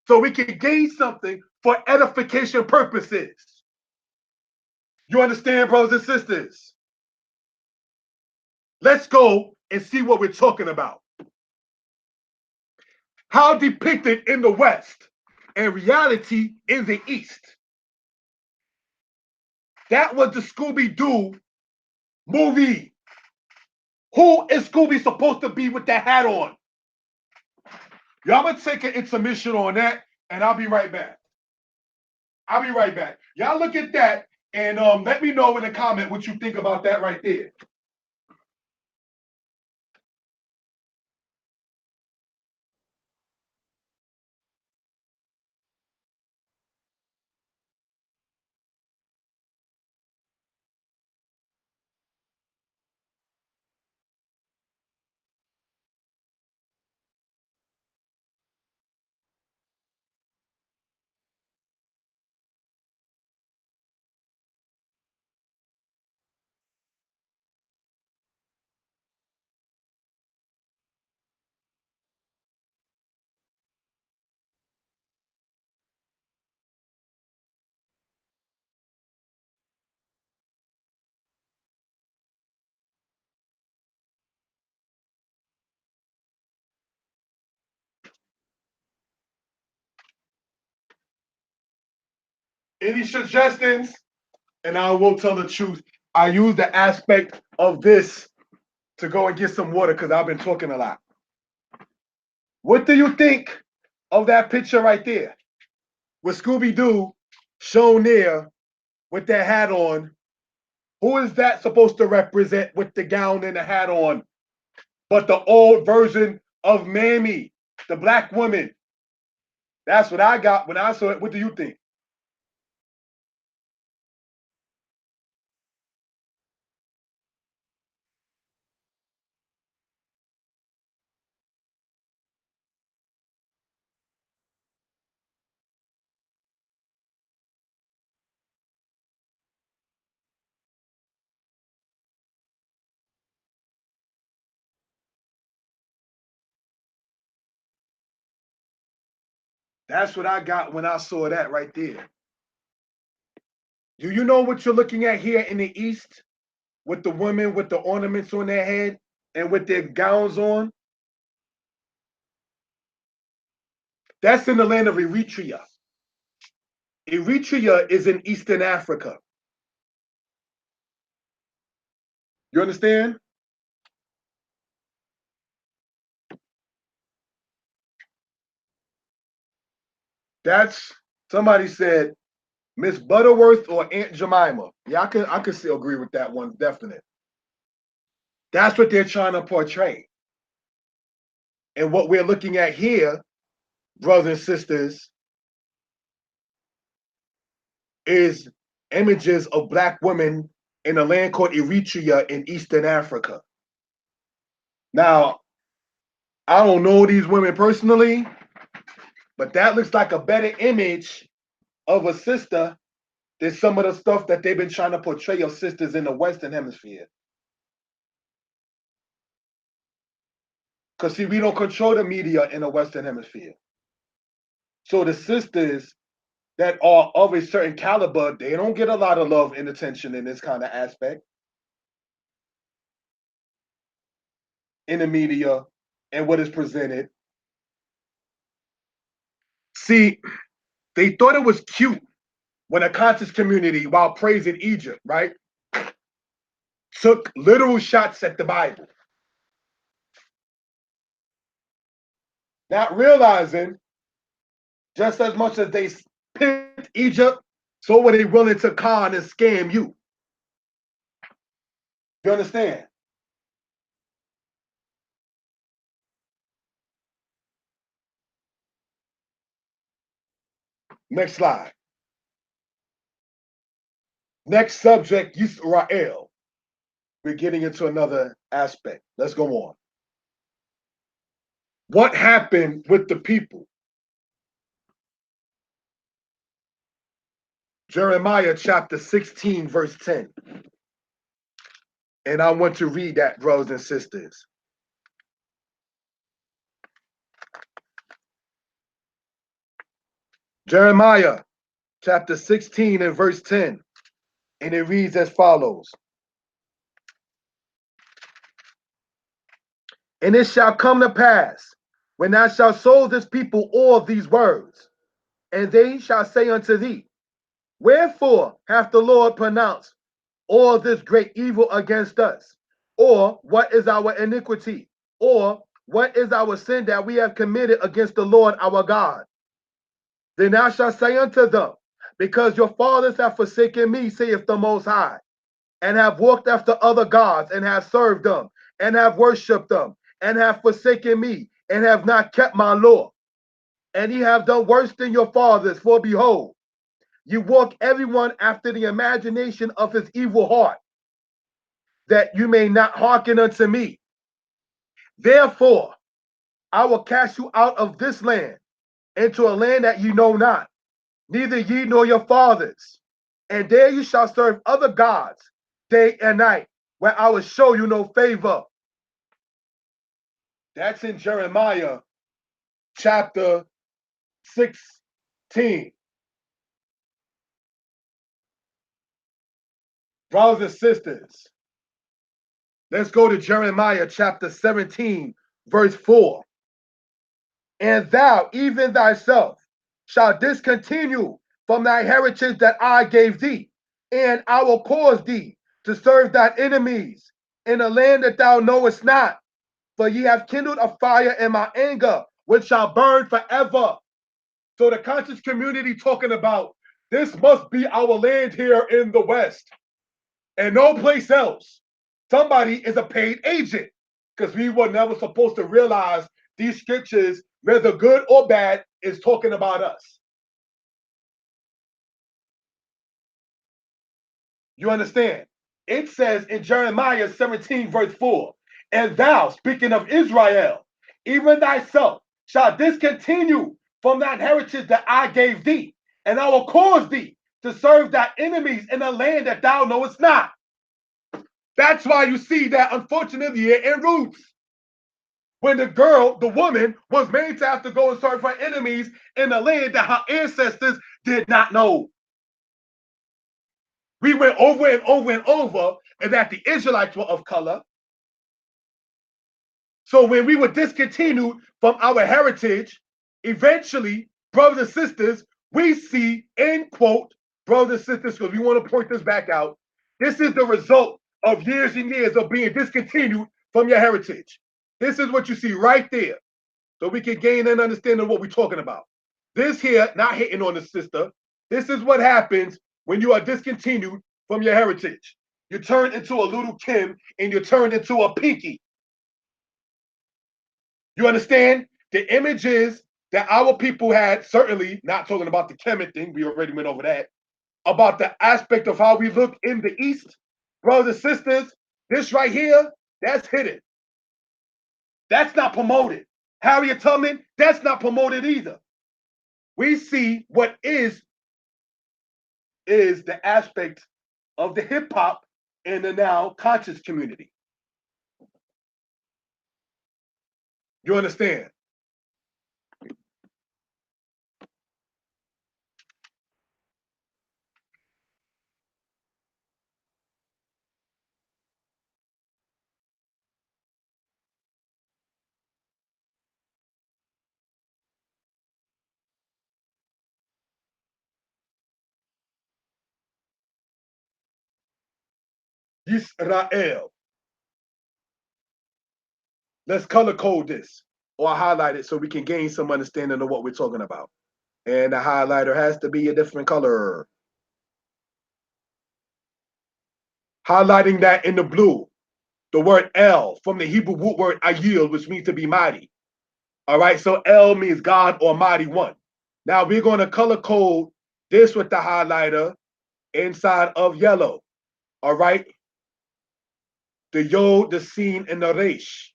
So we can gain something for edification purposes. You understand, brothers and sisters? Let's go and see what we're talking about. How depicted in the West and reality in the East. That was the Scooby-Doo movie. Who is Scooby supposed to be with that hat on? Y'all gonna take an intermission on that, and I'll be right back. I'll be right back. Y'all look at that and let me know in the comment what you think about that right there. Any suggestions? And I will tell the truth. I use the aspect of this to go and get some water because I've been talking a lot. What do you think of that picture right there? With Scooby-Doo shown there with their hat on. Who is that supposed to represent with the gown and the hat on? But the old version of Mammy, the black woman. That's what I got when I saw it. What do you think? That's what I got when I saw that right there. Do you know what you're looking at here in the East with the women with the ornaments on their head and with their gowns on? That's in the land of Eritrea. Eritrea is in Eastern Africa. You understand? That's somebody said Miss Butterworth or Aunt Jemima. Yeah, I can still agree with that one, definite. That's what they're trying to portray. And what we're looking at here, brothers and sisters, is images of black women in a land called Eritrea in Eastern Africa. Now, I don't know these women personally, but that looks like a better image of a sister than some of the stuff that they've been trying to portray of sisters in the Western Hemisphere. Because, see, we don't control the media in the Western Hemisphere. So the sisters that are of a certain caliber, they don't get a lot of love and attention in this kind of aspect in the media and what is presented. See, they thought it was cute when a conscious community, while praising Egypt, right, took literal shots at the Bible. Not realizing just as much as they picked Egypt, so were they willing to con and scam you. You understand? Next slide. Next subject, Israel. We're getting into another aspect. Let's go on. What happened with the people? Jeremiah chapter 16, verse 10. And I want to read that, brothers and sisters. Jeremiah chapter 16 and verse 10. And it reads as follows. And it shall come to pass, when thou shalt show this people all these words, and they shall say unto thee, wherefore hath the Lord pronounced all this great evil against us? Or what is our iniquity? Or what is our sin that we have committed against the Lord our God? Then thou shalt say unto them, because your fathers have forsaken me, saith the Most High, and have walked after other gods, and have served them, and have worshipped them, and have forsaken me, and have not kept my law. And ye have done worse than your fathers, for behold, you walk everyone after the imagination of his evil heart, that you may not hearken unto me. Therefore, I will cast you out of this land into a land that you know not, neither ye nor your fathers. And there you shall serve other gods day and night, where I will show you no favor. That's in Jeremiah chapter 16. Brothers and sisters, let's go to Jeremiah chapter 17, verse 4. And thou, even thyself, shalt discontinue from thy heritage that I gave thee, and I will cause thee to serve thine enemies in a land that thou knowest not. For ye have kindled a fire in my anger, which shall burn forever. So the conscious community talking about this must be our land here in the West and no place else. Somebody is a paid agent, because we were never supposed to realize these scriptures, whether good or bad, is talking about us. You understand? It says in Jeremiah 17, verse 4, and thou, speaking of Israel, even thyself, shall discontinue from that heritage that I gave thee, and I will cause thee to serve thy enemies in a land that thou knowest not. That's why you see that, unfortunately, in Roots, when the woman, was made to have to go and serve her enemies in a land that her ancestors did not know. We went over and over and over, and that the Israelites were of color. So when we were discontinued from our heritage, eventually, brothers and sisters, we see, end quote, brothers and sisters, because we want to point this back out. This is the result of years and years of being discontinued from your heritage. This is what you see right there. So we can gain an understanding of what we're talking about. This here, not hitting on the sister, this is what happens when you are discontinued from your heritage. You turn into a little Kim and you turn into a Pinky. You understand? The images that our people had, certainly not talking about the Kemet thing, we already went over that, about the aspect of how we look in the East, brothers and sisters, this right here, that's hidden. That's not promoted. Harriet Tubman, that's not promoted either. We see what is the aspect of the hip hop in the now conscious community. You understand? Yisrael. Let's color code this or highlight it so we can gain some understanding of what we're talking about. And the highlighter has to be a different color. Highlighting that in the blue, the word El from the Hebrew root word ayil, which means to be mighty. All right, so El means God or mighty one. Now we're going to color code this with the highlighter inside of yellow. All right, the Yod, the Sin, and the Resh.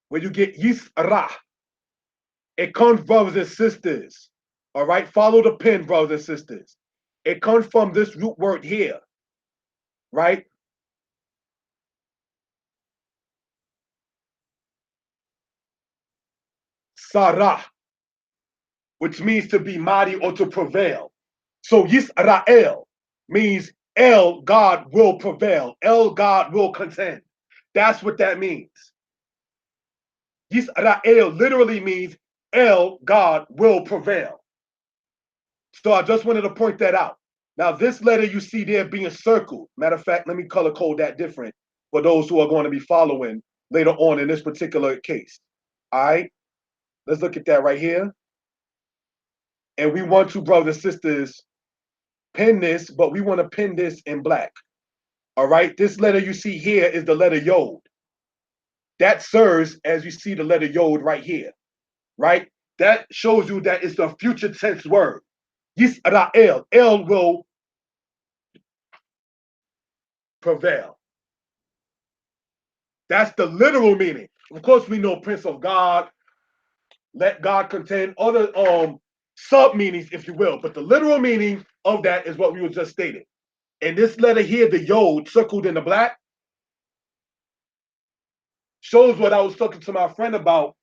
When you get Yisra, it comes, brothers and sisters. All right, follow the pen, brothers and sisters. It comes from this root word here, right? Sarah, which means to be mighty or to prevail. So Yisrael means El, God will prevail. El, God will contend. That's what that means. Yisrael literally means El, God will prevail. So I just wanted to point that out. Now, this letter you see there being circled. Matter of fact, let me color code that different for those who are going to be following later on in this particular case. All right, let's look at that right here. And we want to, brothers and sisters, pin this, but we want to pin this in black. All right, this letter you see here is the letter Yod. That serves as you see the letter Yod right here, right? That shows you that it's a future tense word. Yisrael, El will prevail. That's the literal meaning. Of course, we know Prince of God, let God contend, other sub meanings, if you will. But the literal meaning of that is what we were just stating. And this letter here, the Yod, circled in the black, shows what I was talking to my friend about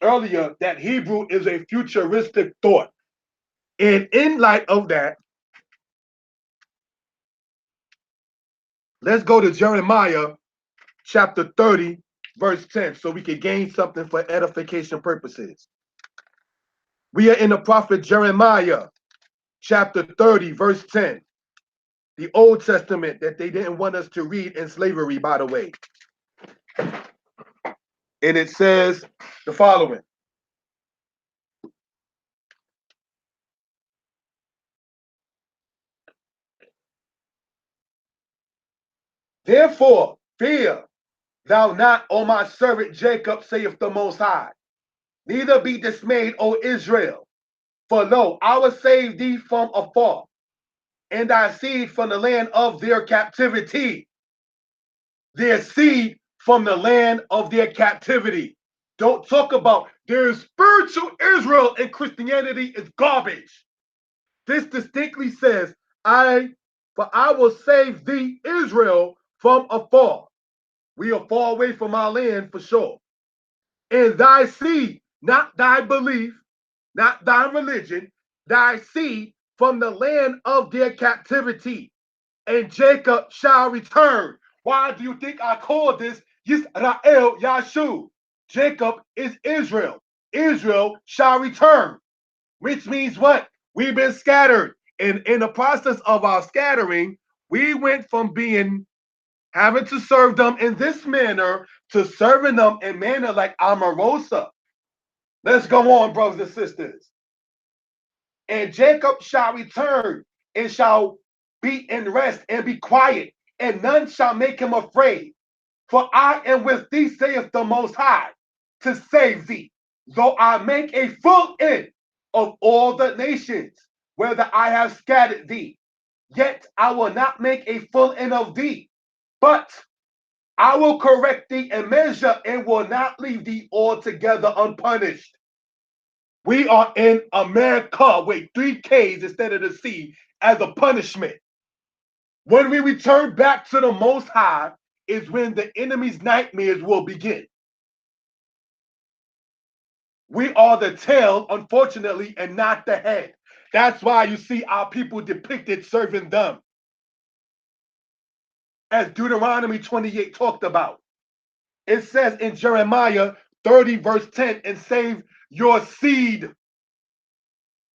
earlier, that Hebrew is a futuristic thought. And in light of that, let's go to Jeremiah chapter 30, verse 10, so we can gain something for edification purposes. We are in the prophet Jeremiah, chapter 30, verse 10. The Old Testament that they didn't want us to read in slavery, by the way. And it says the following. Therefore, fear thou not, O my servant Jacob, saith the Most High. Neither be dismayed, O Israel. For lo, I will save thee from afar, and thy seed from the land of their captivity. Their seed from the land of their captivity. Don't talk about their spiritual Israel and Christianity is garbage. This distinctly says, for I will save thee, Israel, from afar. We are far away from our land for sure. And thy seed, not thy belief, not thy religion, thy seed from the land of their captivity. And Jacob shall return. Why do you think I call this Yisrael Yashub? Jacob is Israel. Israel shall return. Which means what? We've been scattered. And in the process of our scattering, we went from having to serve them in this manner to serving them in manner like Amarosa. Let's go on, brothers and sisters. And Jacob shall return and shall be in rest and be quiet, and none shall make him afraid. For I am with thee, saith the Most High, to save thee, though I make a full end of all the nations, whether I have scattered thee. Yet I will not make a full end of thee, but I will correct thee and measure, and will not leave thee altogether unpunished. We are in America with 3 Ks instead of the C as a punishment. When we return back to the Most High is when the enemy's nightmares will begin. We are the tail, unfortunately, and not the head. That's why you see our people depicted serving them. As Deuteronomy 28 talked about. It says in Jeremiah 30 verse 10, and save your seed.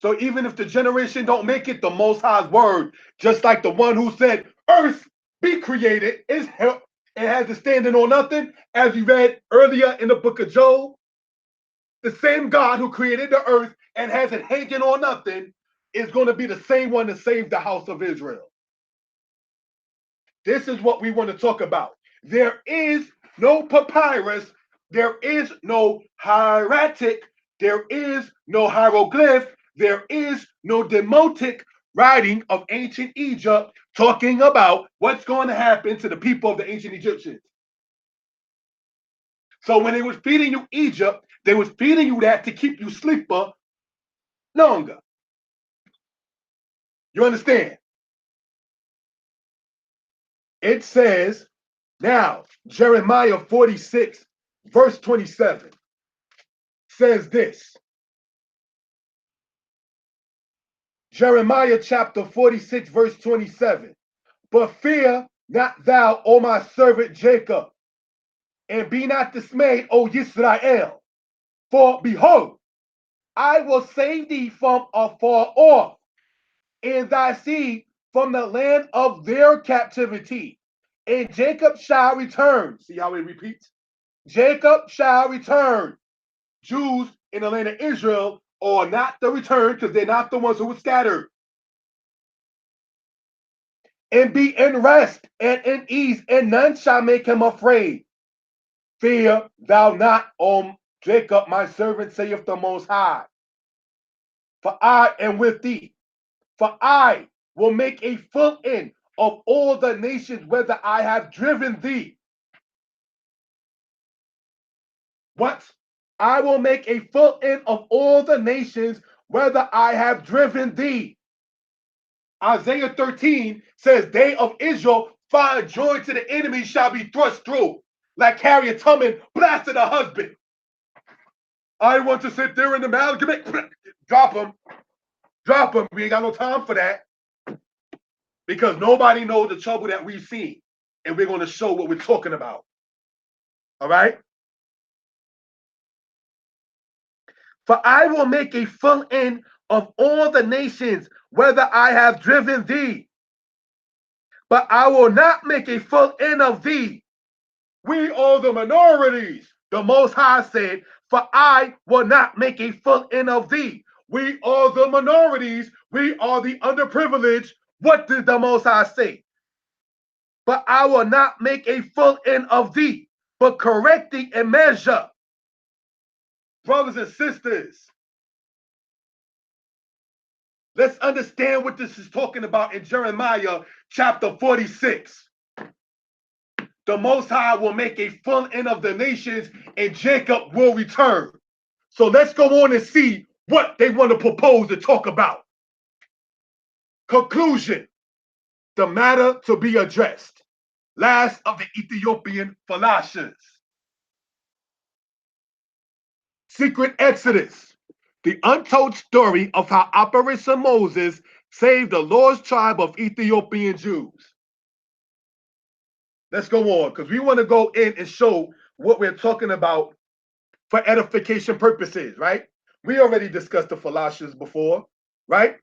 So even if the generation don't make it, the Most High's word, just like the one who said, earth be created, is help and has it standing on nothing, as we read earlier in the book of Job, the same God who created the earth and has it hanging on nothing is going to be the same one to save the house of Israel. This is what we want to talk about. There is no papyrus, there is no hieratic, there is no hieroglyph, there is no demotic writing of ancient Egypt talking about what's going to happen to the people of the ancient Egyptians. So when they was feeding you Egypt, they was feeding you that to keep you sleeper longer. You understand? It says, now, Jeremiah 46, verse 27 says this. Jeremiah chapter 46, verse 27. But fear not thou, O my servant Jacob, and be not dismayed, O Israel. For behold, I will save thee from afar off, and thy seed from the land of their captivity. And Jacob shall return. See how it repeats? Jacob shall return. Jews in the land of Israel are not the return because they're not the ones who were scattered. And be in rest and in ease, and none shall make him afraid. Fear thou not, O Jacob, my servant, saith the Most High. For I am with thee. For I will make a full end of all the nations whither I have driven thee. What? I will make a full end of all the nations whither I have driven thee. Isaiah 13 says, they of Israel find joy to the enemy shall be thrust through, like Harriet Tubman blasted her husband. I want to sit there in the amalgamate, drop him. We ain't got no time for that. Because nobody knows the trouble that we've seen. And we're going to show what we're talking about. All right? For I will make a full end of all the nations, whether I have driven thee. But I will not make a full end of thee. We are the minorities. The Most High said, for I will not make a full end of thee. We are the minorities. We are the underprivileged. What did the Most High say? But I will not make a full end of thee, but correct thee in measure. Brothers and sisters, let's understand what this is talking about in Jeremiah chapter 46. The Most High will make a full end of the nations and Jacob will return. So let's go on and see what they want to propose to talk about. Conclusion, the matter to be addressed. Last of the Ethiopian Falashas. Secret Exodus, the untold story of how Operation Moses saved the lost tribe of Ethiopian Jews. Let's go on, because we want to go in and show what we're talking about for edification purposes, right? We already discussed the Falashas before, right?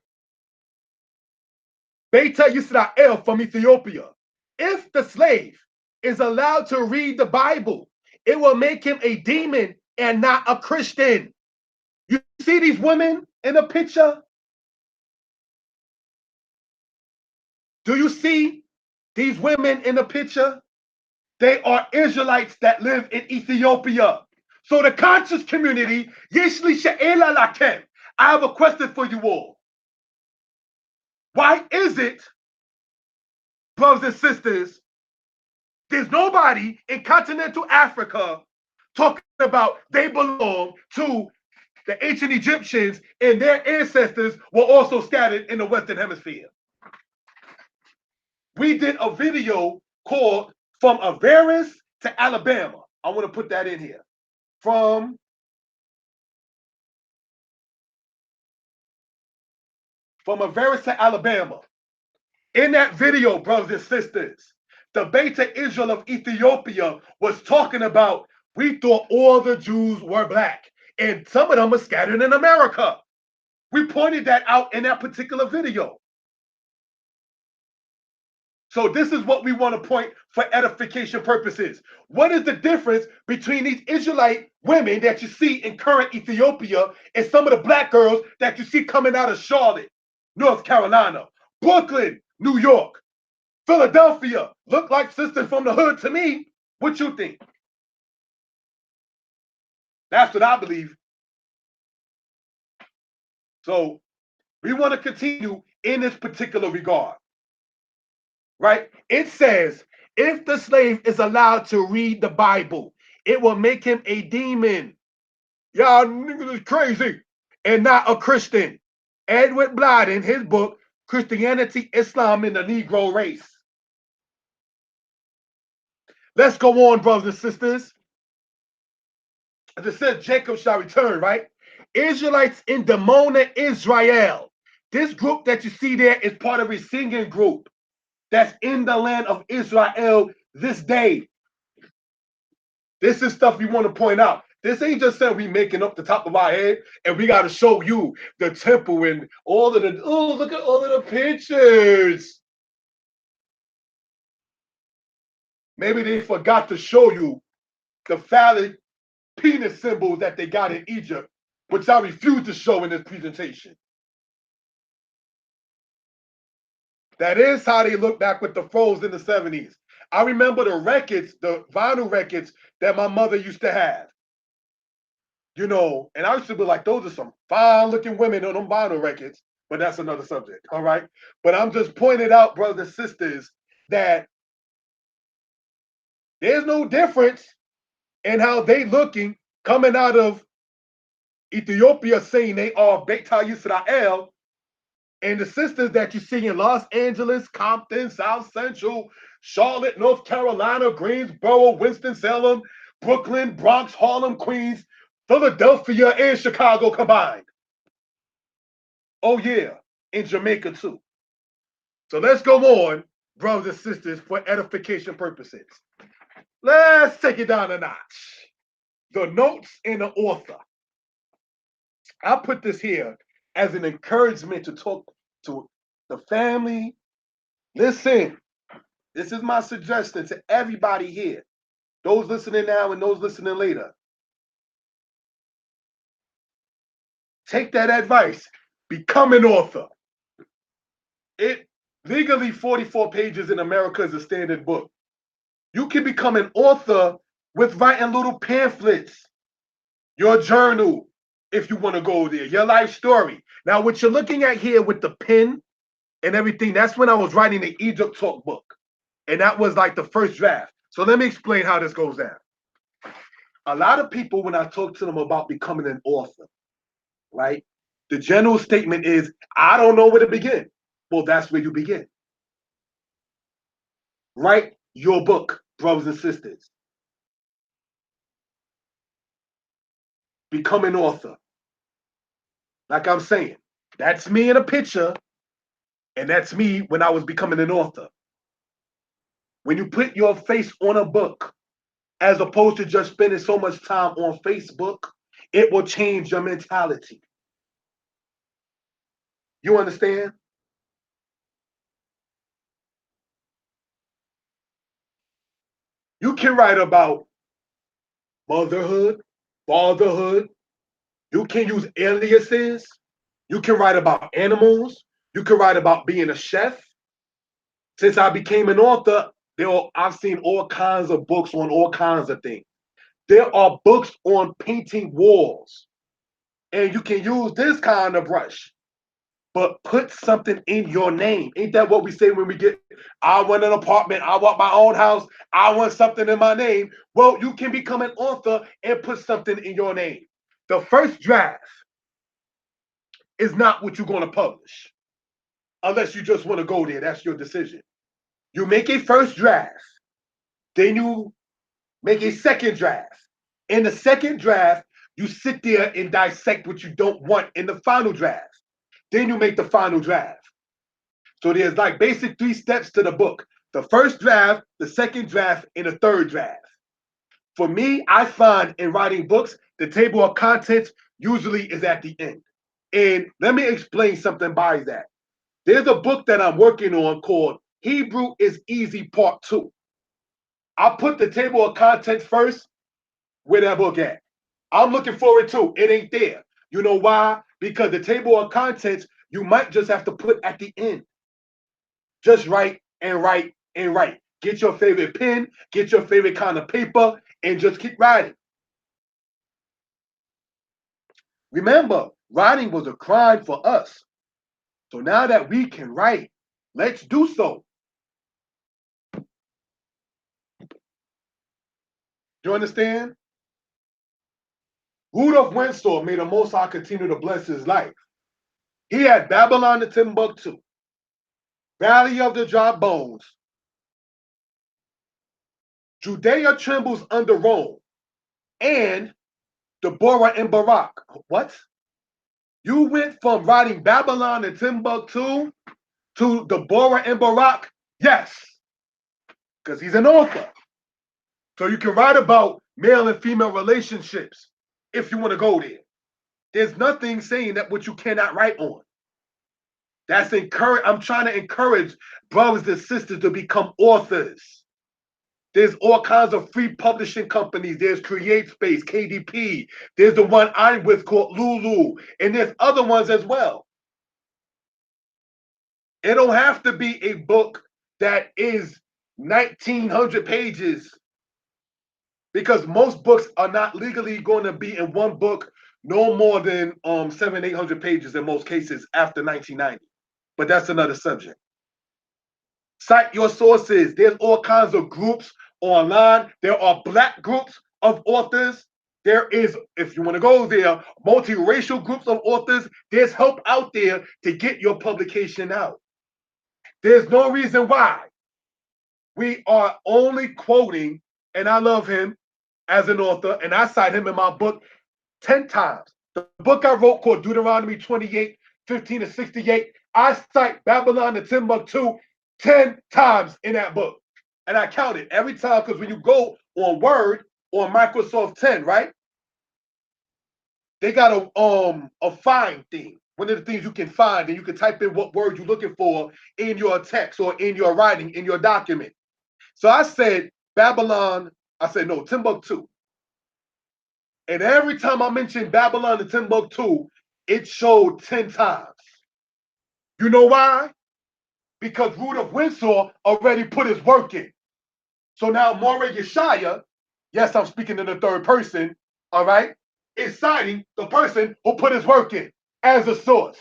Beta Yisrael from Ethiopia. If the slave is allowed to read the Bible, it will make him a demon and not a Christian. You see these women in the picture? Do you see these women in the picture? They are Israelites that live in Ethiopia. So the conscious community, Yeshli She'ela Lakem. I have a question for you all. Why is it, brothers and sisters, there's nobody in continental Africa talking about they belong to the ancient Egyptians and their ancestors were also scattered in the Western Hemisphere? We did a video called From Avaris to Alabama. I want to put that in here. From Avaris to Alabama. In that video, brothers and sisters, the Beta Israel of Ethiopia was talking about, we thought all the Jews were black, and some of them are scattered in America. We pointed that out in that particular video. So this is what we want to point for edification purposes. What is the difference between these Israelite women that you see in current Ethiopia and some of the black girls that you see coming out of Charlotte, North Carolina, Brooklyn, New York, Philadelphia? Look like sisters from the hood to me. What you think? That's what I believe. So we want to continue in this particular regard. Right? It says, if the slave is allowed to read the Bible, it will make him a demon. Y'all niggas is crazy. And not a Christian. Edward Blyde, in his book, Christianity, Islam, and the Negro Race. Let's go on, brothers and sisters. As it says, Jacob shall return, right? Israelites in Demona, Israel. This group that you see there is part of a singing group that's in the land of Israel this day. This is stuff we want to point out. This ain't just something we making up the top of our head, and we got to show you the temple and all of the, oh, look at all of the pictures. Maybe they forgot to show you the phallic penis symbols that they got in Egypt, which I refuse to show in this presentation. That is how they look back with the froze in the 70s. I remember the records, the vinyl records that my mother used to have. You know, and I used to be like, those are some fine looking women on them vinyl records, but that's another subject, all right? But I'm just pointing out, brothers and sisters, that there's no difference in how they looking coming out of Ethiopia saying they are Beta Yisrael, and the sisters that you see in Los Angeles, Compton, South Central, Charlotte, North Carolina, Greensboro, Winston-Salem, Brooklyn, Bronx, Harlem, Queens, Philadelphia, and Chicago combined. Oh yeah, in Jamaica too. So let's go on, brothers and sisters, for edification purposes. Let's take it down a notch. The notes and the author. I put this here as an encouragement to talk to the family. Listen, this is my suggestion to everybody here, those listening now and those listening later. Take that advice. Become an author. It legally 44 pages in America is a standard book. You can become an author with writing little pamphlets, your journal, if you want to go there, your life story. Now, what you're looking at here with the pen and everything, that's when I was writing the Egypt Talk book. And that was like the first draft. So let me explain how this goes down. A lot of people, when I talk to them about becoming an author, right? The general statement is, I don't know where to begin. Well, that's where you begin. Write your book, brothers and sisters. Become an author. Like I'm saying, that's me in a picture, and that's me when I was becoming an author. When you put your face on a book, as opposed to just spending so much time on Facebook, it will change your mentality. You understand? You can write about motherhood, fatherhood. You can use aliases. You can write about animals. You can write about being a chef. Since I became an author, I've seen all kinds of books on all kinds of things. There are books on painting walls. And you can use this kind of brush, but put something in your name. Ain't that what we say when we get, I want an apartment, I want my own house, I want something in my name? Well, you can become an author and put something in your name. The first draft is not what you're going to publish. Unless you just want to go there, that's your decision. You make a first draft, then you make a second draft. In the second draft, you sit there and dissect what you don't want in the final draft. Then you make the final draft. So there's like basic 3 steps to the book. The first draft, the second draft, and the third draft. For me, I find in writing books, the table of contents usually is at the end. And let me explain something by that. There's a book that I'm working on called Hebrew is Easy Part 2. I put the table of contents first. Where that book at? I'm looking forward to it. Ain't there. You know why? Because the table of contents, you might just have to put at the end. Just write and write and write. Get your favorite pen, get your favorite kind of paper, and just keep writing. Remember, writing was a crime for us. So now that we can write, let's do so. You understand? Rudolph Wenzel made the Most High continue to bless his life. He had Babylon to Timbuktu, Valley of the Dry Bones. Judea trembles under Rome, and Deborah and Barak. What? You went from writing Babylon and Timbuktu to Deborah and Barak? Yes, because he's an author. So you can write about male and female relationships if you want to go there. There's nothing saying that what you cannot write on. That's encourage. I'm trying to encourage brothers and sisters to become authors. There's all kinds of free publishing companies. There's CreateSpace, KDP. There's the one I'm with called Lulu. And there's other ones as well. It don't have to be a book that is 1,900 pages, because most books are not legally going to be in one book no more than 700-800 pages in most cases after 1990. But that's another subject. Cite your sources. There's all kinds of groups online. There are Black groups of authors. There is, if you want to go there, multiracial groups of authors. There's help out there to get your publication out. There's no reason why we are only quoting, and I love him as an author, and I cite him in my book 10 times. The book I wrote called Deuteronomy 28:15-68, I cite Babylon and Timbuktu 10 times in that book. And I count it every time, because when you go on Word, on Microsoft 10, right? they got a find thing. One of the things you can find, and you can type in what word you're looking for in your text or in your writing, in your document. So I said Babylon, I said no, Timbuktu. And every time I mentioned Babylon and Timbuktu, it showed 10 times. You know why? Because Rudolph Windsor already put his work in. So now Moreh Yeshaya, yes, I'm speaking in the third person, all right, is citing the person who put his work in as a source.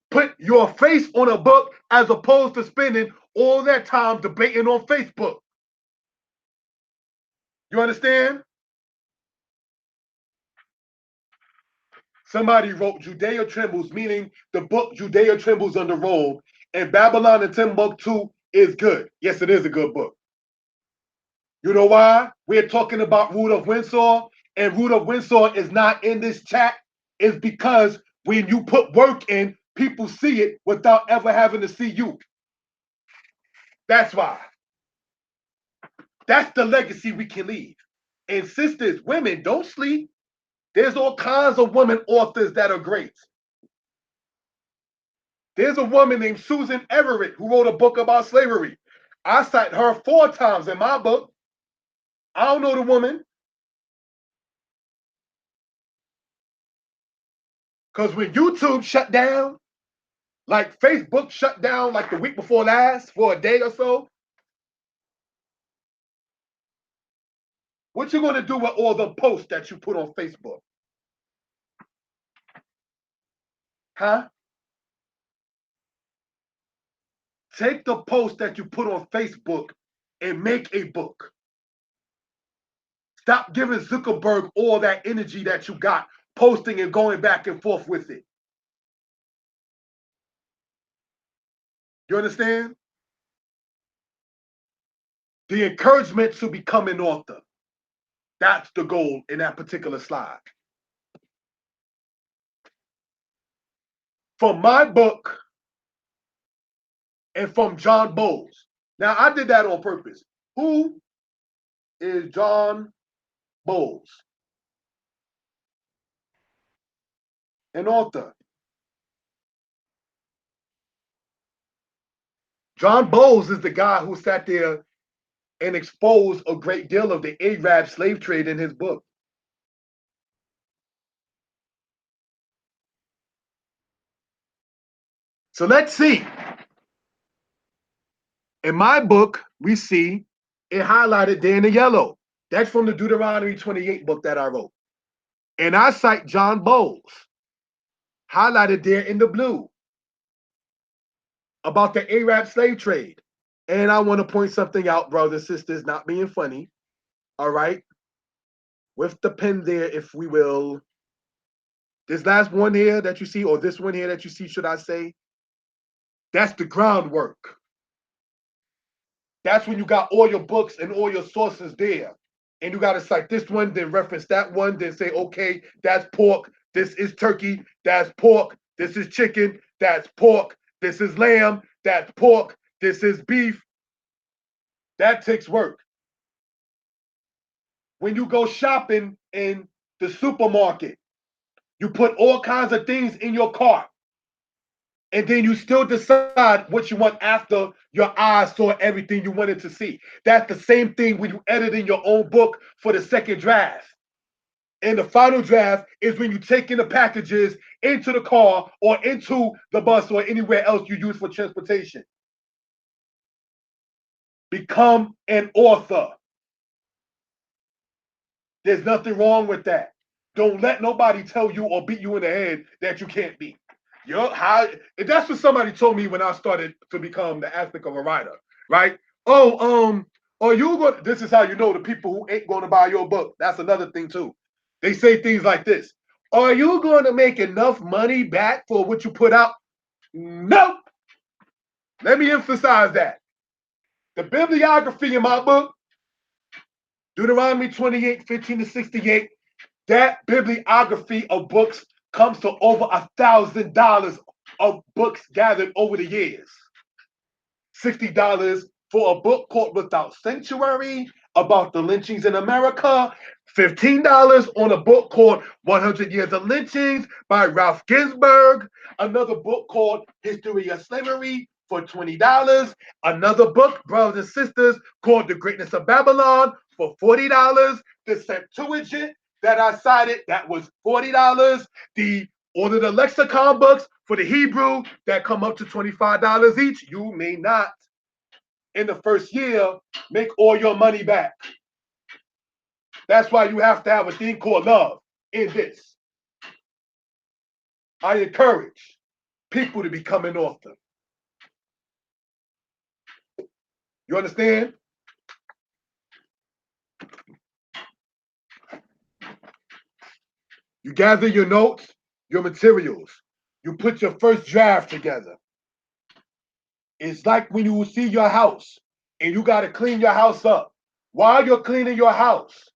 Put your face on a book as opposed to spending all that time debating on Facebook. You understand? Somebody wrote Judea Trembles, meaning the book Judea Trembles under Rome, and Babylon and Timbuktu is good. Yes, it is a good book. You know why? We're talking about Rudolph Windsor, and Rudolph Windsor is not in this chat. It's because when you put work in, people see it without ever having to see you. That's why. That's the legacy we can leave. And sisters, women, don't sleep. There's all kinds of women authors that are great. There's a woman named Susan Everett who wrote a book about slavery. I cite her 4 times in my book. I don't know the woman. Because when YouTube shut down, like Facebook shut down like the week before last for a day or so, what you going to do with all the posts that you put on Facebook? Huh? Take the post that you put on Facebook and make a book. Stop giving Zuckerberg all that energy that you got posting and going back and forth with it. You understand? The encouragement to become an author. That's the goal in that particular slide. From my book and from John Bowles. Now, I did that on purpose. Who is John Bowles? An author. John Bowles is the guy who sat there and exposed a great deal of the Arab slave trade in his book. So let's see. In my book, we see it highlighted there in the yellow. That's from the Deuteronomy 28 book that I wrote. And I cite John Bowles, highlighted there in the blue, about the Arab slave trade. And I want to point something out, brothers, sisters, not being funny. All right? With the pen there, if we will. This last one here that you see, or this one here that you see, should I say, that's the groundwork. That's when you got all your books and all your sources there. And you got to cite this one, then reference that one, then say, okay, that's pork, this is turkey, that's pork, this is chicken, that's pork, this is lamb, that's pork, this is beef. That takes work. When you go shopping in the supermarket, you put all kinds of things in your cart. And then you still decide what you want after your eyes saw everything you wanted to see. That's the same thing when you edit in your own book for the second draft. And the final draft is when you take in the packages into the car or into the bus or anywhere else you use for transportation. Become an author. There's nothing wrong with that. Don't let nobody tell you or beat you in the head that you can't be. That's what somebody told me when I started to become the aspect of a writer, right? This is how you know the people who ain't going to buy your book. That's another thing too. They say things like this. Are you going to make enough money back for what you put out? Nope. Let me emphasize that. The bibliography in my book, Deuteronomy 28, 15 to 68, that bibliography of books comes to over $1,000 of books gathered over the years. $60 for a book called Without Sanctuary about the lynchings in America. $15 on a book called 100 Years of Lynchings by Ralph Ginsberg. Another book called History of Slavery for $20. Another book, brothers and sisters, called The Greatness of Babylon for $40. The Septuagint that I cited, that was $40. All of the lexicon books for the Hebrew that come up to $25 each. You may not, in the first year, make all your money back. That's why you have to have a thing called love in this. I encourage people to become an author. You understand? You gather your notes, your materials. You put your first draft together. It's like when you see your house and you got to clean your house up. While you're cleaning your house,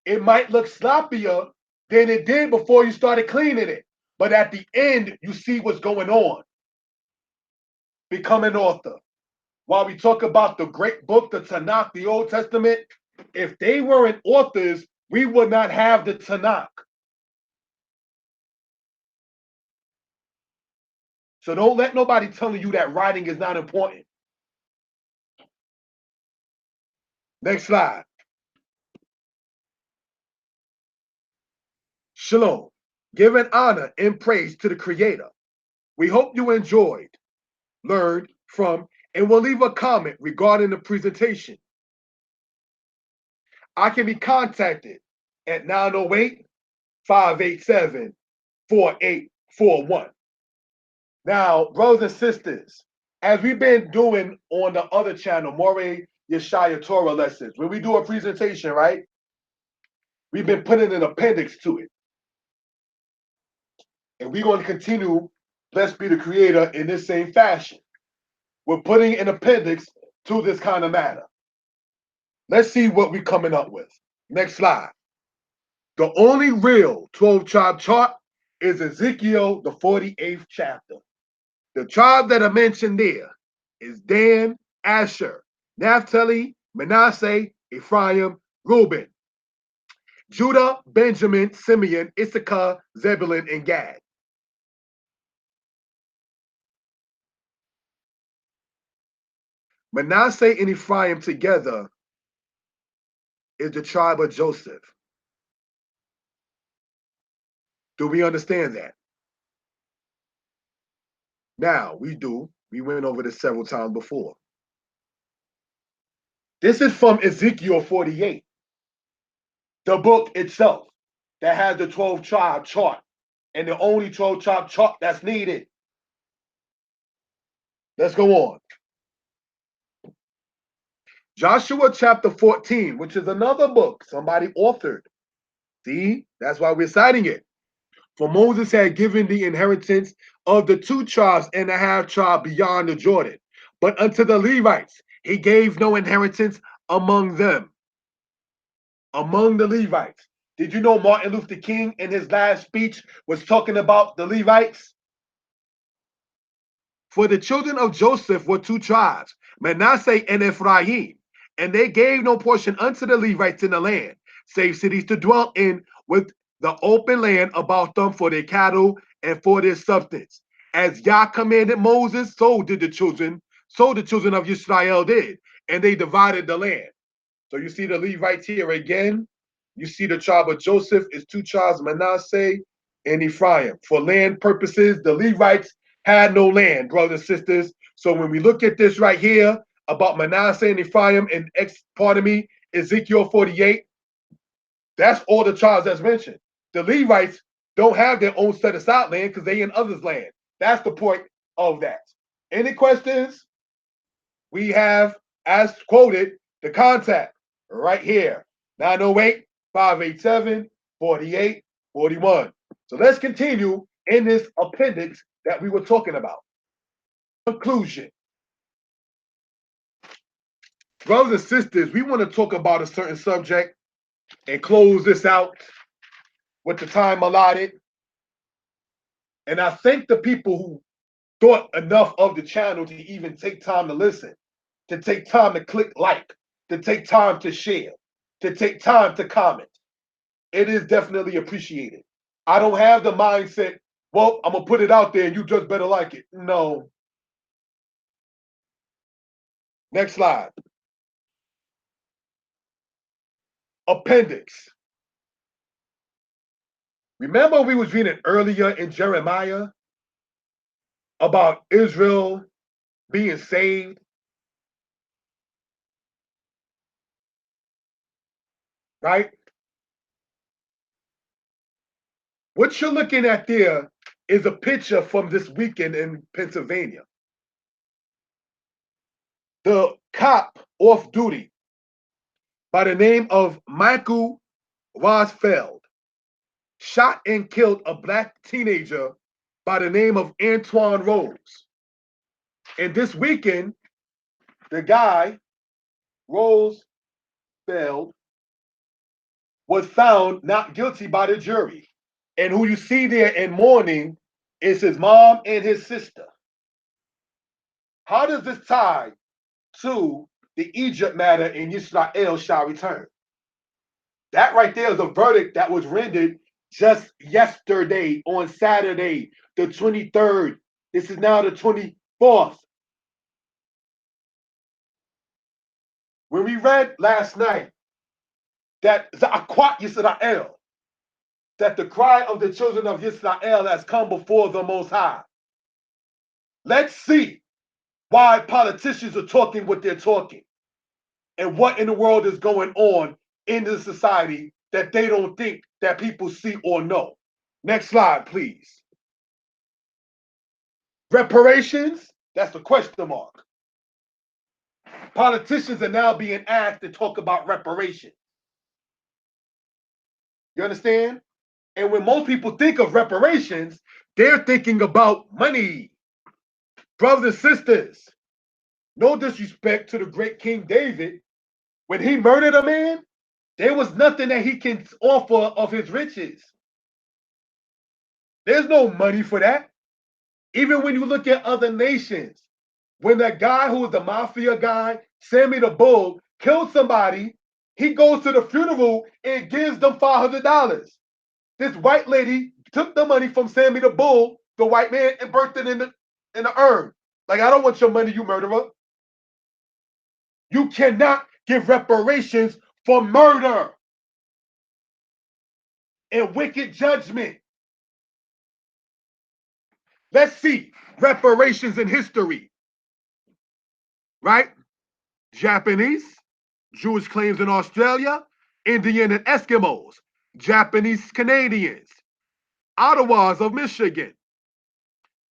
it might look sloppier than it did before you started cleaning it. But at the end, you see what's going on. Become an author. While we talk about the great book, the Tanakh, the Old Testament, if they weren't authors, we would not have the Tanakh. So don't let nobody telling you that writing is not important. Next slide. Shalom. Giving honor and praise to the Creator. We hope you enjoyed, learned from, and will leave a comment regarding the presentation. I can be contacted at 908-587-4841. Now, brothers and sisters, as we've been doing on the other channel, More Yeshaya Torah lessons, when we do a presentation, right, we've been putting an appendix to it. And we're going to continue, blessed be the Creator, in this same fashion. We're putting an appendix to this kind of matter. Let's see what we're coming up with. Next slide. The only real 12-tribe chart is Ezekiel, the 48th chapter. The tribe that I mentioned there is Dan, Asher, Naphtali, Manasseh, Ephraim, Reuben, Judah, Benjamin, Simeon, Issachar, Zebulun, and Gad. Manasseh and Ephraim together is the tribe of Joseph. Do we understand that? Now, we do. We went over this several times before. This is from Ezekiel 48, the book itself that has the 12-tribe chart and the only 12-tribe chart that's needed. Let's go on. Joshua chapter 14, which is another book somebody authored. See, that's why we're citing it. For Moses had given the inheritance of the 2 tribes and a half tribe beyond the Jordan. But unto the Levites, he gave no inheritance among them. Among the Levites. Did you know Martin Luther King in his last speech was talking about the Levites? For the children of Joseph were 2 tribes, Manasseh and Ephraim, and they gave no portion unto the Levites in the land, save cities to dwell in with the open land about them for their cattle and for their substance. As Yah commanded Moses, so the children of Israel did, and they divided the land. So you see the Levites here again. You see the tribe of Joseph is 2 tribes, Manasseh and Ephraim. For land purposes, the Levites had no land, brothers and sisters. So when we look at this right here about Manasseh and Ephraim and Ezekiel 48, that's all the tribes that's mentioned. The Levites don't have their own set aside land because they in others' land. That's the point of that. Any questions? We have, as quoted, the contact right here, 908-587-4841. So let's continue in this appendix that we were talking about. Conclusion. Brothers and sisters, we want to talk about a certain subject and close this out with the time allotted. And I thank the people who thought enough of the channel to even take time to listen, to take time to click like, to take time to share. to take time to comment. It is definitely appreciated. I don't have the mindset, well, I'm going to put it out there and you just better like it. No. Next slide. Appendix. Remember we was reading earlier in Jeremiah about Israel being saved? Right? What you're looking at there is a picture from this weekend in Pennsylvania. The cop off duty by the name of Michael Rosfeld shot and killed a black teenager by the name of Antoine Rose. And this weekend, the guy, Rosfeld, was found not guilty by the jury. And who you see there in mourning is his mom and his sister. How does this tie to the Egypt matter and Israel shall return? That right there is a verdict that was rendered just yesterday on Saturday, the 23rd. This is now the 24th. When we read last night that Za'akwat Yisrael, that the cry of the children of Israel has come before the Most High. Let's see why politicians are talking what they're talking and what in the world is going on in the society that they don't think that people see or know. Next slide, please. Reparations, that's the question mark. Politicians are now being asked to talk about reparations. You understand? And when most people think of reparations, they're thinking about money. Brothers and sisters, no disrespect to the great King David. When he murdered a man, there was nothing that he can offer of his riches. There's no money for that. Even when you look at other nations, when that guy who was the mafia guy, Sammy the Bull, killed somebody, he goes to the funeral and gives them $500. This white lady took the money from Sammy the Bull, the white man, and burnt it in the urn. Like, I don't want your money, you murderer. You cannot give reparations for murder and wicked judgment. Let's see reparations in history. Right? Japanese, Jewish claims in Australia, Indian and Eskimos, Japanese Canadians, Ottawas of Michigan,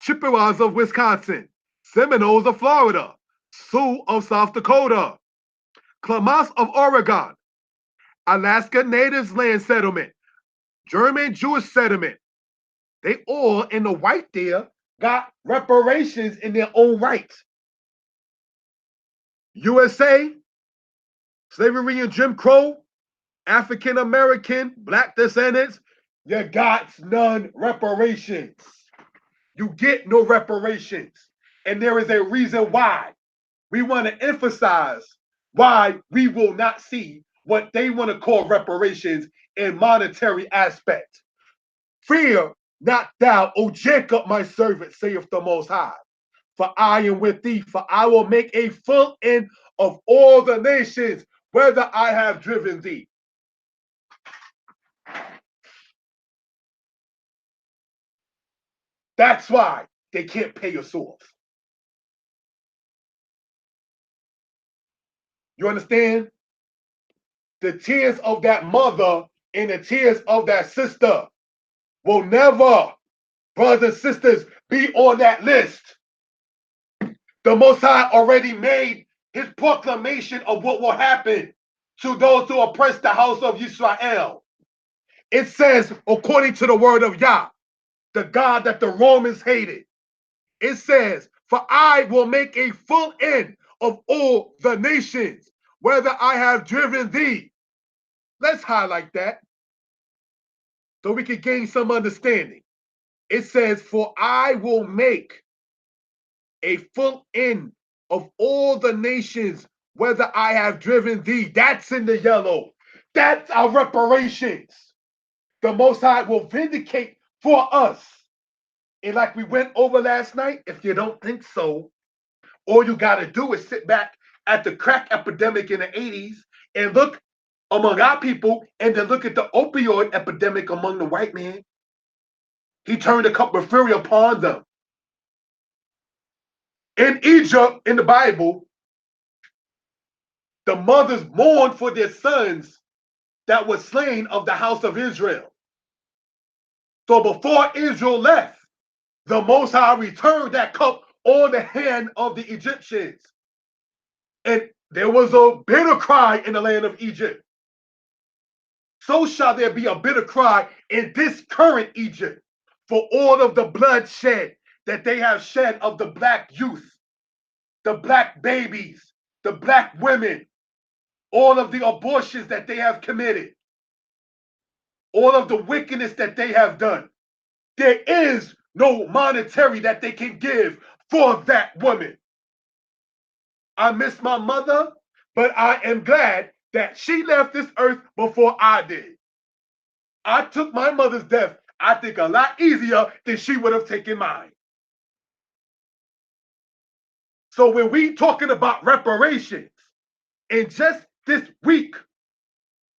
Chippewas of Wisconsin, Seminoles of Florida, Sioux of South Dakota, Klamath of Oregon, Alaska Natives Land Settlement, German Jewish Settlement. They all in the white there got reparations in their own right. USA, slavery and Jim Crow, African American, black descendants, you got none reparations. You get no reparations. And there is a reason why. We want to emphasize why we will not see what they want to call reparations in monetary aspect. Fear not thou, O Jacob, my servant, saith the Most High. For I am with thee, for I will make a full end of all the nations, whether I have driven thee. That's why they can't pay us off. You understand? The tears of that mother and the tears of that sister will never, brothers and sisters, be on that list. The Most High already made his proclamation of what will happen to those who oppress the house of Israel. It says, according to the word of Yah, the God that the Romans hated, it says, for I will make a full end of all the nations, whether I have driven thee. Let's highlight that so we can gain some understanding. It says, for I will make a full end of all the nations, whether I have driven thee. That's in the yellow. That's our reparations. The Most High will vindicate for us. And like we went over last night, if you don't think so, all you got to do is sit back at the crack epidemic in the 80s and look among our people, and then look at the opioid epidemic among the white man. He turned a cup of fury upon them. In Egypt, in the Bible, the mothers mourned for their sons that were slain of the house of Israel. So before Israel left, the Most High returned that cup on the hand of the Egyptians. And there was a bitter cry in the land of Egypt. So shall there be a bitter cry in this current Egypt for all of the blood shed that they have shed of the black youth, the black babies, the black women, all of the abortions that they have committed, all of the wickedness that they have done. There is no monetary that they can give for that woman. I miss my mother, but I am glad that she left this earth before I did. I took my mother's death, I think, a lot easier than she would have taken mine. So when we talking about reparations, and just this week,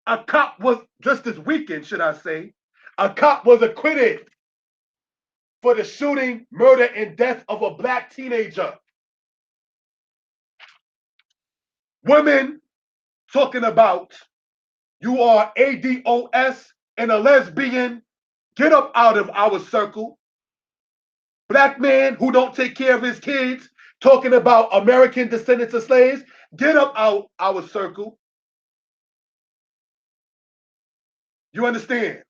a cop was, just this weekend, should I say, a cop was acquitted for the shooting, murder, and death of a black teenager. Women talking about you are ADOS and a lesbian, get up out of our circle. Black man who don't take care of his kids, talking about American descendants of slaves, get up out our circle. You understand?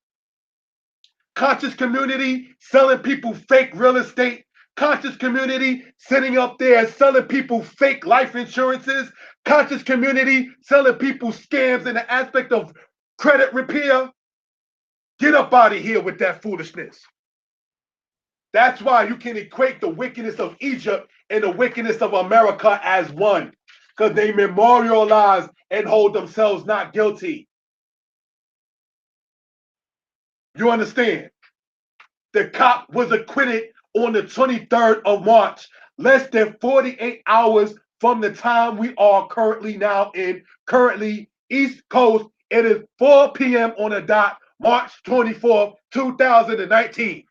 Conscious community selling people fake real estate. Conscious community sitting up there selling people fake life insurances. Conscious community selling people scams in the aspect of credit repair. Get up out of here with that foolishness. That's why you can equate the wickedness of Egypt and the wickedness of America as one, because they memorialize and hold themselves not guilty. You understand? The cop was acquitted on the 23rd of March, less than 48 hours from the time we are currently now in, currently East Coast. It is 4 p.m. on the dot, March 24th, 2019.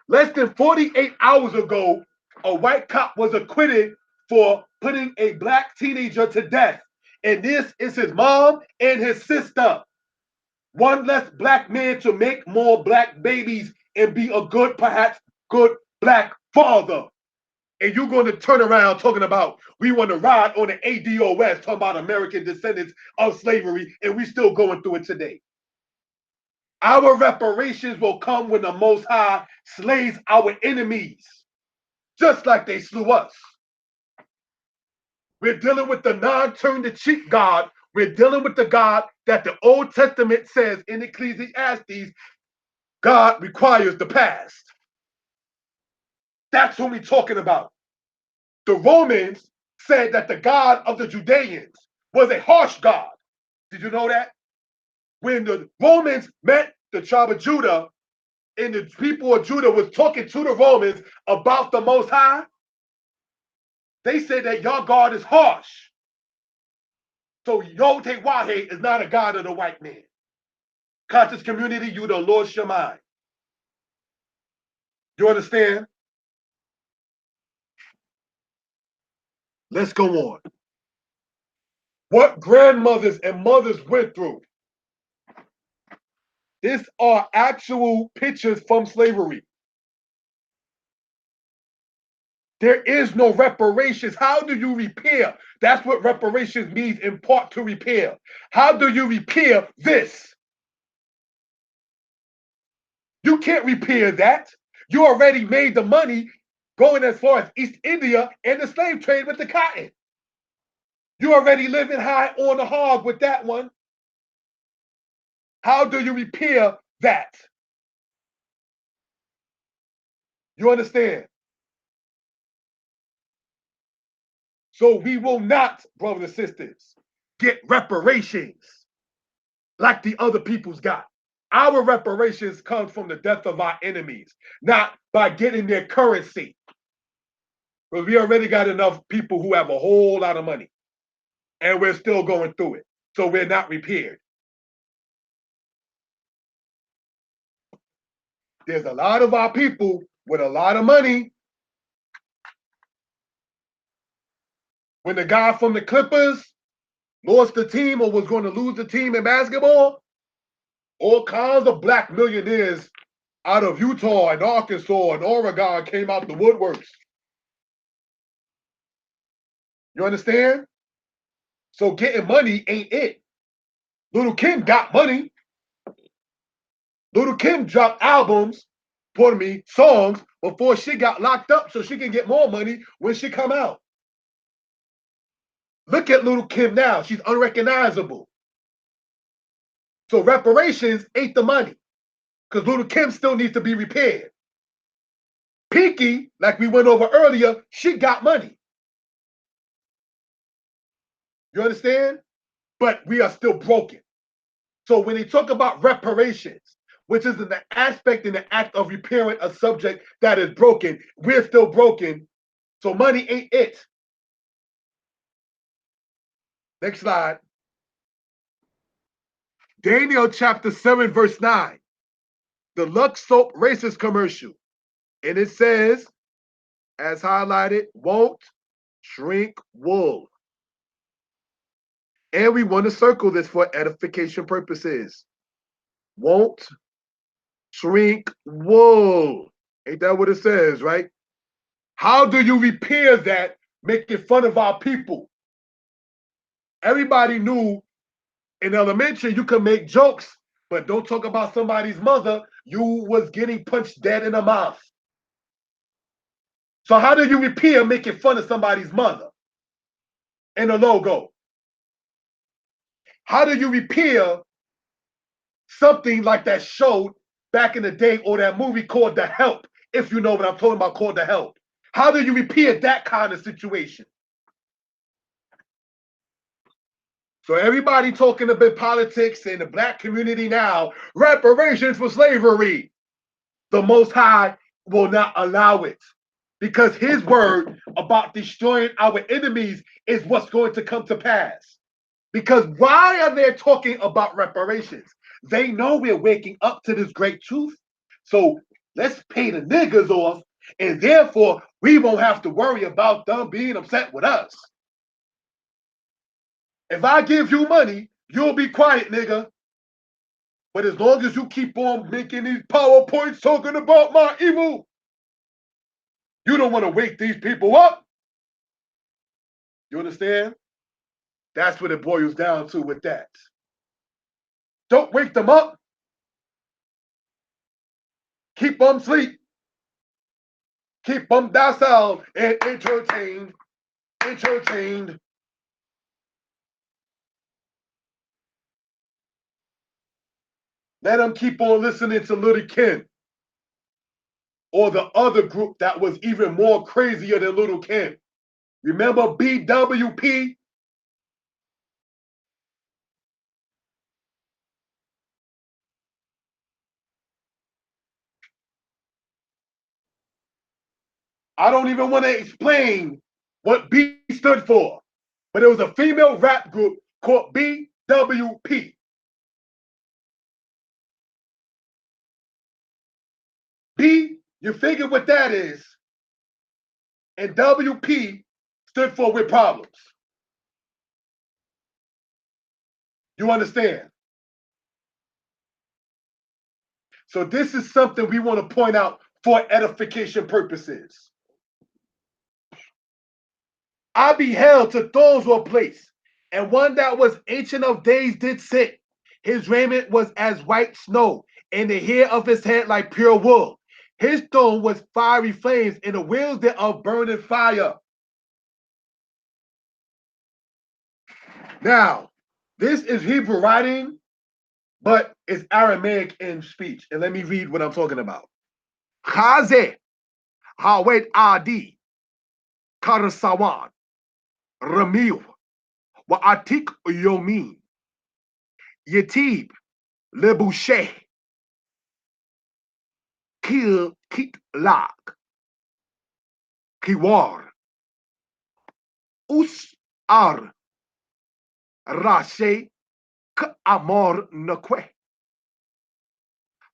Less than 48 hours ago, a white cop was acquitted for putting a black teenager to death. And this is his mom and his sister. One less black man to make more black babies and be a good, perhaps good black father. And you're going to turn around talking about we want to ride on the ADOS, talking about American descendants of slavery, and we still going through it today. Our reparations will come when the Most High slays our enemies, just like they slew us. We're dealing with the non-turn-the-cheek God. We're dealing with the God that the Old Testament says in Ecclesiastes, God requires the past. That's who we're talking about. The Romans said that the God of the Judeans was a harsh God. Did you know that? When the Romans met the tribe of Judah, and the people of Judah was talking to the Romans about the Most High, they said that your God is harsh. So Yod-Heh-Wah-Heh is not a God of the white man. Conscious community, you the Lord Shemai. You understand? Let's go on. What grandmothers and mothers went through. These are actual pictures from slavery. There is no reparations. How do you repair? That's what reparations means in part, to repair. How do you repair this? You can't repair that. You already made the money going as far as East India and the slave trade with the cotton. You already living high on the hog with that one. How do you repair that? You understand? So we will not, brothers and sisters, get reparations. like the other people's got. Our reparations come from the death of our enemies, not by getting their currency. Because we already got enough people who have a whole lot of money, and we're still going through it. So we're not repaired. There's a lot of our people with a lot of money. When the guy from the Clippers lost the team or was going to lose the team in basketball, all kinds of black millionaires out of Utah and Arkansas and Oregon came out the woodworks. You understand? So getting money ain't it. Little Kim got money. Little Kim dropped albums, pardon me, songs before she got locked up so she can get more money when she come out. Look at Little Kim now. She's unrecognizable. So reparations ain't the money because Little Kim still needs to be repaired. Pinky, like we went over earlier, she got money. You understand? But we are still broken. So when they talk about reparations, which is an aspect in the act of repairing a subject that is broken, we're still broken. So money ain't it. Next slide. Daniel chapter 7, verse 9. The Lux Soap racist commercial. And it says, as highlighted, won't shrink wool. And we want to circle this for edification purposes. Won't shrink wool. Ain't that what it says, right? How do you repair that making fun of our people? Everybody knew in elementary you could make jokes, but don't talk about somebody's mother. You was getting punched dead in the mouth. So how do you repair making fun of somebody's mother in a logo? How do you repair something like that show back in the day or that movie called The Help, if you know what I'm talking about, called The Help? How do you repair that kind of situation? So everybody talking about politics in the black community now, reparations for slavery. The Most High will not allow it because his word about destroying our enemies is what's going to come to pass. Because why are they talking about reparations? They know we're waking up to this great truth. So let's pay the niggas off, and therefore we won't have to worry about them being upset with us. If I give you money, you'll be quiet, nigga. But as long as you keep on making these PowerPoints talking about my evil, you don't want to wake these people up. You understand? That's what it boils down to with that. Don't wake them up. Keep them asleep. Keep them docile and entertained. Entertained. Let them keep on listening to Little Kim or the other group that was even more crazier than Little Kim. Remember BWP? I don't even want to explain what B stood for, but it was a female rap group called BWP. B, you figure what that is, and WP stood for with problems. You understand? So this is something we want to point out for edification purposes. I beheld to thrones were placed, and one that was ancient of days did sit. His raiment was as white snow, and the hair of his head like pure wool. His throne was fiery flames, and the wheels thereof burning fire. Now, this is Hebrew writing, but it's Aramaic in speech. And let me read what I'm talking about. Chaze, Hawed Adi, Karasawan, Ramil, Wa Atik Yomin. Yatib, Lebouche, Kil Kitlak, Kiwar, Usar, Rashe, Amor Nakwe,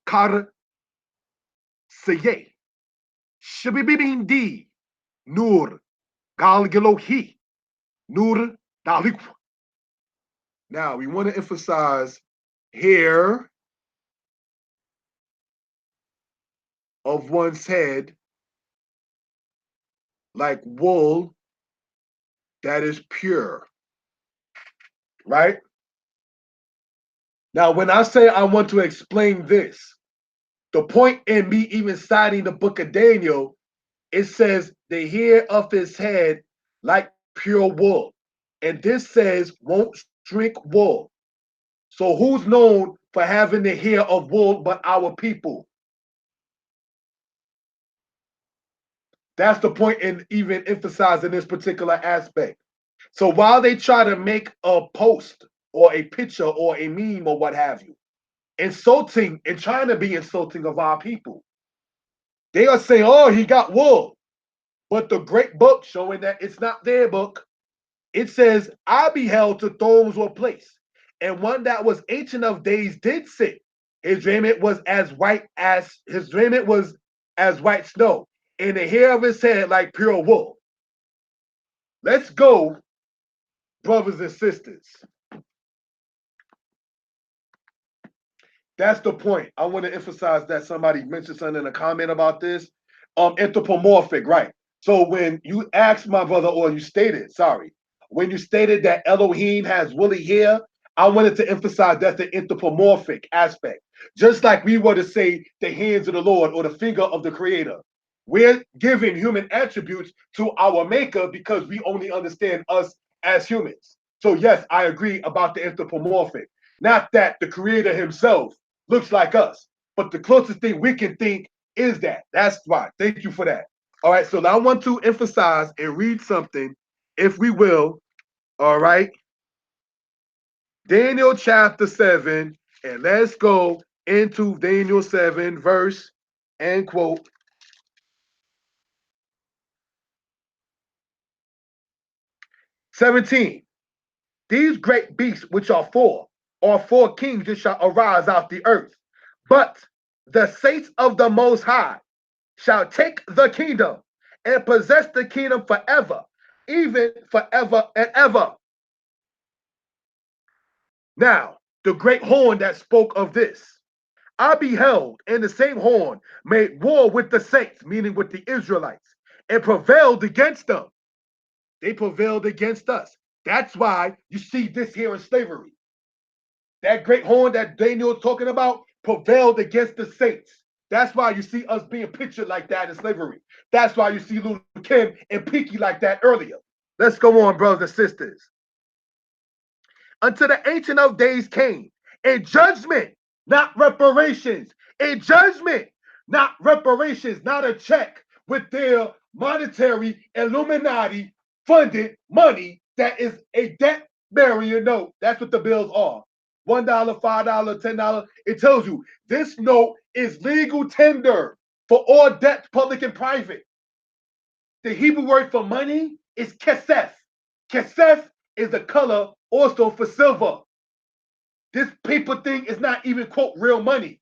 Kar Seye, Shibibindi, Nur, Galgilohi, Nur Dalik. Now we want to emphasize hair of one's head like wool that is pure, right? Now, when I say I want to explain this, the point in me even citing the book of Daniel, it says the hair of his head like pure wool. And this says won't shrink wool. So who's known for having the hair of wool but our people? That's the point in even emphasizing this particular aspect. So while they try to make a post or a picture or a meme or what have you, insulting and trying to be insulting of our people, they are saying, oh, he got wool. But the great book showing that it's not their book, it says, I beheld two thrones were placed, and one that was ancient of days did sit. His raiment was as white snow, and the hair of his head like pure wool. Let's go, brothers and sisters. That's the point. I want to emphasize that somebody mentioned something in a comment about this. Anthropomorphic, right? So when you asked my brother, or you stated, when you stated that Elohim has woolly hair, I wanted to emphasize that's the anthropomorphic aspect. Just like we were to say the hands of the Lord or the finger of the Creator. We're giving human attributes to our maker because we only understand us as humans. So yes, I agree about the anthropomorphic. Not that the Creator himself looks like us, but the closest thing we can think is that. That's why. Thank you for that. All right, so now I want to emphasize and read something, if we will. All right. Daniel chapter 7, and let's go into Daniel 7, verse and quote 17. These great beasts which are four kings that shall arise out the earth. But the saints of the Most High shall take the kingdom and possess the kingdom forever, even forever and ever. Now, the great horn that spoke of this, I beheld, and the same horn made war with the saints, meaning with the Israelites, and prevailed against them. They prevailed against us. That's why you see this here in slavery. That great horn that Daniel is talking about prevailed against the saints. That's why you see us being pictured like that in slavery. That's why you see Lil Kim and Pinky like that earlier. Let's go on, brothers and sisters. Until the Ancient of Days came, and judgment, not reparations, and judgment, not reparations, not a check with their monetary Illuminati funded money that is a debt bearing note. That's what the bills are. $1, $5, $10. It tells you this note is legal tender for all debts, public and private. The Hebrew word for money is kesef. Kesef is the color also for silver. This paper thing is not even, quote, real money.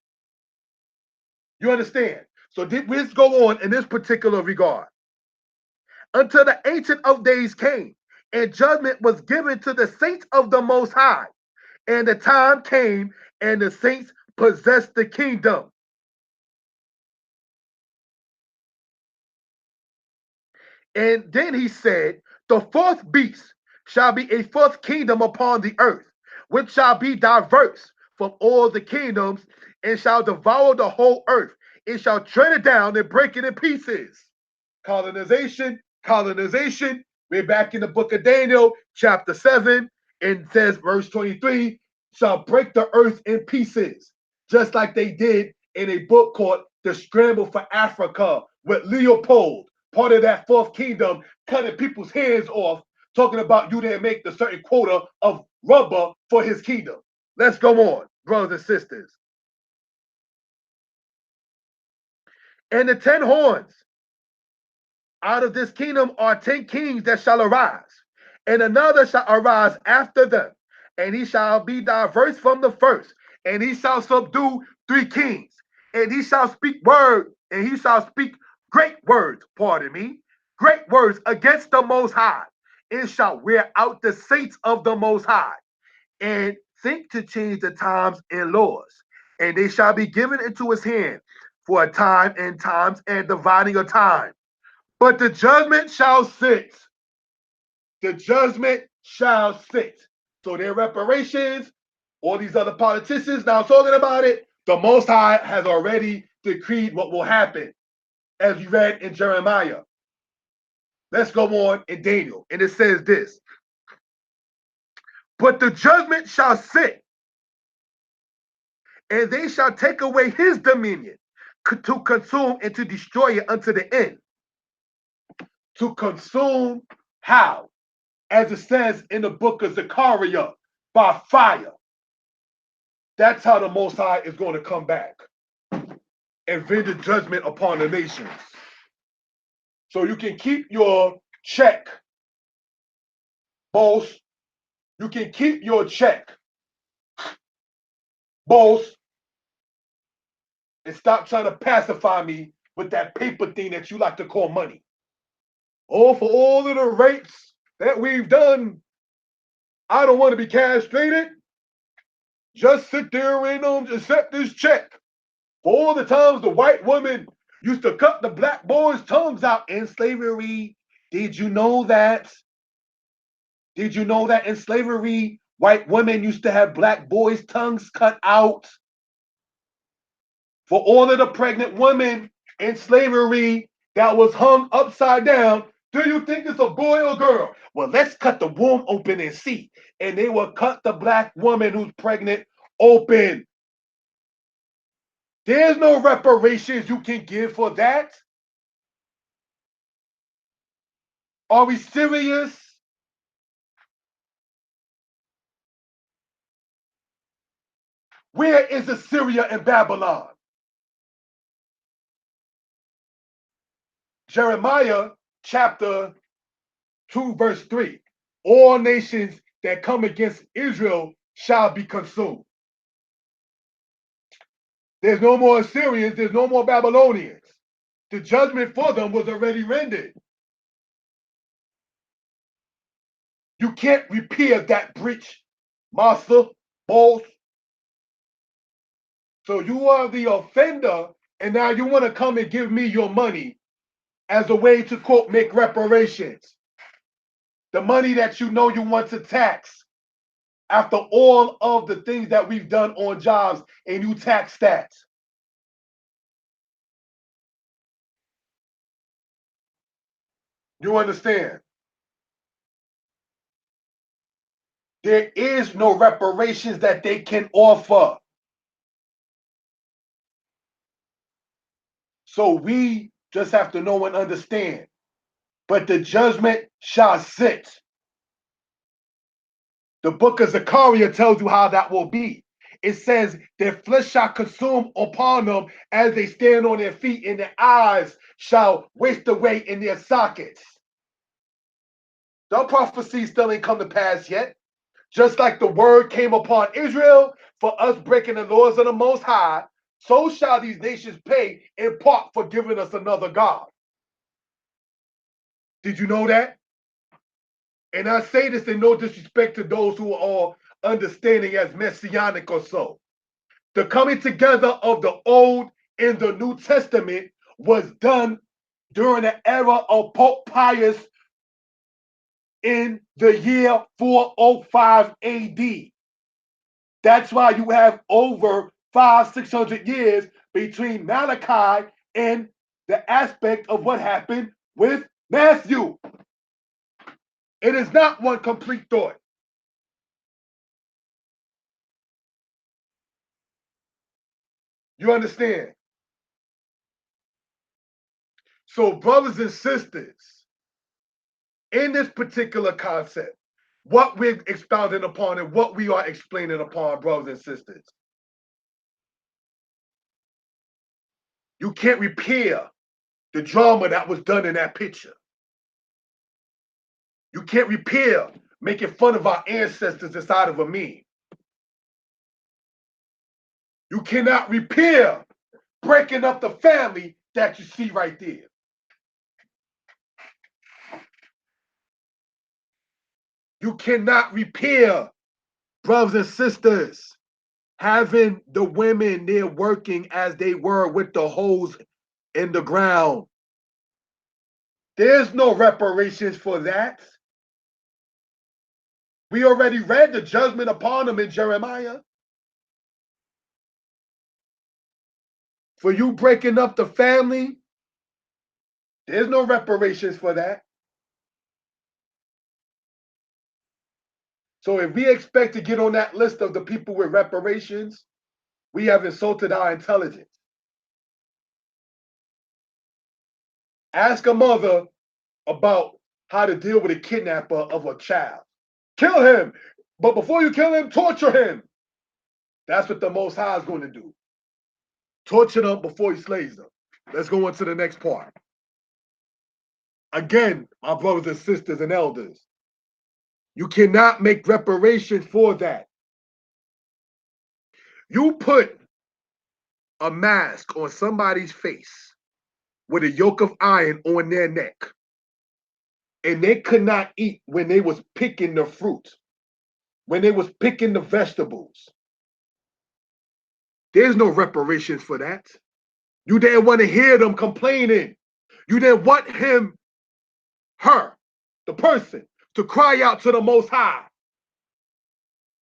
You understand? So let's go on in this particular regard. Until the Ancient of Days came, and judgment was given to the saints of the Most High. And the time came, and the saints possessed the kingdom. And then he said, the fourth beast shall be a fourth kingdom upon the earth, which shall be diverse from all the kingdoms, and shall devour the whole earth. It shall tread it down and break it in pieces. Colonization. We're back in the book of Daniel, chapter 7, and it says, verse 23, shall break the earth in pieces, just like they did in a book called The Scramble for Africa with Leopold, part of that fourth kingdom, cutting people's hands off, talking about you didn't make the certain quota of rubber for his kingdom. Let's go on, brothers and sisters. And the 10 horns out of this kingdom are 10 kings that shall arise, and another shall arise after them, and he shall be diverse from the first, and he shall subdue 3 kings, and he shall speak great words, great words against the Most High, and shall wear out the saints of the Most High, and think to change the times and laws, and they shall be given into his hand for a time and times and dividing of time. But the judgment shall sit. The judgment shall sit. So their reparations, all these other politicians now talking about it, the Most High has already decreed what will happen, as we read in Jeremiah. Let's go on in Daniel. And it says this. But the judgment shall sit, and they shall take away his dominion to consume and to destroy it unto the end. To consume how? As it says in the book of Zechariah, by fire. That's how the Most High is going to come back and render judgment upon the nations. So you can keep your check, boss. You can keep your check, boss, and stop trying to pacify me with that paper thing that you like to call money. Oh, for all of the rapes that we've done, I don't want to be castrated. Just sit there and accept this check. For all the times the white woman used to cut the black boys' tongues out in slavery. Did you know that? Did you know that in slavery, white women used to have black boys' tongues cut out? For all of the pregnant women in slavery that was hung upside down, do you think it's a boy or girl? Well, let's cut the womb open and see. And they will cut the black woman who's pregnant open. There's no reparations you can give for that. Are we serious? Where is Assyria and Babylon? Jeremiah chapter 2 verse 3. All nations that come against Israel shall be consumed. There's no more Assyrians, there's no more Babylonians. The judgment for them was already rendered. You can't repair that breach, master, boss. So you are the offender, and now you want to come and give me your money as a way to, quote, make reparations. The money that you know you want to tax after all of the things that we've done on jobs, and you tax that. You understand? There is no reparations that they can offer. So we just have to know and understand. But the judgment shall sit. The book of Zechariah tells you how that will be. It says their flesh shall consume upon them as they stand on their feet, and their eyes shall waste away in their sockets. The prophecy still ain't come to pass yet. Just like the word came upon Israel for us breaking the laws of the Most High, so shall these nations pay in part for giving us another God. Did you know that? And I say this in no disrespect to those who are all understanding as messianic or so. The coming together of the Old and the New Testament was done during the era of Pope Pius in the year 405 AD. That's why you have over 500-600 years between Malachi and the aspect of what happened with Matthew. It is not one complete thought. You understand? So, brothers and sisters, in this particular concept, what we're expounding upon and what we are explaining upon, brothers and sisters. You can't repair the drama that was done in that picture. You can't repair making fun of our ancestors inside of a meme. You cannot repair breaking up the family that you see right there. You cannot repair, brothers and sisters, having the women there working as they were with the holes in the ground. There's no reparations for that. We already read the judgment upon them in Jeremiah. For you breaking up the family, there's no reparations for that. So if we expect to get on that list of the people with reparations, we have insulted our intelligence. Ask a mother about how to deal with a kidnapper of a child. Kill him, but before you kill him, torture him. That's what the Most High is going to do. Torture them before he slays them. Let's go on to the next part. Again, my brothers and sisters and elders, you cannot make reparations for that. You put a mask on somebody's face with a yoke of iron on their neck, and they could not eat when they was picking the fruit, when they was picking the vegetables. There's no reparations for that. You didn't want to hear them complaining. You didn't want him, her, the person, to cry out to the Most High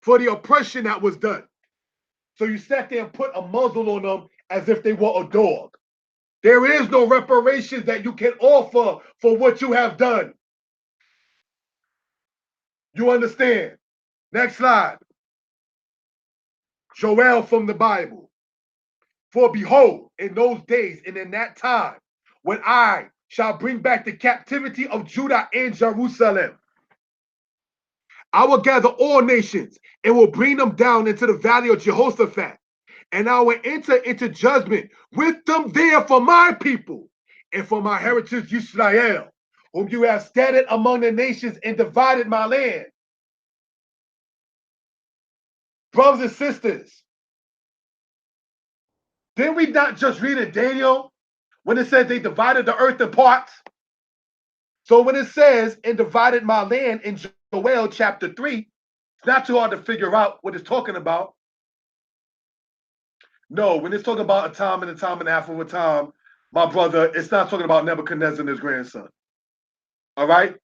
for the oppression that was done. So you sat there and put a muzzle on them as if they were a dog. There is no reparations that you can offer for what you have done. You understand? Next slide. Joel from the Bible. For behold, in those days and in that time, when I shall bring back the captivity of Judah and Jerusalem, I will gather all nations and will bring them down into the valley of Jehoshaphat, and I will enter into judgment with them there for my people and for my heritage Israel, whom you have scattered among the nations and divided my land. Brothers and sisters, did we not just read in Daniel when it says they divided the earth in parts? So when it says, and divided my land in Joel chapter 3, it's not too hard to figure out what it's talking about. No, when it's talking about a time and a half of a time, my brother, it's not talking about Nebuchadnezzar and his grandson. All right?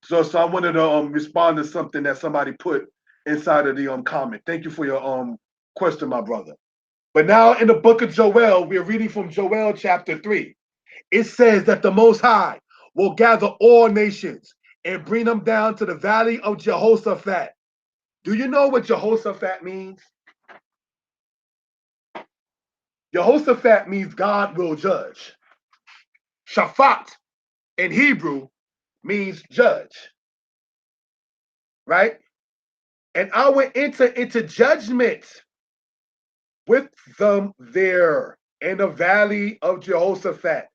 So I wanted to respond to something that somebody put inside of the comment. Thank you for your question, my brother. But now in the book of Joel, we're reading from Joel chapter 3. It says that the Most High will gather all nations and bring them down to the valley of Jehoshaphat. Do you know what Jehoshaphat means? Jehoshaphat means God will judge. Shaphat in Hebrew means judge. Right? And I will enter into judgment with them there in the valley of Jehoshaphat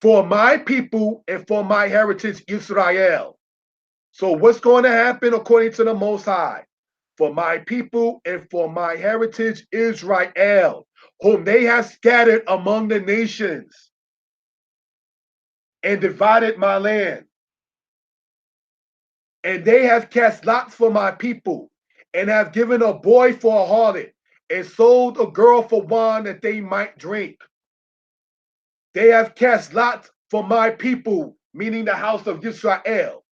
for my people and for my heritage Israel. So what's going to happen according to the Most High? For my people and for my heritage Israel, whom they have scattered among the nations and divided my land. And they have cast lots for my people and have given a boy for a harlot and sold a girl for wine that they might drink. They have cast lots for my people, meaning the house of Israel,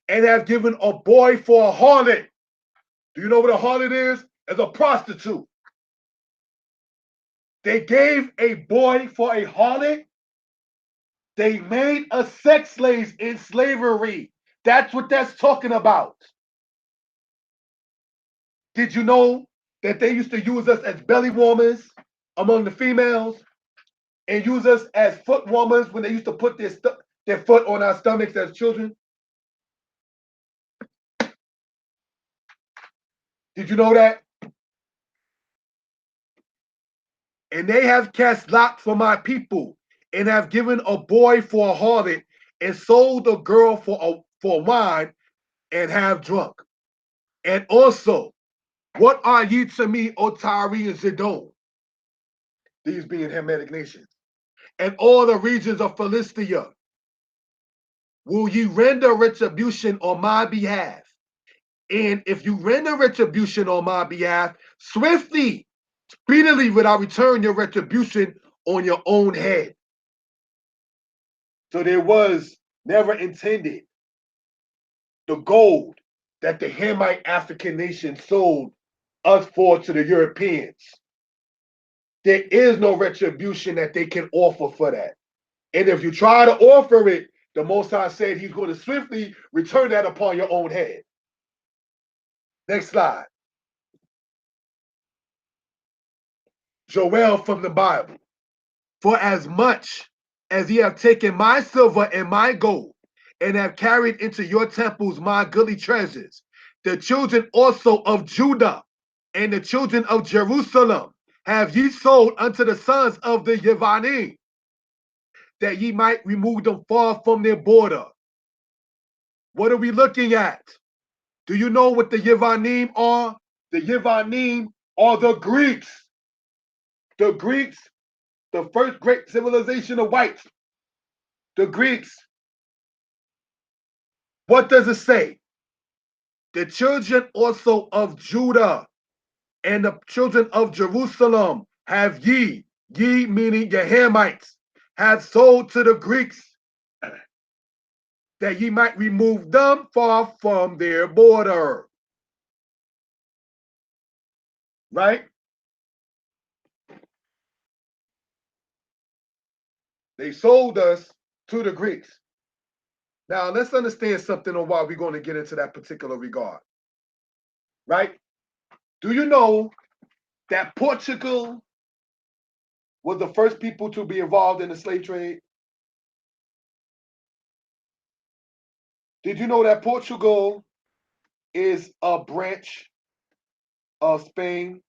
and have given a boy for a harlot. Do you know what a harlot is? It's a prostitute. They gave a boy for a harlot. They made us sex slaves in slavery. That's what that's talking about. Did you know that they used to use us as belly warmers among the females and use us as foot warmers when they used to put their foot on our stomachs as children? Did you know that? And they have cast lots for my people, and have given a boy for a harlot, and sold a girl for wine, and have drunk. And also, what are ye to me, O Tyre and Zidon? These being Hamitic nations, and all the regions of Philistia. Will ye render retribution on my behalf? And if you render retribution on my behalf, swiftly, speedily will I return your retribution on your own head. So there was never intended the gold that the Hamite African nation sold us for to the Europeans. There is no retribution that they can offer for that. And if you try to offer it, the Most High said he's going to swiftly return that upon your own head. Next slide. Joel from the Bible. For as much as ye have taken my silver and my gold, and have carried into your temples my goodly treasures, the children also of Judah and the children of Jerusalem have ye sold unto the sons of the Yevanim, that ye might remove them far from their border. What are we looking at? Do you know what the Yevanim are? The Yevanim are the Greeks. The Greeks, the first great civilization of whites. The Greeks. What does it say? The children also of Judah and the children of Jerusalem have ye meaning the Hamites, have sold to the Greeks, that ye might remove them far from their border. Right? They sold us to the Greeks. Now, let's understand something on why we're going to get into that particular regard. Right? Do you know that Portugal was the first people to be involved in the slave trade? Did you know that Portugal is a branch of Spain?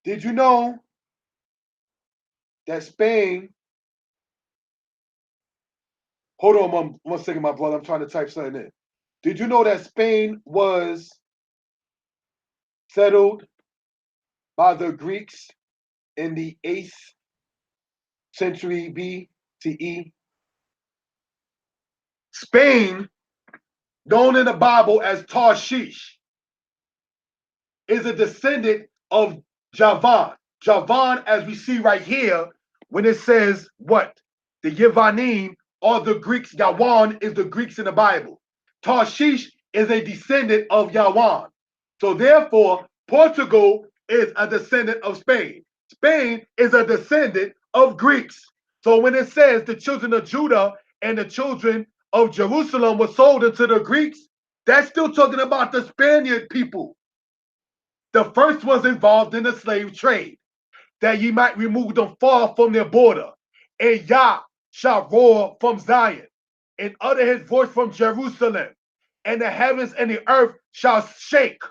Did you know that Spain, hold on one second, my brother, I'm trying to type something in. Did you know that Spain was settled by the Greeks in the 8th century BCE? Spain, known in the Bible as Tarshish, is a descendant of Javan. Javan, as we see right here, when it says what? The Yevanim are the Greeks. Yawan is the Greeks in the Bible. Tarshish is a descendant of Yawan. So therefore, Portugal is a descendant of Spain. Spain is a descendant of Greeks. So when it says the children of Judah and the children of Jerusalem were sold into the Greeks, that's still talking about the Spaniard people. The first was involved in the slave trade, that ye might remove them far from their border. And Yah shall roar from Zion, and utter his voice from Jerusalem, and the heavens and the earth shall shake.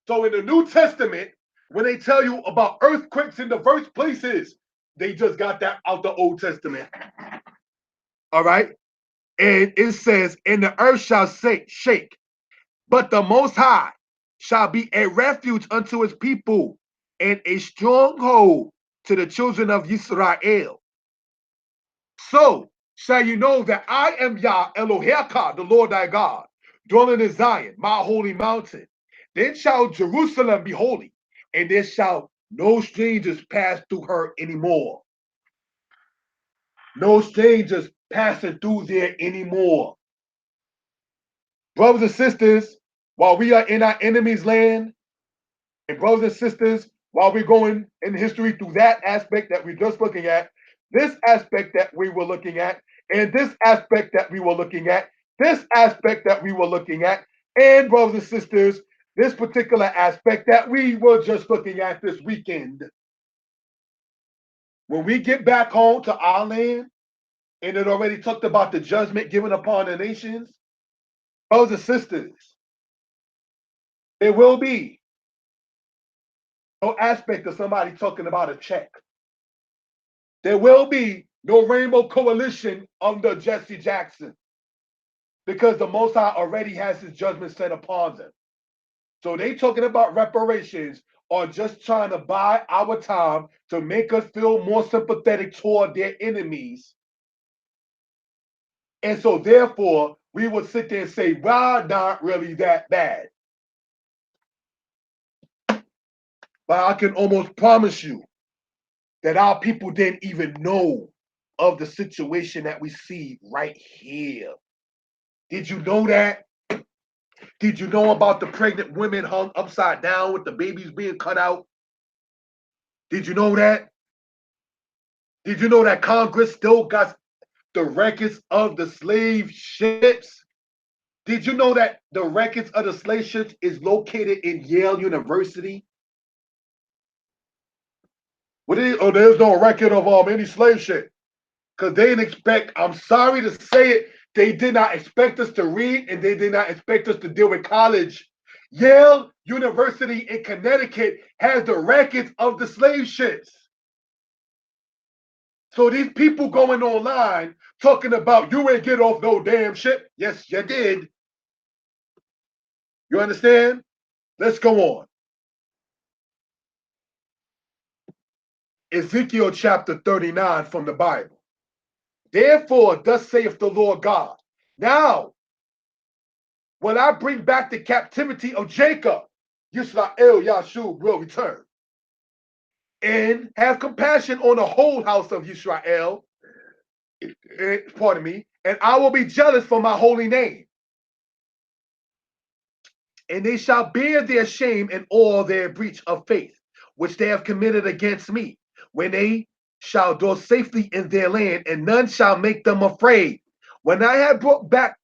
So in the New Testament, when they tell you about earthquakes in diverse places, they just got that out the Old Testament. All right? And it says, and the earth shall shake, but the Most High shall be a refuge unto his people, and a stronghold to the children of Israel. So shall you know that I am Yah Eloheka, the Lord thy God, dwelling in Zion, my holy mountain. Then shall Jerusalem be holy, and there shall no strangers pass through her anymore. No strangers passing through there anymore. Brothers and sisters, while we are in our enemy's land, and brothers and sisters, while we're going in history through that aspect that we're just looking at, this aspect that we were looking at, and this aspect that we were looking at, this aspect that we were looking at, and brothers and sisters, this particular aspect that we were just looking at this weekend. When we get back home to our land, and it already talked about the judgment given upon the nations, Brothers and sisters, there will be no aspect of somebody talking about a check. There will be no rainbow coalition under Jesse Jackson because the Most High already has his judgment set upon them. So they talking about reparations or just trying to buy our time to make us feel more sympathetic toward their enemies. And so therefore, we would sit there and say, well, not really that bad. But I can almost promise you that our people didn't even know of the situation that we see right here. Did you know that? Did you know about the pregnant women hung upside down with the babies being cut out? Did you know that? Did you know that Congress still got the records of the slave ships? Did you know that the records of the slave ships is located in Yale University? Oh, there's no record of any slave ship. Because they didn't expect, I'm sorry to say it, they did not expect us to read and they did not expect us to deal with college. Yale University in Connecticut has the records of the slave ships. So these people going online talking about you ain't get off no damn ship. Yes, you did. You understand? Let's go on. Ezekiel chapter 39 from the Bible. Therefore, thus saith the Lord God. Now, when I bring back the captivity of Jacob, Yisrael Yashub will return and have compassion on the whole house of Yisrael. Pardon me. And I will be jealous for my holy name. And they shall bear their shame and all their breach of faith, which they have committed against me, when they shall dwell safely in their land, and none shall make them afraid. When I have brought back,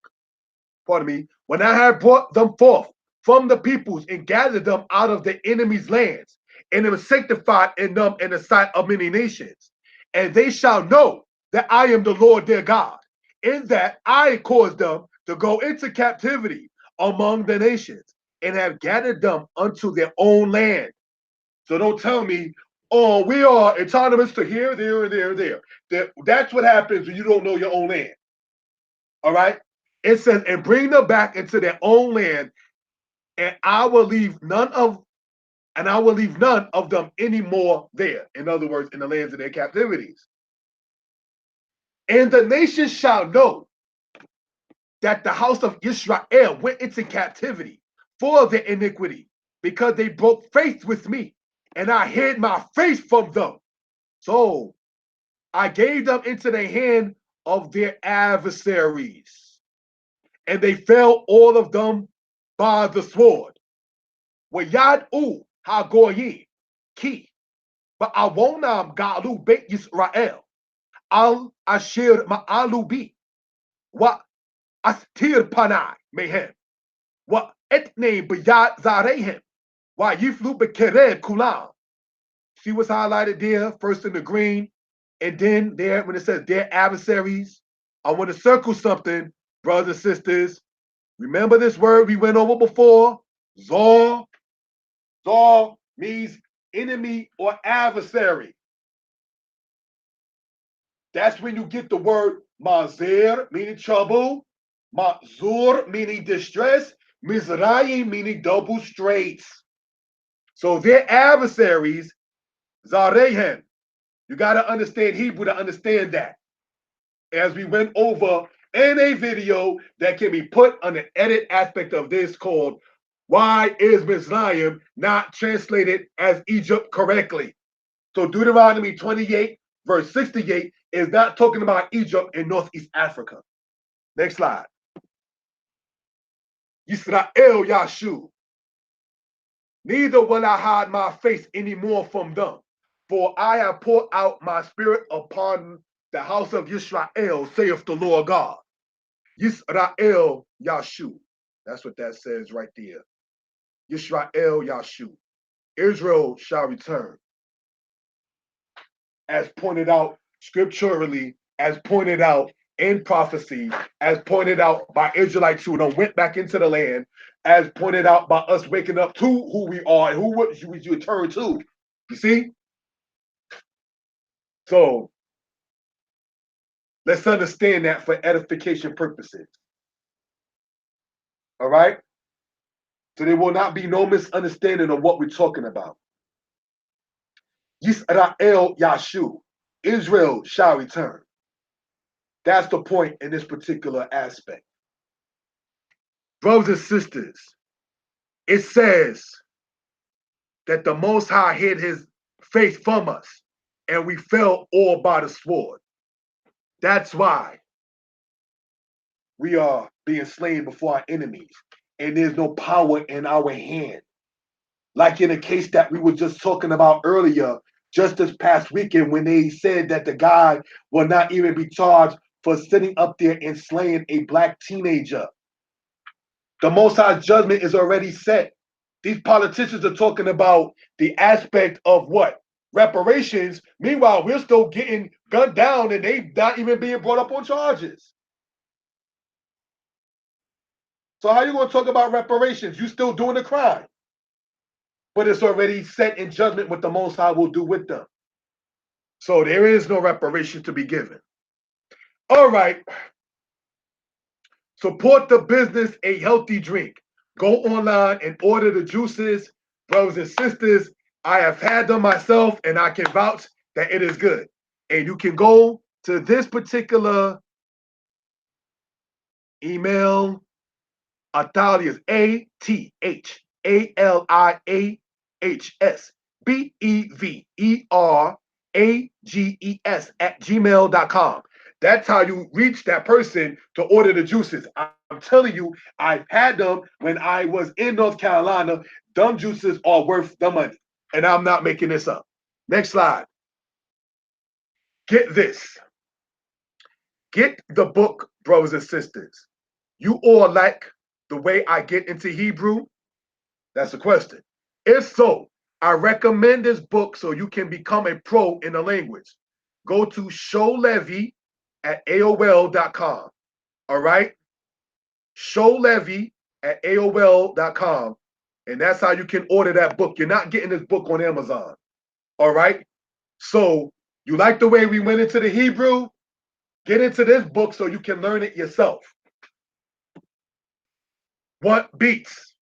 when I have brought them forth from the peoples and gathered them out of the enemy's lands, and am sanctified in them in the sight of many nations, and they shall know that I am the Lord their God, in that I caused them to go into captivity among the nations, and have gathered them unto their own land. So don't tell me, oh, we are autonomous to here, there, and there, and there. That's what happens when you don't know your own land. All right? It says, and bring them back into their own land, and I will leave none of them anymore there. In other words, in the lands of their captivities. And the nations shall know that the house of Israel went into captivity for their iniquity, because they broke faith with me, and I hid my face from them. So I gave them into the hand of their adversaries, and they fell all of them by the sword. Wayad u hagoyim ki ba'awonam galu beit Yisrael al asher ma'alu bi wa astir panai mehem wa etne b'yad zarehem wa yiflu b'kered kulam. See what's highlighted there, first in the green, and then there when it says their adversaries. I want to circle something, brothers and sisters. Remember this word we went over before? Zor. Zor means enemy or adversary. That's when you get the word mazer, meaning trouble, mazur, meaning distress, mizrayim, meaning double straits. So their adversaries, zarehem. You got to understand Hebrew to understand that. As we went over in a video that can be put on the edit aspect of this called Why is Mizraim Not Translated as Egypt Correctly? So Deuteronomy 28 verse 68 is not talking about Egypt in Northeast Africa. Next slide. Yisrael Yashub. Neither will I hide my face anymore from them, for I have poured out my spirit upon the house of Israel, saith the Lord God. Yisrael Yashub. That's what that says right there. Yisrael Yashub. Israel shall return. As pointed out scripturally, as pointed out in prophecy, as pointed out by Israelites who went back into the land, as pointed out by us waking up to who we are and who we return to. You see? So let's understand that for edification purposes. All right? So there will not be no misunderstanding of what we're talking about. Yisrael Yashub. Israel shall return. That's the point in this particular aspect. Brothers and sisters, it says that the Most High hid his face from us, and we fell all by the sword. That's why we are being slain before our enemies, and there's no power in our hand. Like in the case that we were just talking about earlier, just this past weekend, when they said that the guy will not even be charged for sitting up there and slaying a black teenager. The Most High's judgment is already set. These politicians are talking about the aspect of what? Reparations. Meanwhile, we're still getting gunned down and they not even being brought up on charges. So how you going to talk about reparations? You still doing the crime. But it's already set in judgment what the Most High will do with them. So there is no reparation to be given. All right. Support the business, a healthy drink. Go online and order the juices. Brothers and sisters, I have had them myself and I can vouch that it is good. And you can go to this particular email, Athaliahs, ATHALIAHSBEVERAGES @gmail.com. That's how you reach that person to order the juices. I'm telling you, I've had them when I was in North Carolina. Them juices are worth the money. And I'm not making this up. Next slide. Get this. Get the book, brothers and sisters. You all like the way I get into Hebrew? That's the question. If so, I recommend this book so you can become a pro in the language. Go to showlevy@aol.com. All right? Showlevy@aol.com. And that's how you can order that book. You're not getting this book on Amazon. All right? So you like the way we went into the Hebrew? Get into this book so you can learn it yourself. What beats?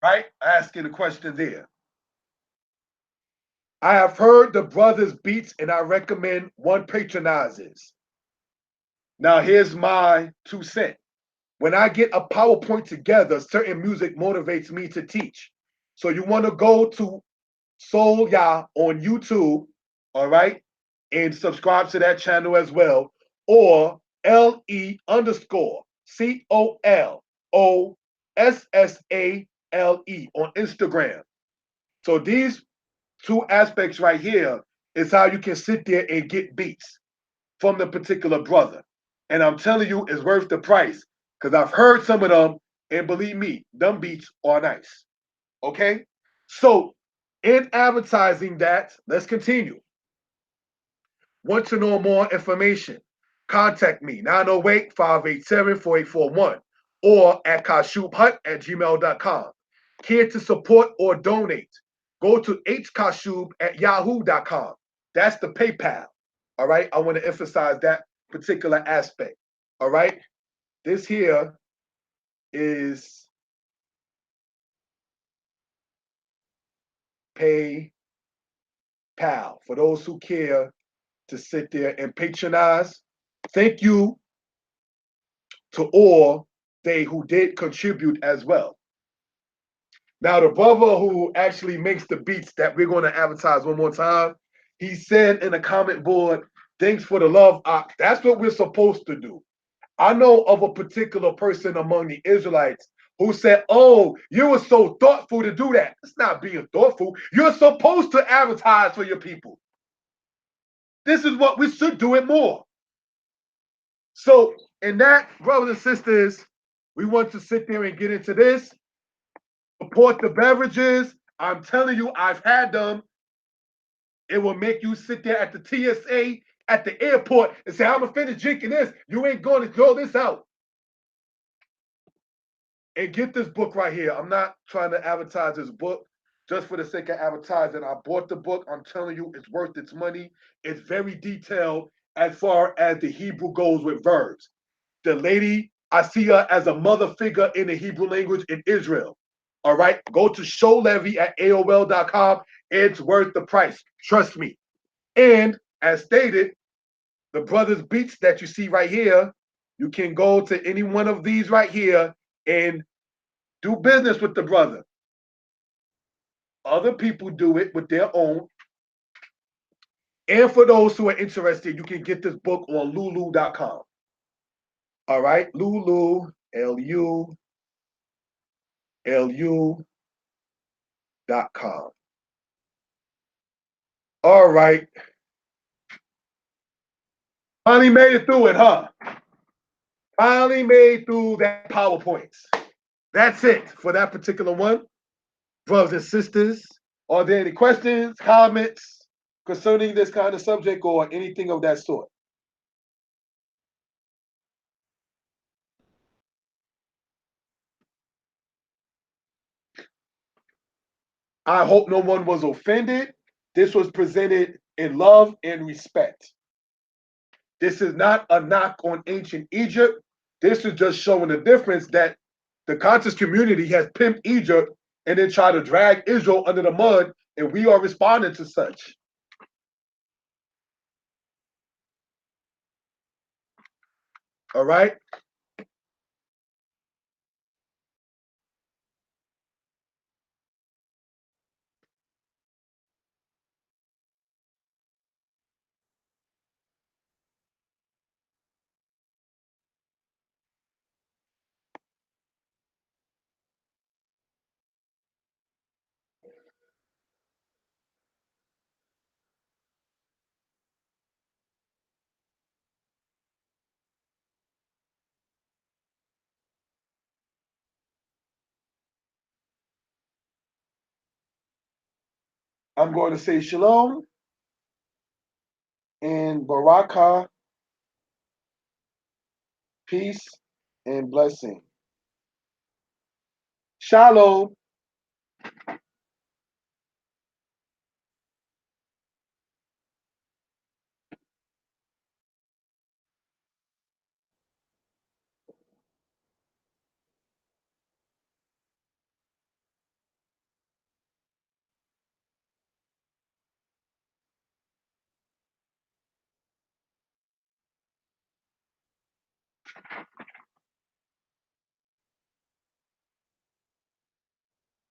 Right? Asking the question there. I have heard the brothers beats and I recommend one patronizes. Now here's my 2 cents. When I get a PowerPoint together, certain music motivates me to teach. So you want to go to Soul Yah on YouTube, all right, and subscribe to that channel as well, or LE_COLOSSALE on Instagram. So these 2 aspects right here is how you can sit there and get beats from the particular brother. And I'm telling you, it's worth the price because I've heard some of them, and believe me, them beats are nice. Okay? So in advertising that, let's continue. Want to know more information? Contact me, 908-587-4841 or at kashubhut@gmail.com. Care to support or donate? Go to hkashub@yahoo.com. That's the PayPal. All right? I want to emphasize that particular aspect. All right? This here is PayPal for those who care to sit there and patronize. Thank you to all they who did contribute as well. Now, the brother who actually makes the beats that we're going to advertise one more time, he said in the comment board, thanks for the love. That's what we're supposed to do. I know of a particular person among the Israelites who said, oh, you were so thoughtful to do that. It's not being thoughtful. You're supposed to advertise for your people. This is what we should do it more. So in that, brothers and sisters, we want to sit there and get into this. Support the beverages. I'm telling you, I've had them. It will make you sit there at the TSA at the airport and say, I'm gonna finish drinking this. You ain't going to throw this out. And get this book right here. I'm not trying to advertise this book just for the sake of advertising. I bought the book. I'm telling you, it's worth its money. It's very detailed as far as the Hebrew goes with verbs. The lady, I see her as a mother figure in the Hebrew language in Israel. All right, go to showlevy at AOL.com. It's worth the price. Trust me. And as stated, the brothers' beats that you see right here, you can go to any one of these right here and do business with the brother. Other people do it with their own. And for those who are interested, you can get this book on lulu.com. All right, Lulu, LULU.com. All right. Finally made it through it, huh? Finally made through that PowerPoint. That's it for that particular one. Brothers and sisters, are there any questions, comments concerning this kind of subject or anything of that sort? I hope no one was offended. This was presented in love and respect. This is not a knock on ancient Egypt. This is just showing the difference that the conscious community has pimped Egypt and then tried to drag Israel under the mud, and we are responding to such. All right? I'm going to say shalom and barakah, peace and blessing. Shalom.